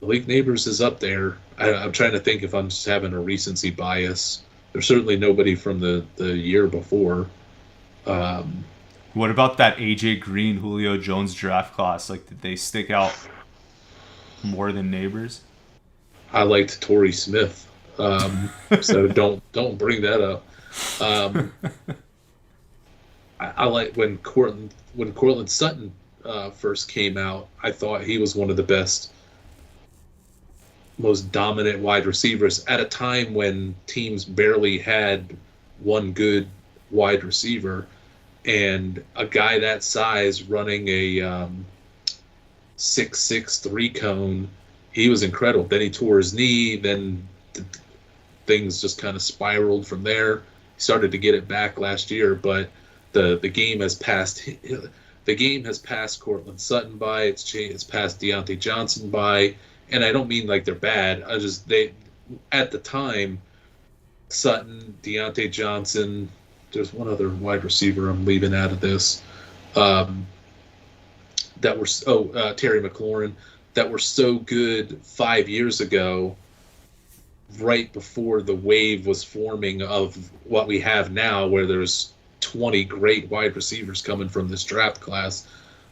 Malik Neighbors is up there. I'm trying to think if I'm just having a recency bias. There's certainly nobody from the year before.
What about that AJ Green, Julio Jones draft class? Like, did they stick out more than Neighbors?
I liked Torrey Smith, so don't bring that up. I like when Cortland Sutton first came out. I thought he was one of the best, most dominant wide receivers at a time when teams barely had one good wide receiver. And a guy that size running a 6'6" 3-cone, he was incredible. Then he tore his knee. Then things just kind of spiraled from there. He started to get it back last year, but the game has passed. The game has passed Cortland Sutton by. It's passed Deontay Johnson by, and I don't mean like they're bad. They at the time, Sutton, Deontay Johnson. There's one other wide receiver I'm leaving out of this. Terry McLaurin, that were so good 5 years ago, right before the wave was forming of what we have now, where there's 20 great wide receivers coming from this draft class.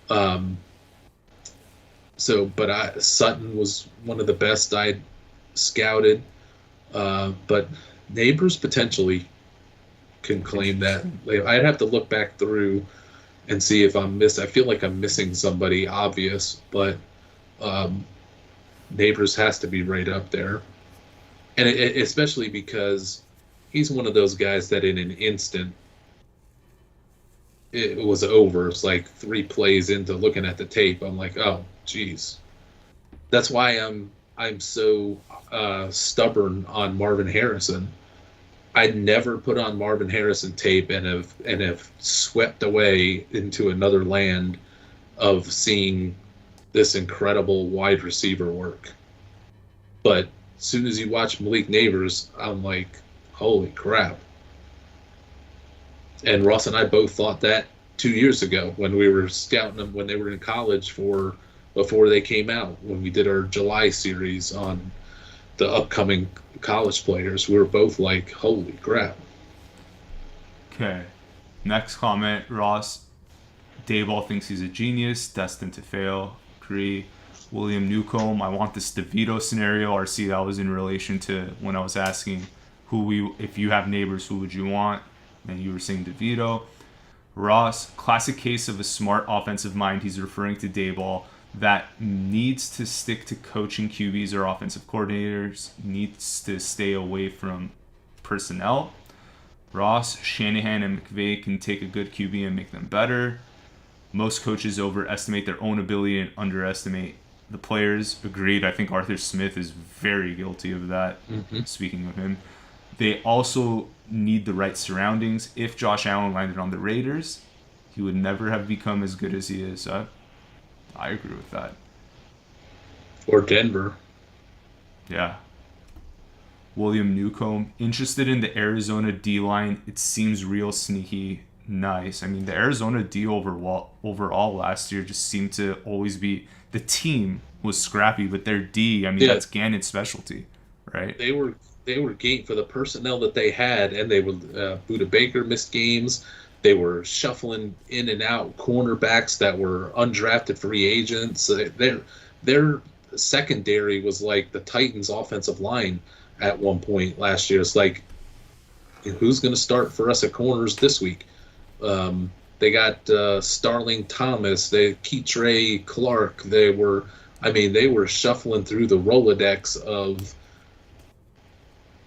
Sutton was one of the best I'd scouted, but Neighbors potentially can claim that. I'd have to look back through and see if I feel like I'm missing somebody obvious, but Neighbors has to be right up there. And especially because he's one of those guys that in an instant it was over. It's like 3 plays into looking at the tape, I'm like, oh, geez. That's why I'm so stubborn on Marvin Harrison. I never put on Marvin Harrison tape and have swept away into another land of seeing this incredible wide receiver work. But as soon as you watch Malik Neighbors, I'm like, holy crap. And Ross and I both thought that 2 years ago when we were scouting them when they were in college before they came out, when we did our July series on the upcoming college players. We were both like, holy crap.
Okay. Next comment, Ross. Dayball thinks he's a genius, destined to fail. Agree. William Newcomb, I want this DeVito scenario. RC, that was in relation to when I was asking if you have neighbors, who would you want? And you were saying DeVito. Ross, classic case of a smart offensive mind. He's referring to Dayball that needs to stick to coaching QBs or offensive coordinators, needs to stay away from personnel. Ross, Shanahan and McVay can take a good QB and make them better. Most coaches overestimate their own ability and underestimate the players. Agreed. I think Arthur Smith is very guilty of that, speaking of him. They also need the right surroundings. If Josh Allen landed on the Raiders, he would never have become as good as he is. I agree with that.
Or Denver.
Yeah. William Newcomb, interested in the Arizona D-line. It seems real sneaky nice. I mean, the Arizona D overall last year just seemed to always be... The team was scrappy, but their D, I mean, that's Gannon's specialty, right?
They were game for the personnel that they had, and they would Buda Baker missed games. They were shuffling in and out cornerbacks that were undrafted free agents. Their secondary was like the Titans' offensive line at one point last year. It's like, who's going to start for us at corners this week? They got Starling Thomas, Keitre Clark. They were shuffling through the Rolodex of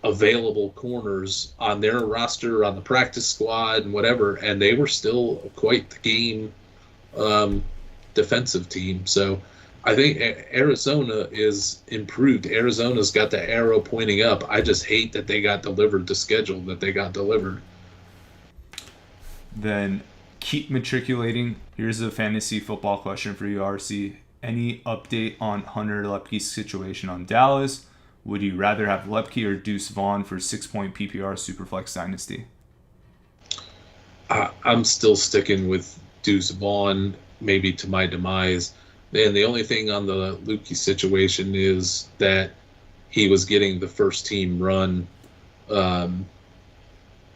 available corners on their roster, on the practice squad and whatever, and they were still quite the game defensive team. So I think Arizona is improved. Arizona's got the arrow pointing up. I just hate that they got delivered the schedule that they got delivered.
Then keep matriculating. Here's a fantasy football question for you, RC. Any update on Hunter Lepke's situation on Dallas? Would you rather have Lepke or Deuce Vaughn for 6-point PPR Superflex Dynasty?
I'm still sticking with Deuce Vaughn, maybe to my demise. And the only thing on the Lepke situation is that he was getting the first team run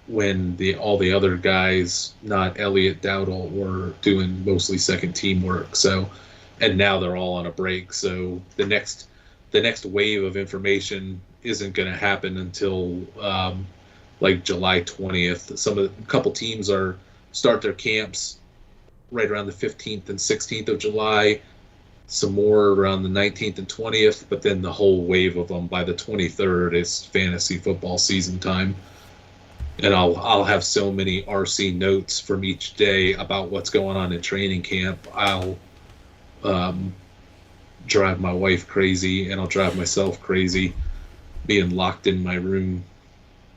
when all the other guys, not Elliott Dowdle, were doing mostly second team work. So, and now they're all on a break. So the next wave of information isn't going to happen until like July 20th. A couple teams start their camps right around the 15th and 16th of July. Some more around the 19th and 20th, but then the whole wave of them by the 23rd is fantasy football season time. And I'll have so many RC notes from each day about what's going on in training camp. I'll drive my wife crazy, and I'll drive myself crazy being locked in my room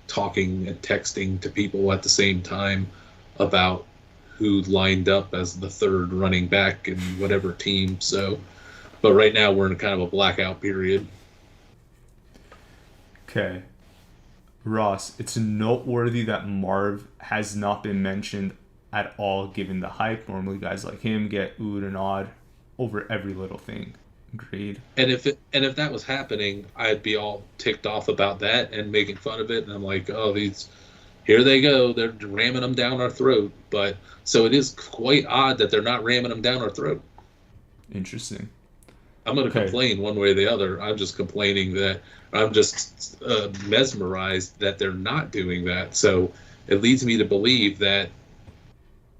talking and texting to people at the same time about who lined up as the third running back in whatever team. So, but right now we're in kind of a blackout period.
Okay. Ross, it's noteworthy that Marv has not been mentioned at all given the hype. Normally guys like him get oohed and awed over every little thing. Agreed.
And if that was happening, I'd be all ticked off about that and making fun of it. And I'm like, oh, here they go. They're ramming them down our throat. But so it is quite odd that they're not ramming them down our throat.
Interesting.
I'm going to complain one way or the other. I'm just complaining that I'm just mesmerized that they're not doing that. So it leads me to believe that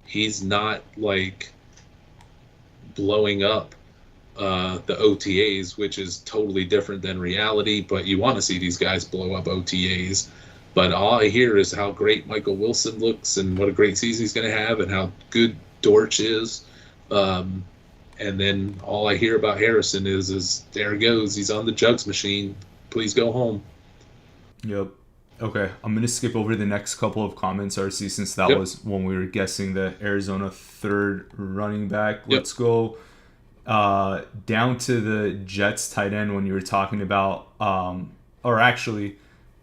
he's not like blowing up the OTAs, which is totally different than reality. But you want to see these guys blow up OTAs. But all I hear is how great Michael Wilson looks and what a great season he's going to have and how good Dortch is. And then all I hear about Harrison is there he goes. He's on the jugs machine. Please go home.
Yep. Okay. I'm going to skip over the next couple of comments, RC, since that was when we were guessing the Arizona third running back. Let's go down to the Jets tight end when you were talking about, when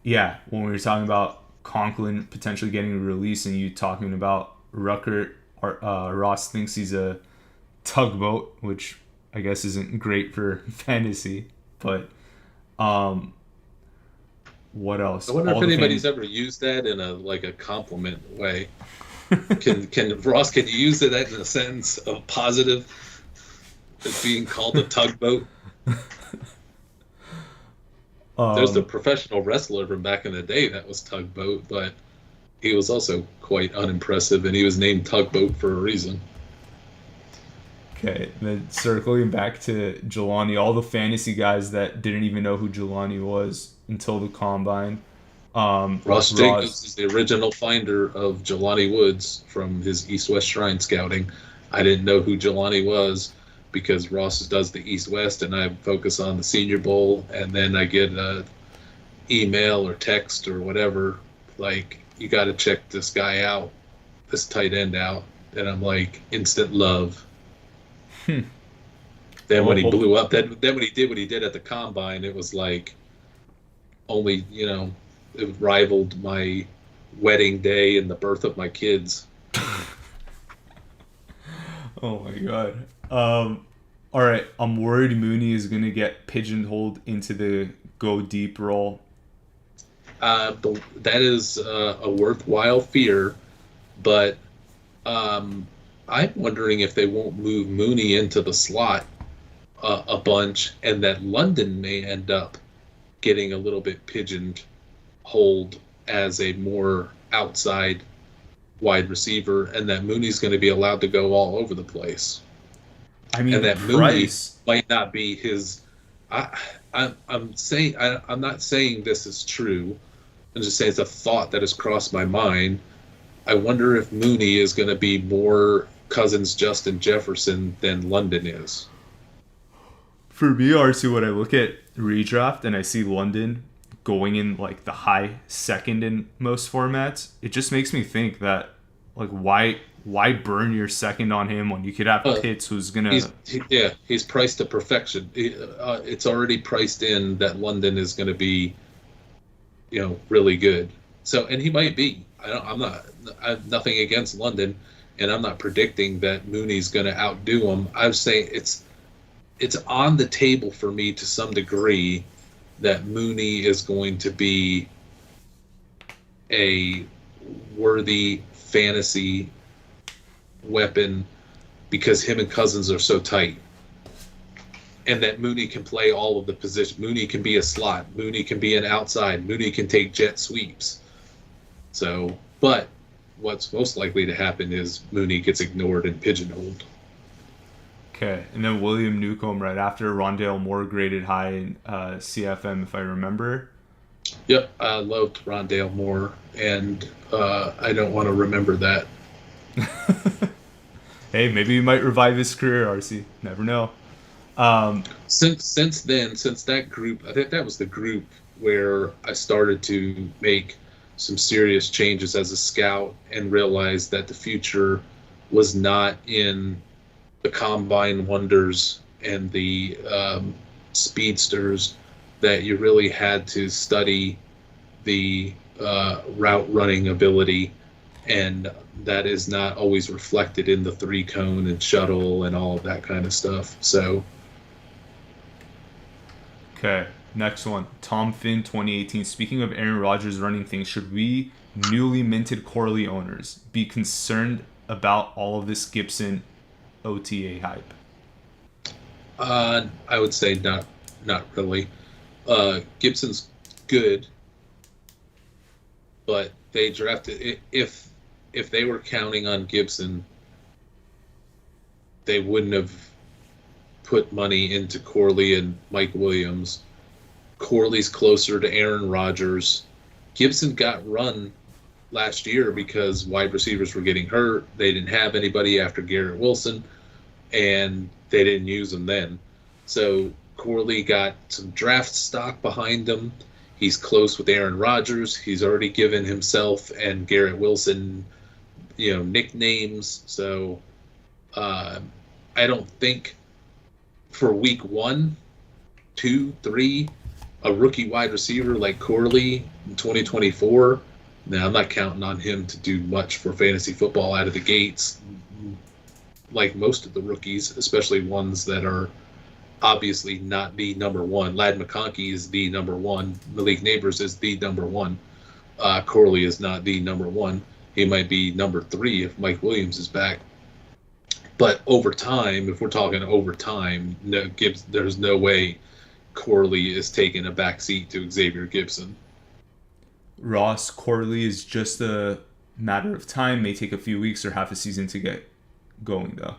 we were talking about Conklin potentially getting released and you talking about Ruckert. Ross thinks he's a tugboat, which I guess isn't great for fantasy, but What else?
I wonder
All
if
the
anybody's
fans.
ever used that in a compliment way. Can Ross, can you use that in a sentence of positive as being called a tugboat? There's the
um,
professional wrestler from back in the day that was tugboat, but he was also quite unimpressive, and he was named tugboat for a reason.
okay, then circling back to Jelani, all the fantasy guys that didn't even know who Jelani was until the combine.
Ross
Ross,
Jacobs is the original finder of Jelani Woods from his East West Shrine scouting. I didn't know who Jelani was because Ross does the East West, and I focus on the Senior Bowl, and then I get a email or text or whatever like, you got to check this guy out, this tight end out, and I'm like, instant love. Then when he blew up, then when he did what he did at the combine, it was like only, it rivaled my wedding day and the birth of my kids.
oh my god. All right, I'm worried Mooney is gonna get pigeonholed into the go deep role.
That is a worthwhile fear, but I'm wondering if they won't move Mooney into the slot a bunch, and that London may end up getting a little bit pigeonholed as a more outside wide receiver, and that Mooney's going to be allowed to go all over the place.
I mean,
And
the
that Mooney
price.
might not be his. I'm saying I'm not saying this is true. I'm just saying it's a thought that has crossed my mind. I wonder if Mooney is going to be more Cousins, Justin Jefferson than London is.
For me, RC, when I look at redraft and I see London going in like the high second in most formats, it just makes me think that like why burn your second on him when you could have Pitts who's gonna.
He's priced to perfection. It's already priced in that London is going to be, really good. So, and he might be. I have nothing against London, and I'm not predicting that Mooney's going to outdo him. I'm saying it's on the table for me to some degree that Mooney is going to be a worthy fantasy weapon because him and Cousins are so tight. And that Mooney can play all of the positions. Mooney can be a slot. Mooney can be an outside. Mooney can take jet sweeps. So, but what's most likely to happen is Mooney gets ignored and pigeonholed.
Okay, and then William Newcomb right after Rondale Moore graded high in CFM, if I remember.
Yep, I loved Rondale Moore, and I don't want to remember that.
Hey, maybe you might revive his career, RC. Never know.
Since that group, I think that was the group where I started to make some serious changes as a scout and realized that the future was not in the combine wonders and the speedsters, that you really had to study the route running ability, and that is not always reflected in the 3-cone and shuttle and all of that kind of stuff. So
Okay, next one. Tom Finn, 2018. Speaking of Aaron Rodgers running things, should we newly minted Corley owners be concerned about all of this Gibson OTA hype?
I would say not really. Gibson's good, but they drafted, if they were counting on Gibson, they wouldn't have put money into Corley and Mike Williams. Corley's closer to Aaron Rodgers. Gibson got run last year because wide receivers were getting hurt. They didn't have anybody after Garrett Wilson, and they didn't use him then. So Corley got some draft stock behind him. He's close with Aaron Rodgers. He's already given himself and Garrett Wilson, nicknames. So I don't think for week 1, 2, 3, a rookie wide receiver like Corley in 2024, now I'm not counting on him to do much for fantasy football out of the gates, like most of the rookies, especially ones that are obviously not the number one. Lad McConkey is the number one. Malik Neighbors is the number one. Corley is not the number one. He might be number 3 if Mike Williams is back. But over time, if we're talking over time, there's no way Corley is taking a back seat to Xavier Gibson.
Ross Corley is just a matter of time. May take a few weeks or half a season to get going, though.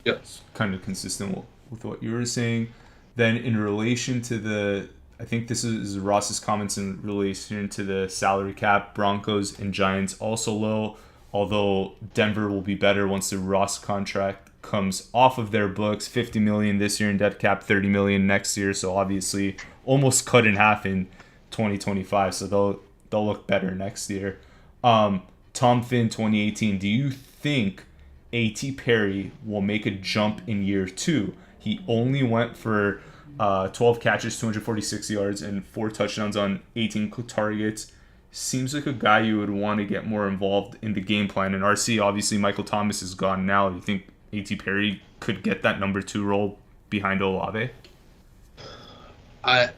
Yep.
It's kind of consistent with what you were saying. Then in relation to I think this is Ross's comments in relation to the salary cap, Broncos and Giants also low, although Denver will be better once the Ross contract comes off of their books. $50 million this year in dead cap, $30 million next year, so obviously almost cut in half in 2025, so they'll look better next year. Tom Finn 2018, do you think A.T. Perry will make a jump in year 2? He only went for 12 catches, 246 yards, and 4 touchdowns on 18 targets. Seems like a guy you would want to get more involved in the game plan. And RC, obviously, Michael Thomas is gone now. Do you think A.T. Perry could get that number 2 role behind Olave?
I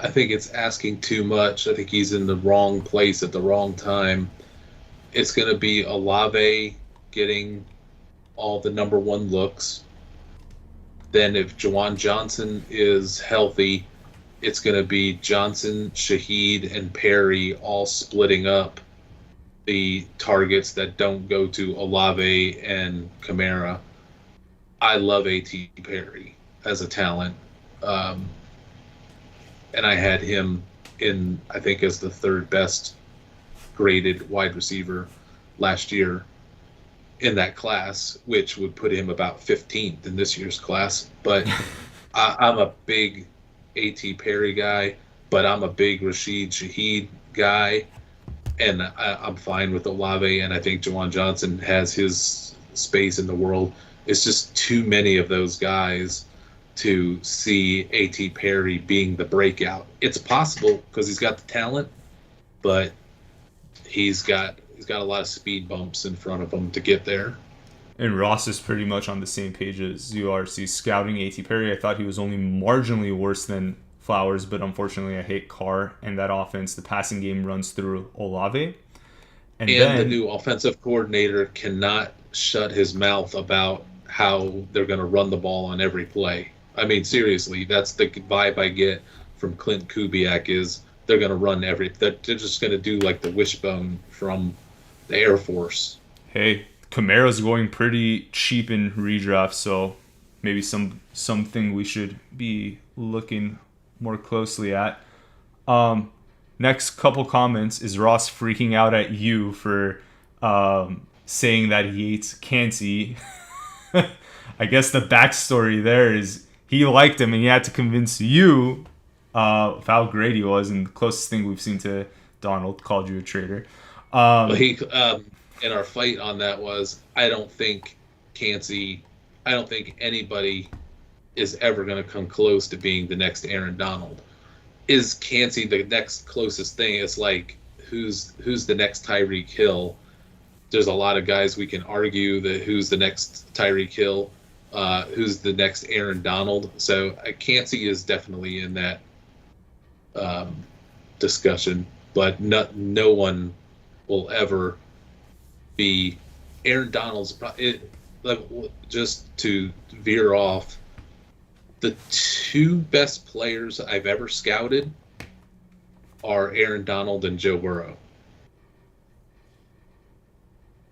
think it's asking too much. I think he's in the wrong place at the wrong time. It's going to be Olave getting all the number 1 looks. Then if Juwan Johnson is healthy, it's going to be Johnson, Shaheed, and Perry all splitting up the targets that don't go to Olave and Kamara. I love A.T. Perry as a talent. And I had him in, I think, as the 3rd best graded wide receiver last year in that class, which would put him about 15th in this year's class. But I'm a big A.T. Perry guy, but I'm a big Rashid Shaheed guy, and I'm fine with Olave, and I think Juwan Johnson has his space in the world. It's just too many of those guys to see A.T. Perry being the breakout. It's possible because he's got the talent, but he's got a lot of speed bumps in front of him to get there.
And Ross is pretty much on the same page as you are. See, scouting A.T. Perry, I thought he was only marginally worse than Flowers, but unfortunately I hate Carr and that offense. The passing game runs through Olave. And then
the new offensive coordinator cannot shut his mouth about how they're going to run the ball on every play. I mean, seriously, that's the vibe I get from Clint Kubiak is they're going to run they're just going to do like the wishbone from the Air Force.
Hey, Kamara's going pretty cheap in redraft, so maybe something we should be looking more closely at. Next couple comments is Ross freaking out at you for saying that he hates Kancey. I guess the backstory there is he liked him and he had to convince you of how great he was, and the closest thing we've seen to Donald called you a traitor.
He in our fight on that was I don't think anybody is ever going to come close to being the next Aaron Donald. Is Kancey the next closest thing? It's like who's the next Tyreek Hill? There's a lot of guys we can argue that who's the next Tyreek Hill, who's the next Aaron Donald. So Kancey is definitely in that discussion, but no one will ever be Aaron Donald's. Just to veer off, the 2 best players I've ever scouted are Aaron Donald and Joe Burrow.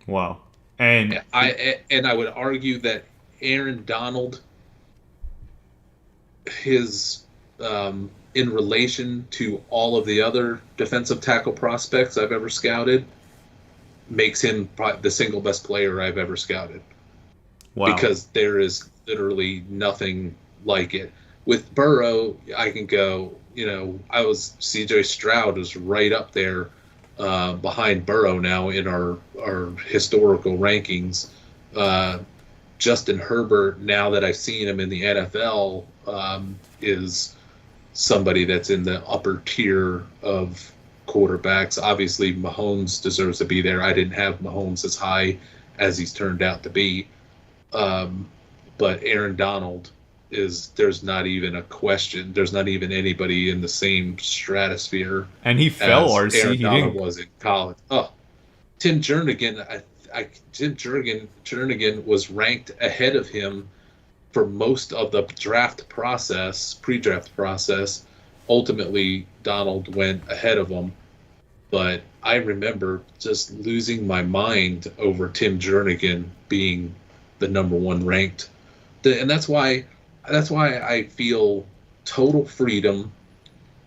Wow. And
I would argue that Aaron Donald, his in relation to all of the other defensive tackle prospects I've ever scouted, makes him probably the single best player I've ever scouted.
Wow.
Because there is literally nothing like it. With Burrow, I can go, CJ Stroud is right up there behind Burrow now in our historical rankings. Justin Herbert, now that I've seen him in the NFL, is somebody that's in the upper tier of quarterbacks. Obviously, Mahomes deserves to be there. I didn't have Mahomes as high as he's turned out to be. But Aaron Donald there's not even a question. There's not even anybody in the same stratosphere
And he fell,
as
RC.
Aaron
He
Donald
didn't.
was in college. Oh, Tim Jernigan, Tim Jernigan was ranked ahead of him for most of the pre-draft process. Ultimately, Donald went ahead of him, but I remember just losing my mind over Tim Jernigan being the number one ranked, and that's why I feel total freedom.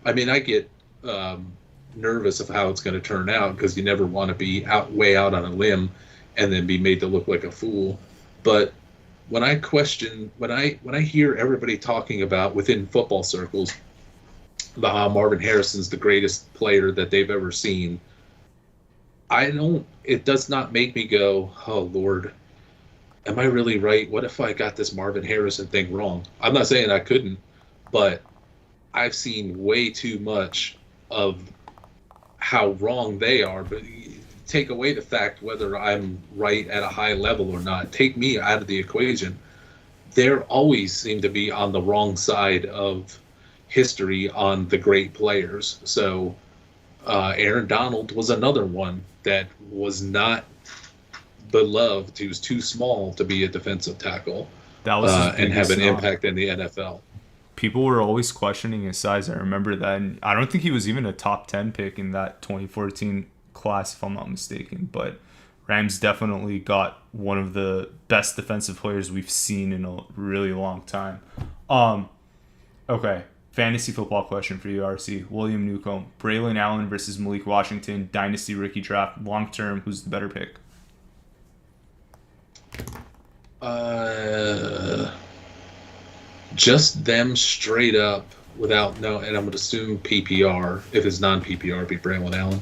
I mean, I get nervous of how it's going to turn out because you never want to be way out on a limb and then be made to look like a fool. But when I hear everybody talking about within football circles about how Marvin Harrison's the greatest player that they've ever seen, it does not make me go, oh Lord, am I really right? What if I got this Marvin Harrison thing wrong? I'm not saying I couldn't, but I've seen way too much of how wrong they are. But take away the fact whether I'm right at a high level or not. Take me out of the equation. They always seem to be on the wrong side of history on the great players. So Aaron Donald was another one that was not beloved. He was too small to be a defensive tackle
That was his
and have
biggest
an
knock.
impact in the NFL.
People were always questioning his size. I remember that. And I don't think he was even a top 10 pick in that 2014 class, if I'm not mistaken. But Rams definitely got one of the best defensive players we've seen in a really long time. Okay. Fantasy football question for you, RC. William Newcomb. Braylon Allen versus Malik Washington. Dynasty rookie draft. Long term, who's the better pick?
Just them straight up without and I'm going to assume PPR. If it's non-PPR, it'd be Braylon Allen.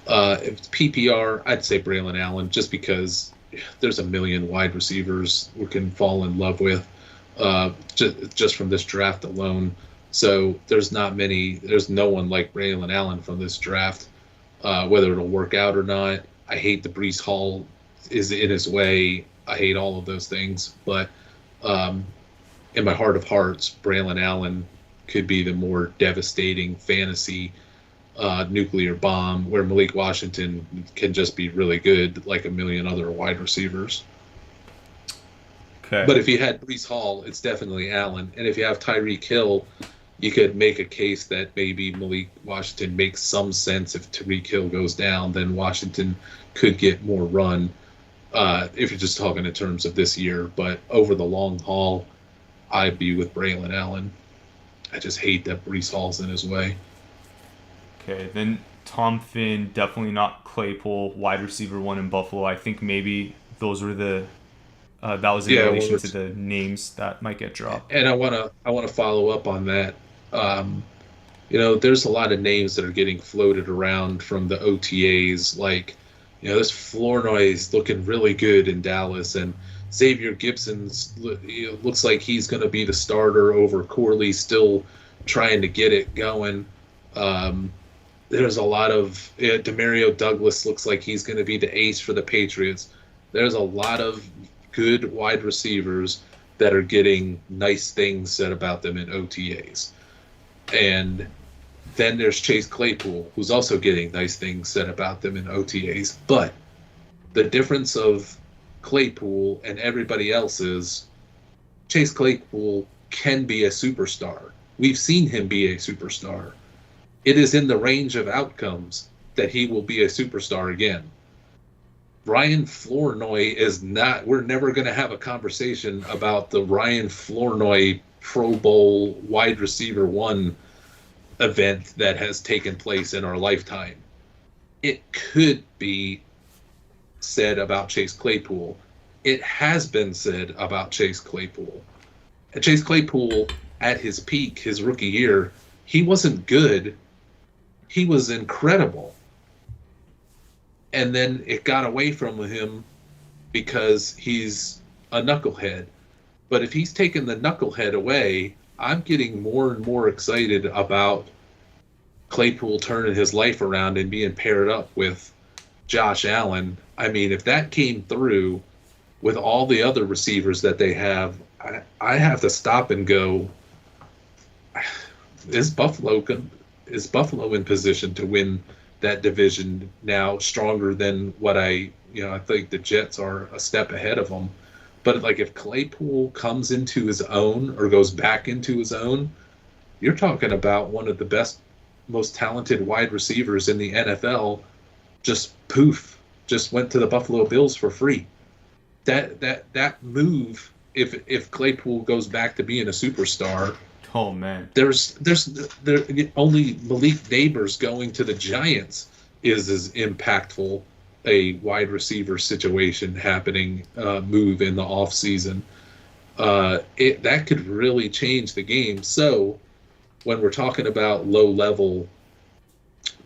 If it's PPR, I'd say Braylon Allen just because there's a million wide receivers we can fall in love with just from this draft alone. So there's no one like Braylon Allen from this draft, whether it'll work out or not. I hate the Breece Hall is in his way. I hate all of those things, but in my heart of hearts, Braylon Allen could be the more devastating fantasy nuclear bomb, where Malik Washington can just be really good, like a million other wide receivers.
Okay.
But if you had Breece Hall, it's definitely Allen, and if you have Tyreek Hill, you could make a case that maybe Malik Washington makes some sense. If Tyreek Hill goes down, then Washington could get more run. If you're just talking in terms of this year, but over the long haul, I'd be with Braylon Allen. I just hate that Breece Hall's in his way.
Okay, then Tom Finn, definitely not Claypool, wide receiver one in Buffalo. I think maybe those were that was in relation to the names that might get dropped.
And I wanna follow up on that. There's a lot of names that are getting floated around from the OTAs, like, this Flournoy is looking really good in Dallas, and Xavier Gibson's looks like he's going to be the starter over Corley, still trying to get it going. There's a lot of Demario Douglas looks like he's going to be the ace for the Patriots. There's a lot of good wide receivers that are getting nice things said about them in OTAs. And then there's Chase Claypool, who's also getting nice things said about them in OTAs. But the difference of Claypool and everybody else is Chase Claypool can be a superstar. We've seen him be a superstar. It is in the range of outcomes that he will be a superstar again. Ryan Flournoy is not. We're never going to have a conversation about the Ryan Flournoy Pro Bowl wide receiver one event that has taken place in our lifetime. It could be said about Chase Claypool. It has been said about Chase Claypool. And Chase Claypool, at his peak, his rookie year, he wasn't good. He was incredible. And then it got away from him because he's a knucklehead. But if he's taken the knucklehead away, I'm getting more and more excited about Claypool turning his life around and being paired up with Josh Allen. I mean, if that came through with all the other receivers that they have, I have to stop and go. Is Buffalo in position to win that division now, stronger than what I think the Jets are a step ahead of them. But like if Claypool comes into his own or goes back into his own, you're talking about one of the best, most talented wide receivers in the NFL. Just went to the Buffalo Bills for free. That move, if Claypool goes back to being a superstar.
Oh man,
there's only Malik Neighbors going to the Giants is as impactful a wide receiver situation happening move in the offseason. That could really change the game. So when we're talking about low level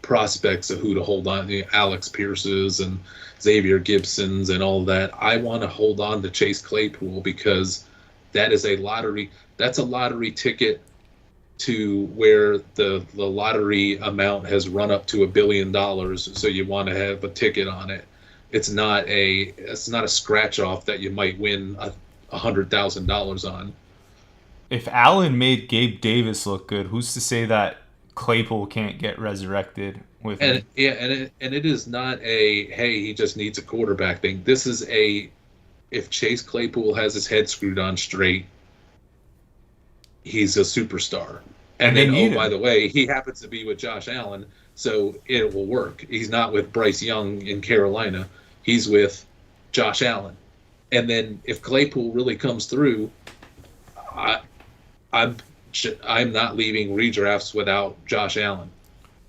prospects of who to hold on, Alex Pierce's and Xavier Gibson's and all that, I want to hold on to Chase Claypool because that is a lottery. That's a lottery ticket to where the lottery amount has run up to $1 billion. So you want to have a ticket on it. It's not a scratch off that you might win $100,000 on.
If Allen made Gabe Davis look good, who's to say that Claypool can't get resurrected with him?
And it is not a hey, he just needs a quarterback thing. This is if Chase Claypool has his head screwed on straight, he's a superstar. And then, by the way, he happens to be with Josh Allen, so it will work. He's not with Bryce Young in Carolina. He's with Josh Allen. And then if Claypool really comes through, I'm not leaving redrafts without Josh Allen.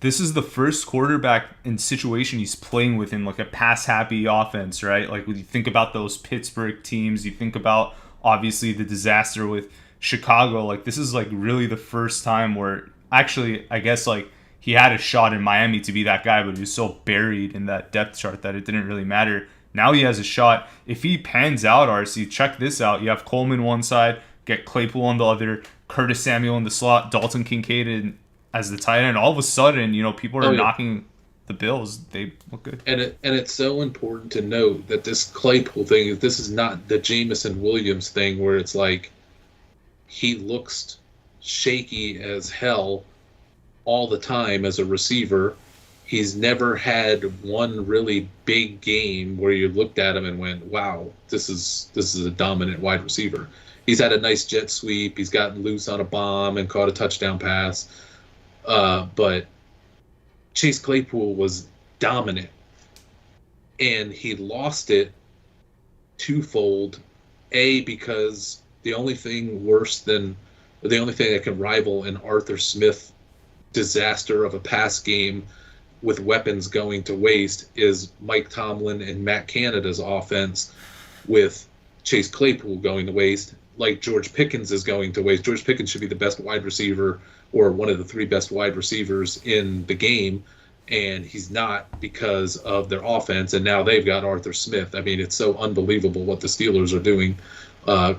This is the first quarterback in situation he's playing with in like a pass-happy offense, right? Like when you think about those Pittsburgh teams, you think about obviously the disaster with Chicago. Like this is like really the first time where actually I guess like he had a shot in Miami to be that guy, but he was so buried in that depth chart that it didn't really matter. Now he has a shot. If he pans out, RC, check this out. You have Coleman one side, get Claypool on the other, Curtis Samuel in the slot, Dalton Kincaid as the tight end. All of a sudden, people are knocking the Bills. They look good.
And it's so important to note that this Claypool thing, this is not the Jameson Williams thing where it's like he looks shaky as hell all the time as a receiver. He's never had one really big game where you looked at him and went, wow, this is a dominant wide receiver. He's had a nice jet sweep. He's gotten loose on a bomb and caught a touchdown pass. But Chase Claypool was dominant. And he lost it twofold. Because the only thing that can rival an Arthur Smith disaster of a pass game with weapons going to waste is Mike Tomlin and Matt Canada's offense with Chase Claypool going to waste, like George Pickens is going to waste. George Pickens should be the best wide receiver or one of the three best wide receivers in the game, and he's not because of their offense, and now they've got Arthur Smith. I mean, it's so unbelievable what the Steelers are doing,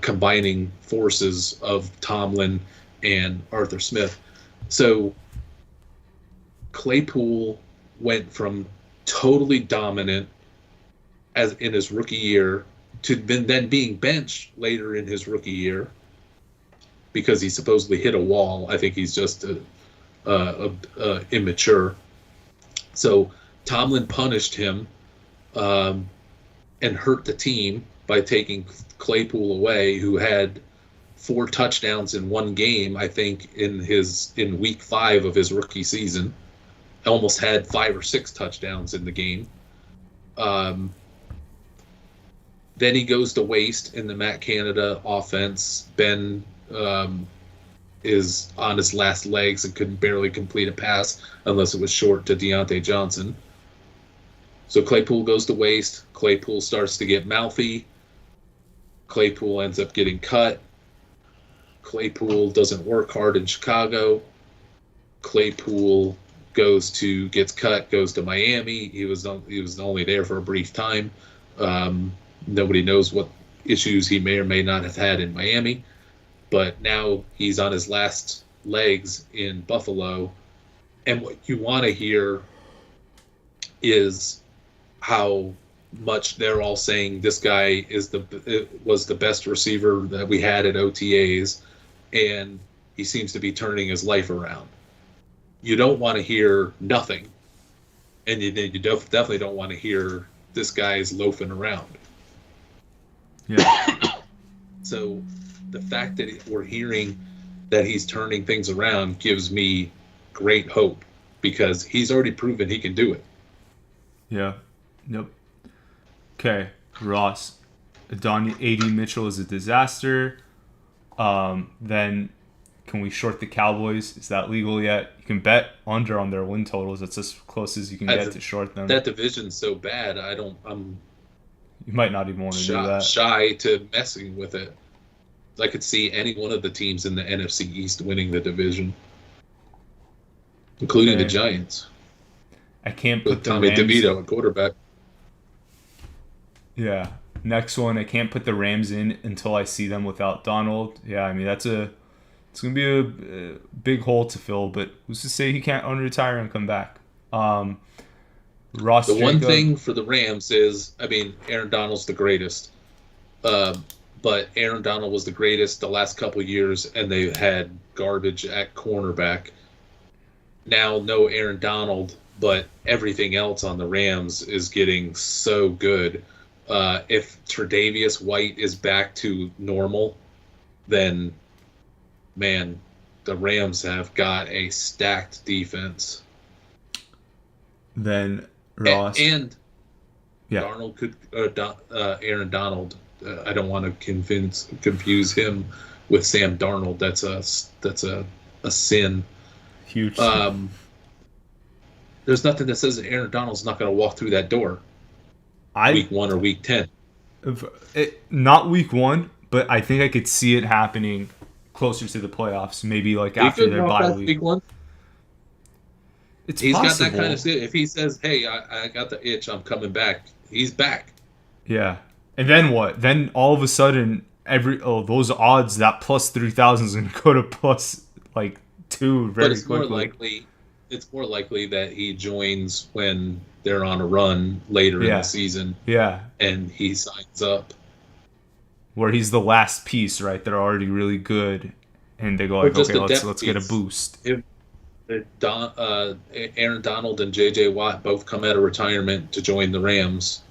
combining forces of Tomlin and Arthur Smith. So Claypool went from totally dominant as in his rookie year to then being benched later in his rookie year because he supposedly hit a wall. I think he's just immature. So Tomlin punished him and hurt the team by taking Claypool away, who had 4 touchdowns in one game, I think, in week 5 of his rookie season. Almost had 5 or 6 touchdowns in the game. Then he goes to waste in the Matt Canada offense. Ben is on his last legs and couldn't barely complete a pass unless it was short to Deontay Johnson. So Claypool goes to waste. Claypool starts to get mouthy. Claypool ends up getting cut. Claypool doesn't work hard in Chicago. Claypool gets cut, goes to Miami. He was only there for a brief time. Nobody knows what issues he may or may not have had in Miami, but now he's on his last legs in Buffalo. And what you want to hear is how much they're all saying this guy was the best receiver that we had at OTAs, and he seems to be turning his life around. You don't want to hear nothing, and you definitely don't want to hear this guy's loafing around.
Yeah.
So the fact that we're hearing that he's turning things around gives me great hope, because he's already proven he can do it.
Yeah. Yep. Okay, Ross. AD Mitchell is a disaster. Then can we short the Cowboys? Is that legal yet? You can bet under on their win totals. That's as close as you can get to short them.
That division's so bad. I'm
You might not even want to do that.
Shy to messing with it. I could see any one of the teams in the NFC East winning the division, including the Giants.
I can't put
with Tommy DeVito at quarterback.
Yeah. Next one, I can't put the Rams in until I see them without Donald. Yeah, I mean it's gonna be a big hole to fill, but who's to say he can't unretire and come back? Ross.
The one thing for the Rams is, I mean, Aaron Donald's the greatest, but Aaron Donald was the greatest the last couple of years, and they had garbage at cornerback. Now, no Aaron Donald, but everything else on the Rams is getting so good. If Tre'Davious White is back to normal, then, man, the Rams have got a stacked defense.
Then Ross
and Darnold could Aaron Donald. I don't want to confuse him with Sam Darnold. That's a sin.
Huge.
There's nothing that says that Aaron Donald's not going to walk through that door. Week 1 or week 10.
Not week 1, but I think I could see it happening closer to the playoffs. Maybe like after their bye week.
Week 1.
He's possible.
Got that kind of shit. If he says, "Hey, I got the itch, I'm coming back," he's back.
Yeah, and then what? Then all of a sudden, those odds, that plus 3,000 is going to go to plus like 2 very quickly.
It's more likely that he joins when they're on a run later in the season.
Yeah,
and he signs up.
Where he's the last piece, right? They're already really good, and they go like, "Okay, let's get a boost."
Aaron Donald and J.J. Watt both come out of retirement to join the Rams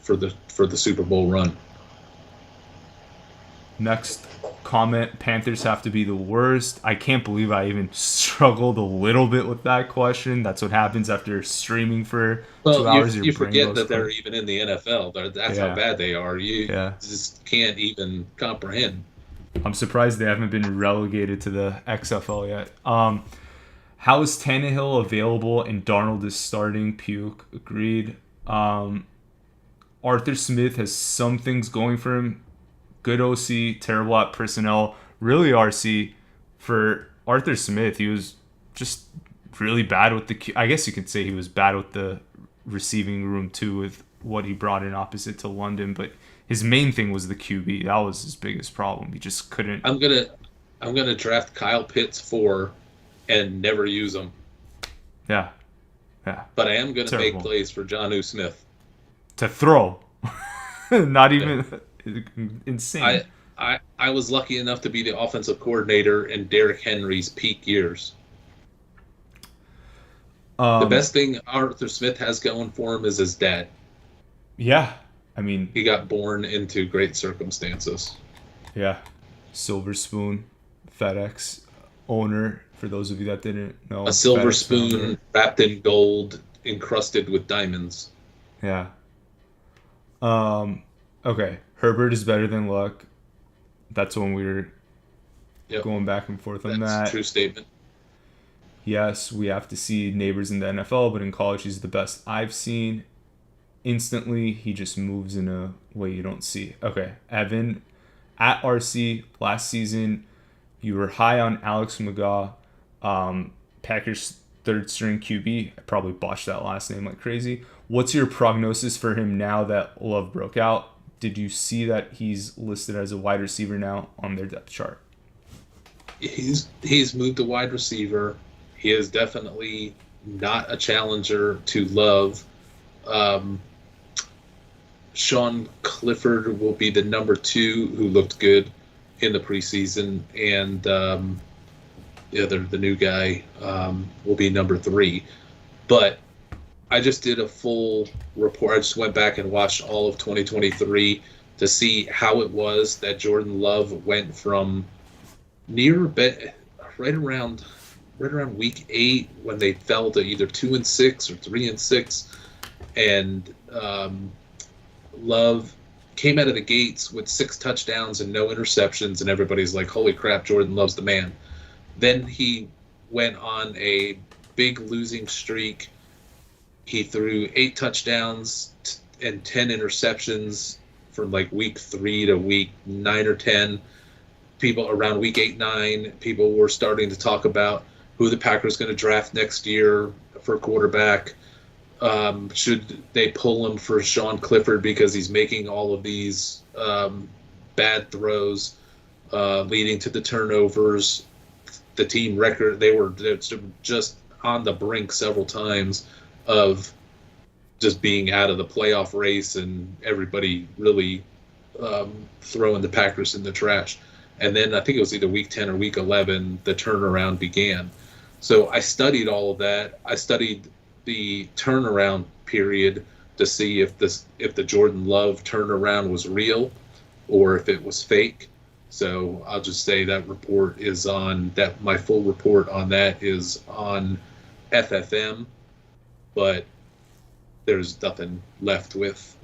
for the Super Bowl run.
Next comment, Panthers have to be the worst. I can't believe I even struggled a little bit with that question. That's what happens after streaming for 2 hours.
You forget that they're even in the NFL. That's how bad they are. You just can't even comprehend.
I'm surprised they haven't been relegated to the XFL yet. How is Tannehill available and Darnold is starting? Puke. Agreed. Arthur Smith has some things going for him. Good OC, terrible at personnel. Really, RC, for Arthur Smith, he was just really bad with the... I guess you could say he was bad with the receiving room, too, with what he brought in opposite to London. But his main thing was the QB. That was his biggest problem. He just couldn't...
I'm gonna draft Kyle Pitts 4 and never use him.
Yeah.
But I am going to make plays for Jonnu Smith.
To throw. Not even... Insane.
I was lucky enough to be the offensive coordinator in Derrick Henry's peak years. The best thing Arthur Smith has going for him is his dad.
Yeah. I mean...
He got born into great circumstances.
Yeah. Silver spoon, FedEx owner, for those of you that didn't know.
A silver spoon wrapped in gold, encrusted with diamonds.
Yeah. Okay. Herbert is better than Luck. That's when we were going back and forth on that.
That's a true statement.
Yes, we have to see neighbors in the NFL, but in college he's the best I've seen. Instantly, he just moves in a way you don't see. Okay, Evan, at RC, last season, you were high on Alex McGaw, Packers third-string QB. I probably botched that last name like crazy. What's your prognosis for him now that Love broke out? Did you see that he's listed as a wide receiver now on their depth chart?
He's moved to wide receiver. He is definitely not a challenger to Love. Sean Clifford will be the number 2 who looked good in the preseason, and the new guy will be number 3. But I just did a full report. I just went back and watched all of 2023 to see how it was that Jordan Love went from right around week 8 when they fell to either 2-6 or 3-6, and Love came out of the gates with 6 touchdowns and no interceptions, and everybody's like, holy crap, Jordan Love's the man. Then he went on a big losing streak. He threw 8 touchdowns and 10 interceptions from like week 3 to week 9 or 10. People around week 8, 9, people were starting to talk about who the Packers going to draft next year for quarterback. Should they pull him for Sean Clifford because he's making all of these bad throws, leading to the turnovers? The team record, they were just on the brink several times of just being out of the playoff race, and everybody really throwing the Packers in the trash. And then I think it was either week 10 or week 11, the turnaround began. So I studied all of that. I studied the turnaround period to see if the Jordan Love turnaround was real or if it was fake. So I'll just say that report is on that. My full report on that is on FFM, but there's nothing left with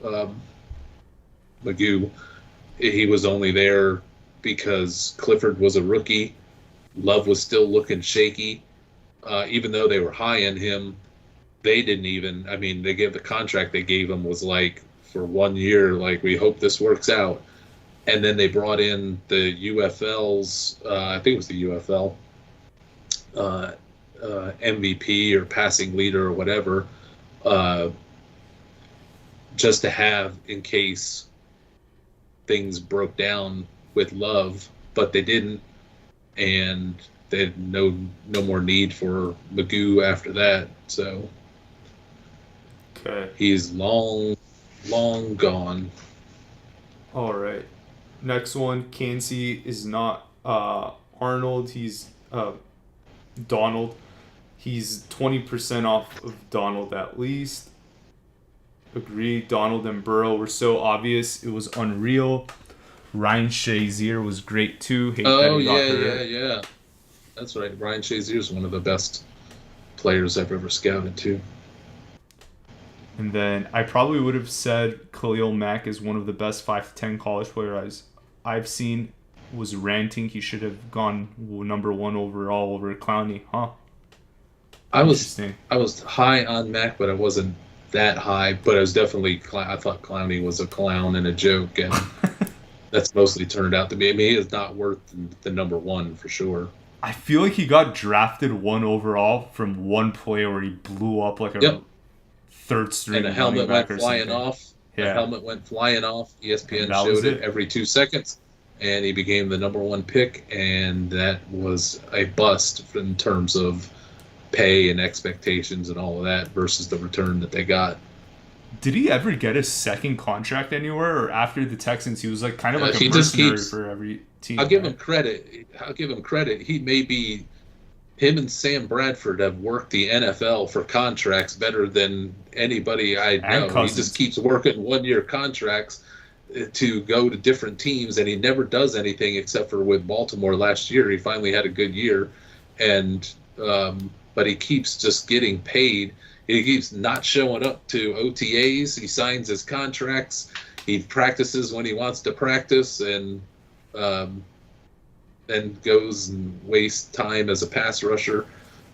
Magoo. He was only there because Clifford was a rookie. Love was still looking shaky. Even though they were high in him, they didn't even, they gave the contract they gave him was like for 1 year, like, we hope this works out. And then they brought in the UFL's, I think it was the UFL, MVP or passing leader or whatever, just to have in case things broke down with Love, but they didn't, and they had no more need for Magoo after that. So
okay,
he's long gone.
All right. Next one, Kansas is not Arnold. He's Donald. He's 20% off of Donald at least. Agreed. Donald and Burrow were so obvious. It was unreal. Ryan Shazier was great too. Hate that he got hurt.
Yeah. That's right. Ryan Shazier is one of the best players I've ever scouted too.
And then I probably would have said Khalil Mack is one of the best 5'10" college players I've seen. Was ranting he should have gone number 1 overall over Clowney, huh?
I was high on Mack, but I wasn't that high. But I was definitely, I thought Clowney was a clown and a joke, and that's mostly turned out to be. He is not worth the number 1 for sure.
I feel like he got drafted 1 overall from one play where he blew up like a third string.
And the helmet went flying off.
Yeah.
The helmet went flying off. ESPN showed it every 2 seconds. And he became the number 1 pick. And that was a bust in terms of pay and expectations and all of that versus the return that they got.
Did he ever get a second contract anywhere? Or after the Texans, he was like kind of like a mercenary for every team?
I'll give him credit. He may be... Him and Sam Bradford have worked the NFL for contracts better than anybody I know. He just keeps working 1-year contracts to go to different teams, and he never does anything except for with Baltimore last year. He finally had a good year, and but he keeps just getting paid. He keeps not showing up to OTAs. He signs his contracts. He practices when he wants to practice, and then goes and wastes time as a pass rusher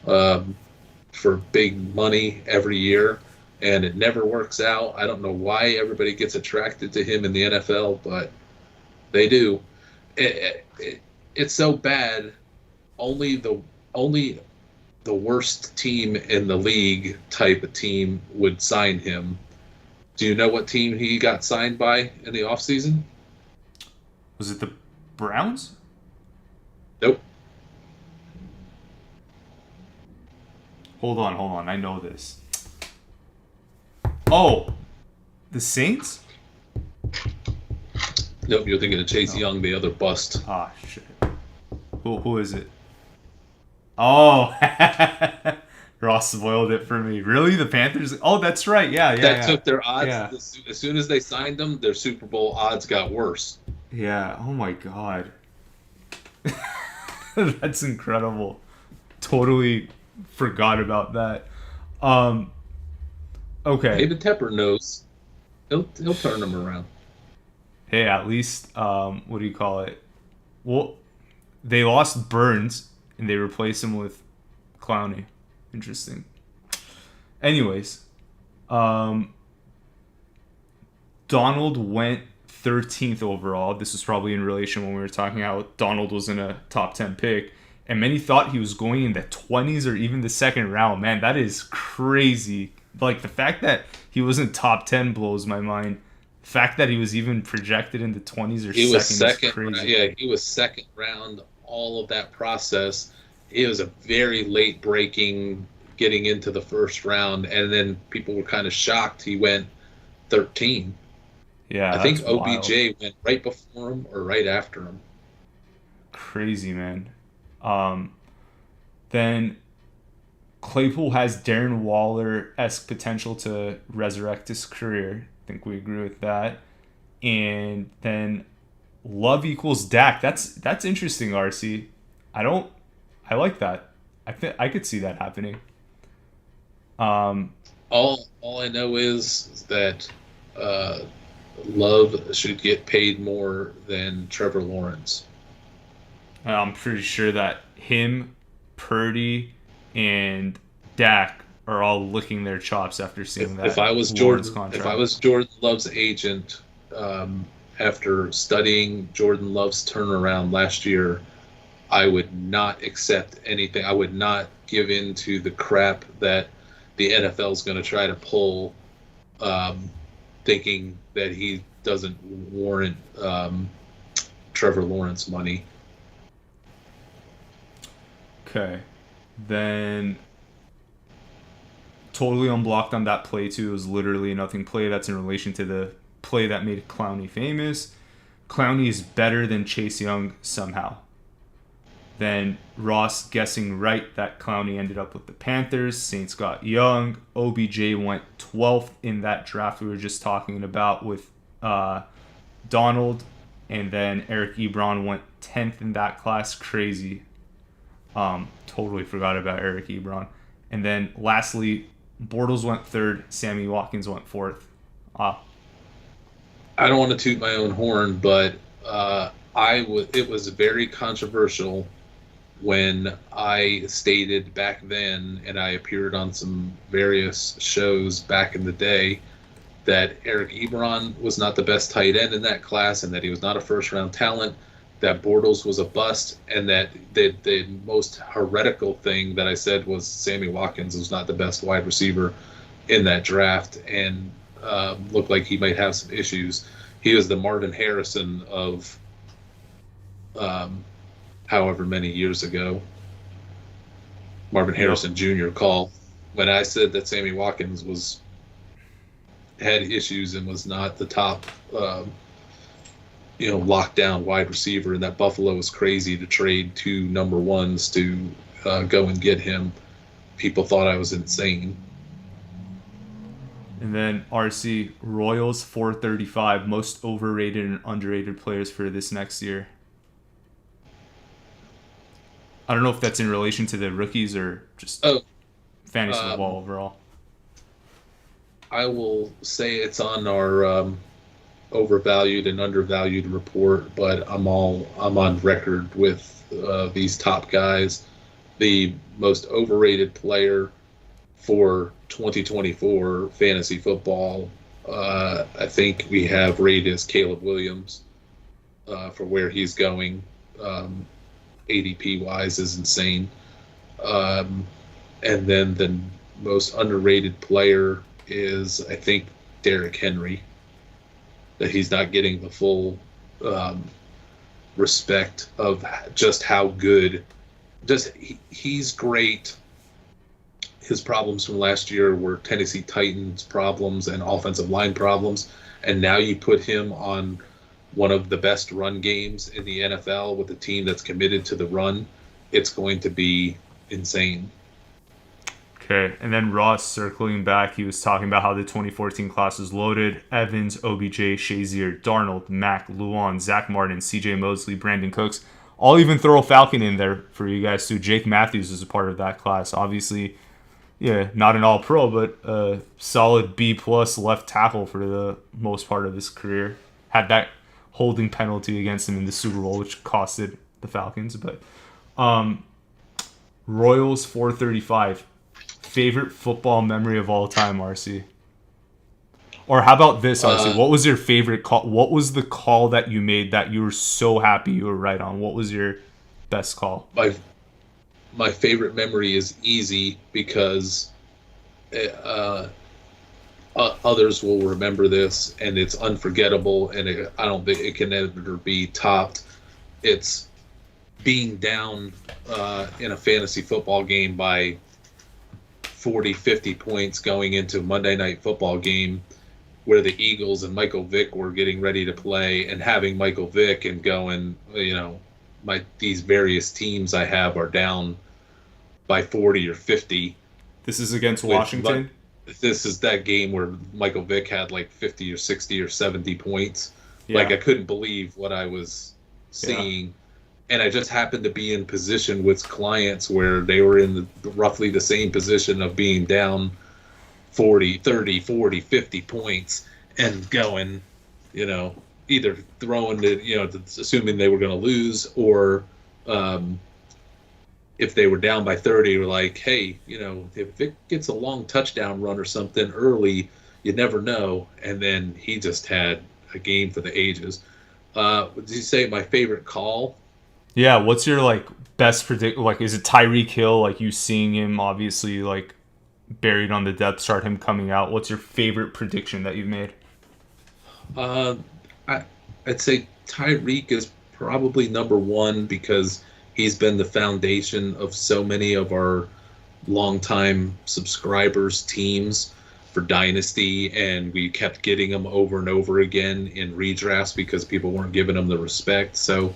for big money every year, and it never works out. I don't know why everybody gets attracted to him in the NFL, but they do. It's so bad. Only the worst team in the league type of team would sign him. Do you know what team he got signed by in the offseason?
Was it the Browns?
Nope.
Hold on. I know this. Oh, the Saints?
Nope, you're thinking of Chase
No.
Young, the other bust.
Ah, shit. Who is it? Oh, Ross spoiled it for me. Really, the Panthers? Oh, that's right. Yeah, yeah,
That
yeah,
took their odds.
yeah,
As soon as they signed them, their Super Bowl odds got worse.
yeah. Oh my god, that's incredible. Totally forgot about that. Um. Okay.
David Tepper knows. He'll turn them around.
Hey, at least what do you call it? Well, they lost Burns and they replaced him with Clowney. Interesting. Anyways, um, Donald went 13th overall. This was probably in relation when we were talking how Donald was in a top 10 pick. And many thought he was going in the 20s or even the second round. Man, that is crazy. Like, the fact that he wasn't top 10 blows my mind. The fact that he was even projected in the 20s or
He was
second is
second.
crazy.
Yeah, he was second round. All of that process. It was a very late breaking, getting into the first round, and then people were kind of shocked he went 13.
Yeah,
I think
that's wild.
OBJ went right before him or right after him.
Crazy, man. Um, then Claypool has Darren Waller-esque potential to resurrect his career. I think we agree with that. And then Love equals Dak. That's interesting, RC. I like that. I think I could see that happening. Um,
All I know is that uh, Love should get paid more than Trevor Lawrence.
I'm pretty sure that him, Purdy, and Dak are all licking their chops after seeing that
If I was
Lawrence
Jordan,
contract.
if I was Jordan Love's agent, after studying Jordan Love's turnaround last year, I would not accept anything. I would not give in to the crap that the NFL is going to try to pull, thinking that he doesn't warrant Trevor Lawrence money.
Okay. Then totally unblocked on that play too. It was literally a nothing play. That's in relation to the play that made Clowney famous. Clowney is better than Chase Young somehow. Then Ross guessing right that Clowney ended up with the Panthers. Saints got Young. OBJ went 12th in that draft we were just talking about with Donald. And then Eric Ebron went 10th in that class. Crazy. Totally forgot about Eric Ebron. And then lastly, Bortles went 3rd. Sammy Watkins went 4th.
I don't want to toot my own horn, but it was very controversial when I stated back then, and I appeared on some various shows back in the day, that Eric Ebron was not the best tight end in that class, and that he was not a first-round talent, that Bortles was a bust, and that the most heretical thing that I said was Sammy Watkins was not the best wide receiver in that draft, and looked like he might have some issues. He was the Marvin Harrison of however many years ago. Marvin Harrison Jr. call when I said that Sammy Watkins had issues and was not the top lockdown wide receiver, and that Buffalo was crazy to trade 2 number 1s to go and get him. People thought I was insane.
And then RC Royals 435, most overrated and underrated players for this next year. I don't know if that's in relation to the rookies or just fantasy football overall.
I will say it's on our overvalued and undervalued report, but I'm on record with these top guys. The most overrated player for 2024 fantasy football, I think we have rated as Caleb Williams for where he's going. ADP wise is insane. And then the most underrated player is, I think, Derrick Henry. That he's not getting the full respect of just how good. He's great. His problems from last year were Tennessee Titans problems and offensive line problems, and now you put him on one of the best run games in the NFL with a team that's committed to the run, it's going to be insane.
Okay, and then Ross, circling back, he was talking about how the 2014 class was loaded. Evans, OBJ, Shazier, Darnold, Mack, Luan, Zach Martin, CJ Mosley, Brandon Cooks. I'll even throw a Falcon in there for you guys too. Jake Matthews is a part of that class. Obviously, yeah, not an all-pro, but a solid B-plus left tackle for the most part of his career. Had that holding penalty against him in the Super Bowl, which costed the Falcons. But Royals 435. Favorite football memory of all time, RC? Or how about this, RC? What was your favorite call? What was the call that you made that you were so happy you were right on? What was your best call?
My favorite memory is easy because others will remember this, and it's unforgettable, and I don't think it can ever be topped. It's being down in a fantasy football game by 40, 50 points going into a Monday Night Football game where the Eagles and Michael Vick were getting ready to play, and having Michael Vick and going, these various teams I have are down by 40 or 50.
This is against Washington?
This is that game where Michael Vick had like 50 or 60 or 70 points.
Yeah.
Like, I couldn't believe what I was seeing. Yeah. And I just happened to be in position with clients where they were in roughly the same position of being down 40, 30, 40, 50 points and going, either throwing it, assuming they were going to lose, or if they were down by 30, we're like, hey, if it gets a long touchdown run or something early, you never know. And then he just had a game for the ages. Did you say my favorite call?
Yeah, what's your best predict? Is it Tyreek Hill? You seeing him obviously buried on the depth chart, him coming out. What's your favorite prediction that you've made?
I'd say Tyreek is probably number one because he's been the foundation of so many of our longtime subscribers' teams for Dynasty, and we kept getting them over and over again in redrafts because people weren't giving them the respect. So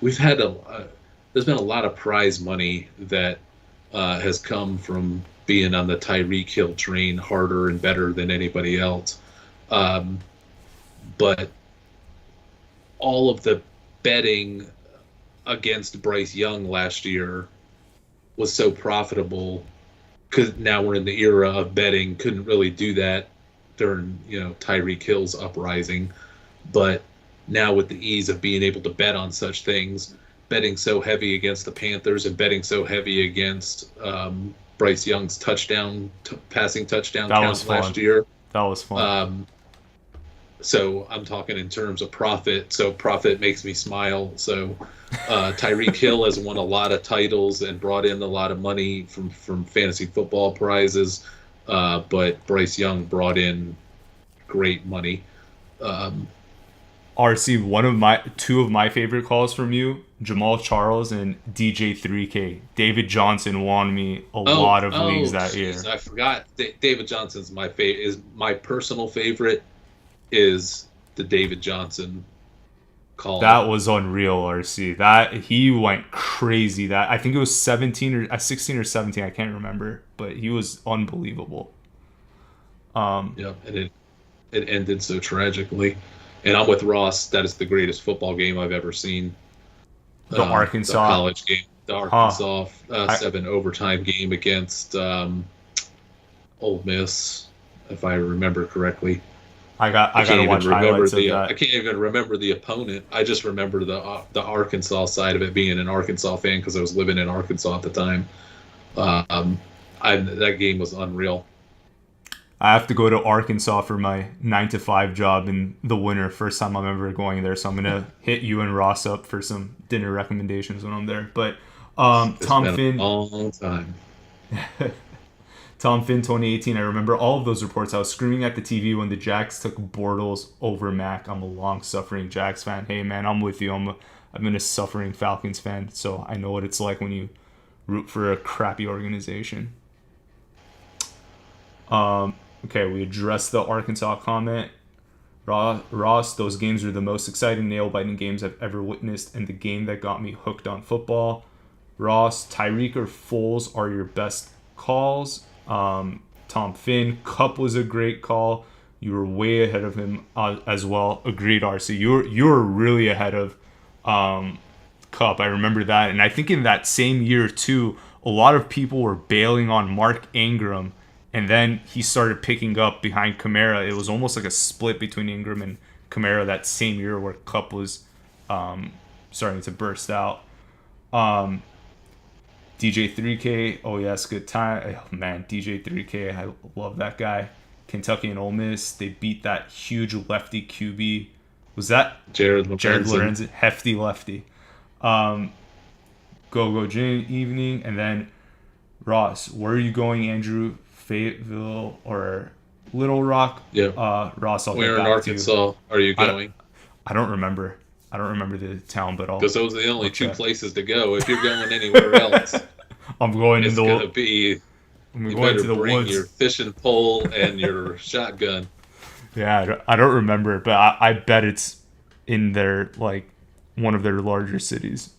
we've had there's been a lot of prize money that has come from being on the Tyreek Hill train harder and better than anybody else. But all of the betting against Bryce Young last year was so profitable because now we're in the era of betting. Couldn't really do that during Tyreek Hill's uprising, but now with the ease of being able to bet on such things, betting so heavy against the Panthers and betting so heavy against Bryce Young's passing touchdown count last year.
That was fun.
So I'm talking in terms of profit. So profit makes me smile. So Tyreek Hill has won a lot of titles and brought in a lot of money from fantasy football prizes, but Bryce Young brought in great money.
RC, two of my favorite calls from you, Jamal Charles and DJ3K. David Johnson won me a lot of leagues that year.
I forgot. David Johnson's my personal favorite. Is the David Johnson call.
That was unreal, RC. That he went crazy. That I think it was 16 or 17, I can't remember, but he was unbelievable.
Yeah, and it ended so tragically. And I'm with Ross. That is the greatest football game I've ever seen.
The Arkansas
the college game, the Arkansas 7 overtime game against Ole Miss, if I remember correctly.
I gotta watch highlights of that.
I can't even remember the opponent. I just remember the Arkansas side of it, being an Arkansas fan because I was living in Arkansas at the time. That game was unreal.
I have to go to Arkansas for my 9-to-5 job in the winter. First time I'm ever going there, so I'm gonna hit you and Ross up for some dinner recommendations when I'm there. But Tom Finn,
a long time.
Tom Finn 2018, I remember all of those reports. I was screaming at the TV when the Jags took Bortles over Mac. I'm a long-suffering Jags fan. Hey, man, I'm with you. I've been a suffering Falcons fan, so I know what it's like when you root for a crappy organization. Okay, we addressed the Arkansas comment. Ross, those games are the most exciting, nail-biting games I've ever witnessed, and the game that got me hooked on football. Ross, Tyreek or Foles are your best calls. Tom Finn, Cup was a great call. You were way ahead of him as well. Agreed, RC. You were really ahead of Cup. I remember that. And I think in that same year, too, a lot of people were bailing on Mark Ingram. And then he started picking up behind Kamara. It was almost like a split between Ingram and Kamara that same year where Cup was starting to burst out. DJ3K, oh yes, good time. Oh, man, DJ3K, I love that guy. Kentucky and Ole Miss, they beat that huge lefty QB. Was that
Jared
Lorenzen? Hefty lefty. Go June evening, and then Ross. Where are you going, Andrew? Fayetteville or Little Rock?
Yeah.
Ross, I'll
Where
get
in
back
Arkansas
to you.
are you going?
I don't remember. I don't remember the town, but
because those are the only two places to go. If you're going anywhere else,
I'm going
it's going to be.
I'm
you
going
better
to the
bring
woods.
your fishing pole and your shotgun.
Yeah, I don't remember, but I bet it's in their like one of their larger cities.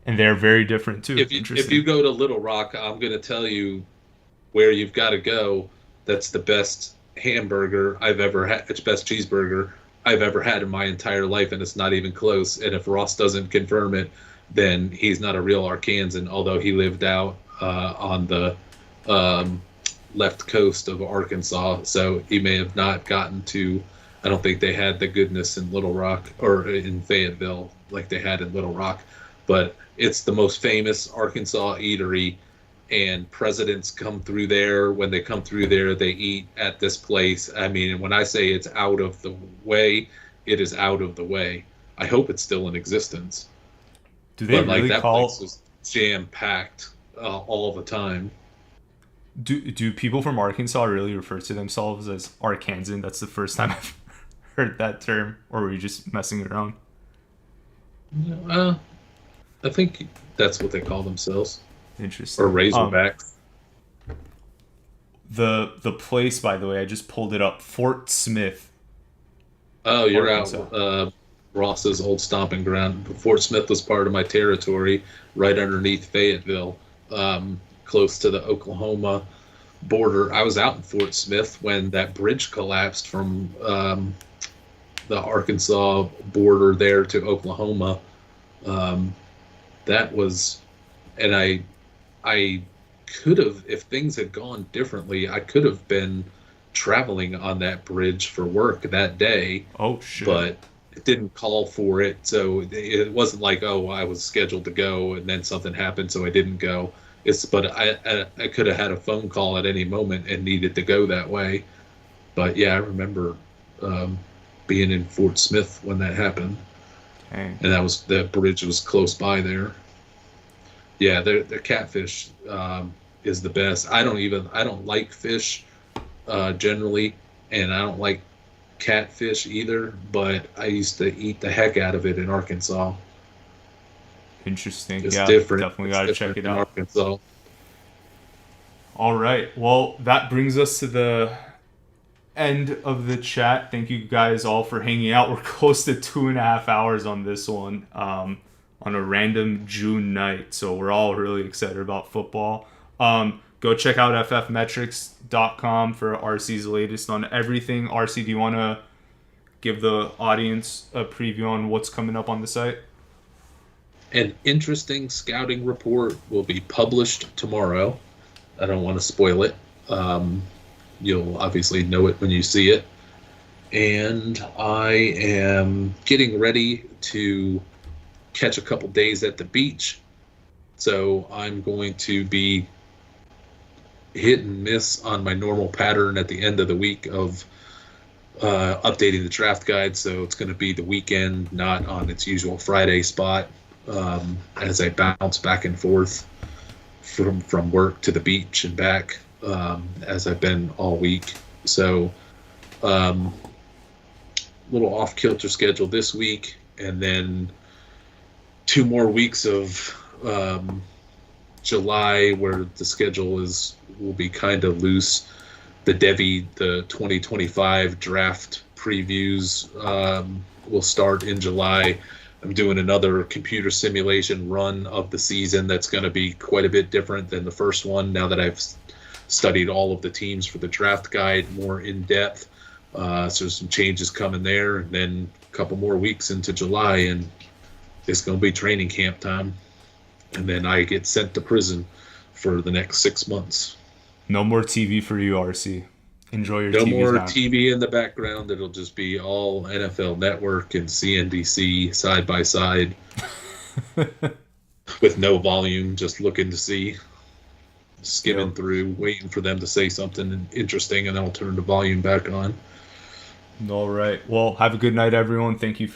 And they're very different too.
If you go to Little Rock, I'm going to tell you where you've got to go. That's the best hamburger I've ever had. It's best cheeseburger I've ever had in my entire life, and it's not even close. And if Ross doesn't confirm it, then he's not a real Arkansan, although he lived out on the left coast of Arkansas, so he may have not gotten to. I don't think they had the goodness in Little Rock or in Fayetteville like they had in Little Rock, but it's the most famous Arkansas eatery, and presidents come through there. When they come through there, they eat at this place. I mean, when I say it's out of the way, it is out of the way. I hope it's still in existence.
Do they really
that
call?
Place was jam-packed all the time.
Do people from Arkansas really refer to themselves as Arkansan? That's the first time I've heard that term, or were you just messing around?
I think that's what they call themselves.
Interesting.
Or Razorbacks.
The place, by the way, I just pulled it up. Fort Smith.
Oh, you're
Arkansas.
out Ross's old stomping ground. Fort Smith was part of my territory, right underneath Fayetteville, close to the Oklahoma border. I was out in Fort Smith when that bridge collapsed from the Arkansas border there to Oklahoma. That was, and I could have, if things had gone differently, I could have been traveling on that bridge for work that day.
Oh, shit.
But it didn't call for it, so it wasn't like, oh, I was scheduled to go and then something happened, so I didn't go. But I could have had a phone call at any moment and needed to go that way. But yeah, I remember being in Fort Smith when that happened.
Dang.
And that bridge was close by there. Yeah, their catfish is the best. I don't like fish generally, and I don't like catfish either, but I used to eat the heck out of it in Arkansas.
Interesting.
It's
yeah,
different.
Definitely got to check it out.
Arkansas.
All right. Well, that brings us to the end of the chat. Thank you guys all for hanging out. We're close to 2.5 hours on this one, on a random June night. So we're all really excited about football. Go check out ffmetrics.com for RC's latest on everything. RC, do you want to give the audience a preview on what's coming up on the site?
An interesting scouting report will be published tomorrow. I don't want to spoil it. You'll obviously know it when you see it. And I am getting ready to catch a couple days at the beach. So I'm going to be hit and miss on my normal pattern at the end of the week of updating the draft guide. So it's going to be the weekend, not on its usual Friday spot, as I bounce back and forth from work to the beach and back, as I've been all week. So little off-kilter schedule this week, and then 2 more weeks of July where the schedule will be kind of loose. The 2025 draft previews will start in July. I'm doing another computer simulation run of the season that's going to be quite a bit different than the first one now that I've studied all of the teams for the draft guide more in depth. So some changes coming there, and then a couple more weeks into July, and it's going to be training camp time. And then I get sent to prison for the next 6 months.
No more TV for you, RC. Enjoy your
no
TV
more
time.
TV in the background. It'll just be all NFL Network and CNBC side by side with no volume, just looking to see, skimming through, waiting for them to say something interesting, and then I'll turn the volume back on.
All right. Well, have a good night, everyone. Thank you for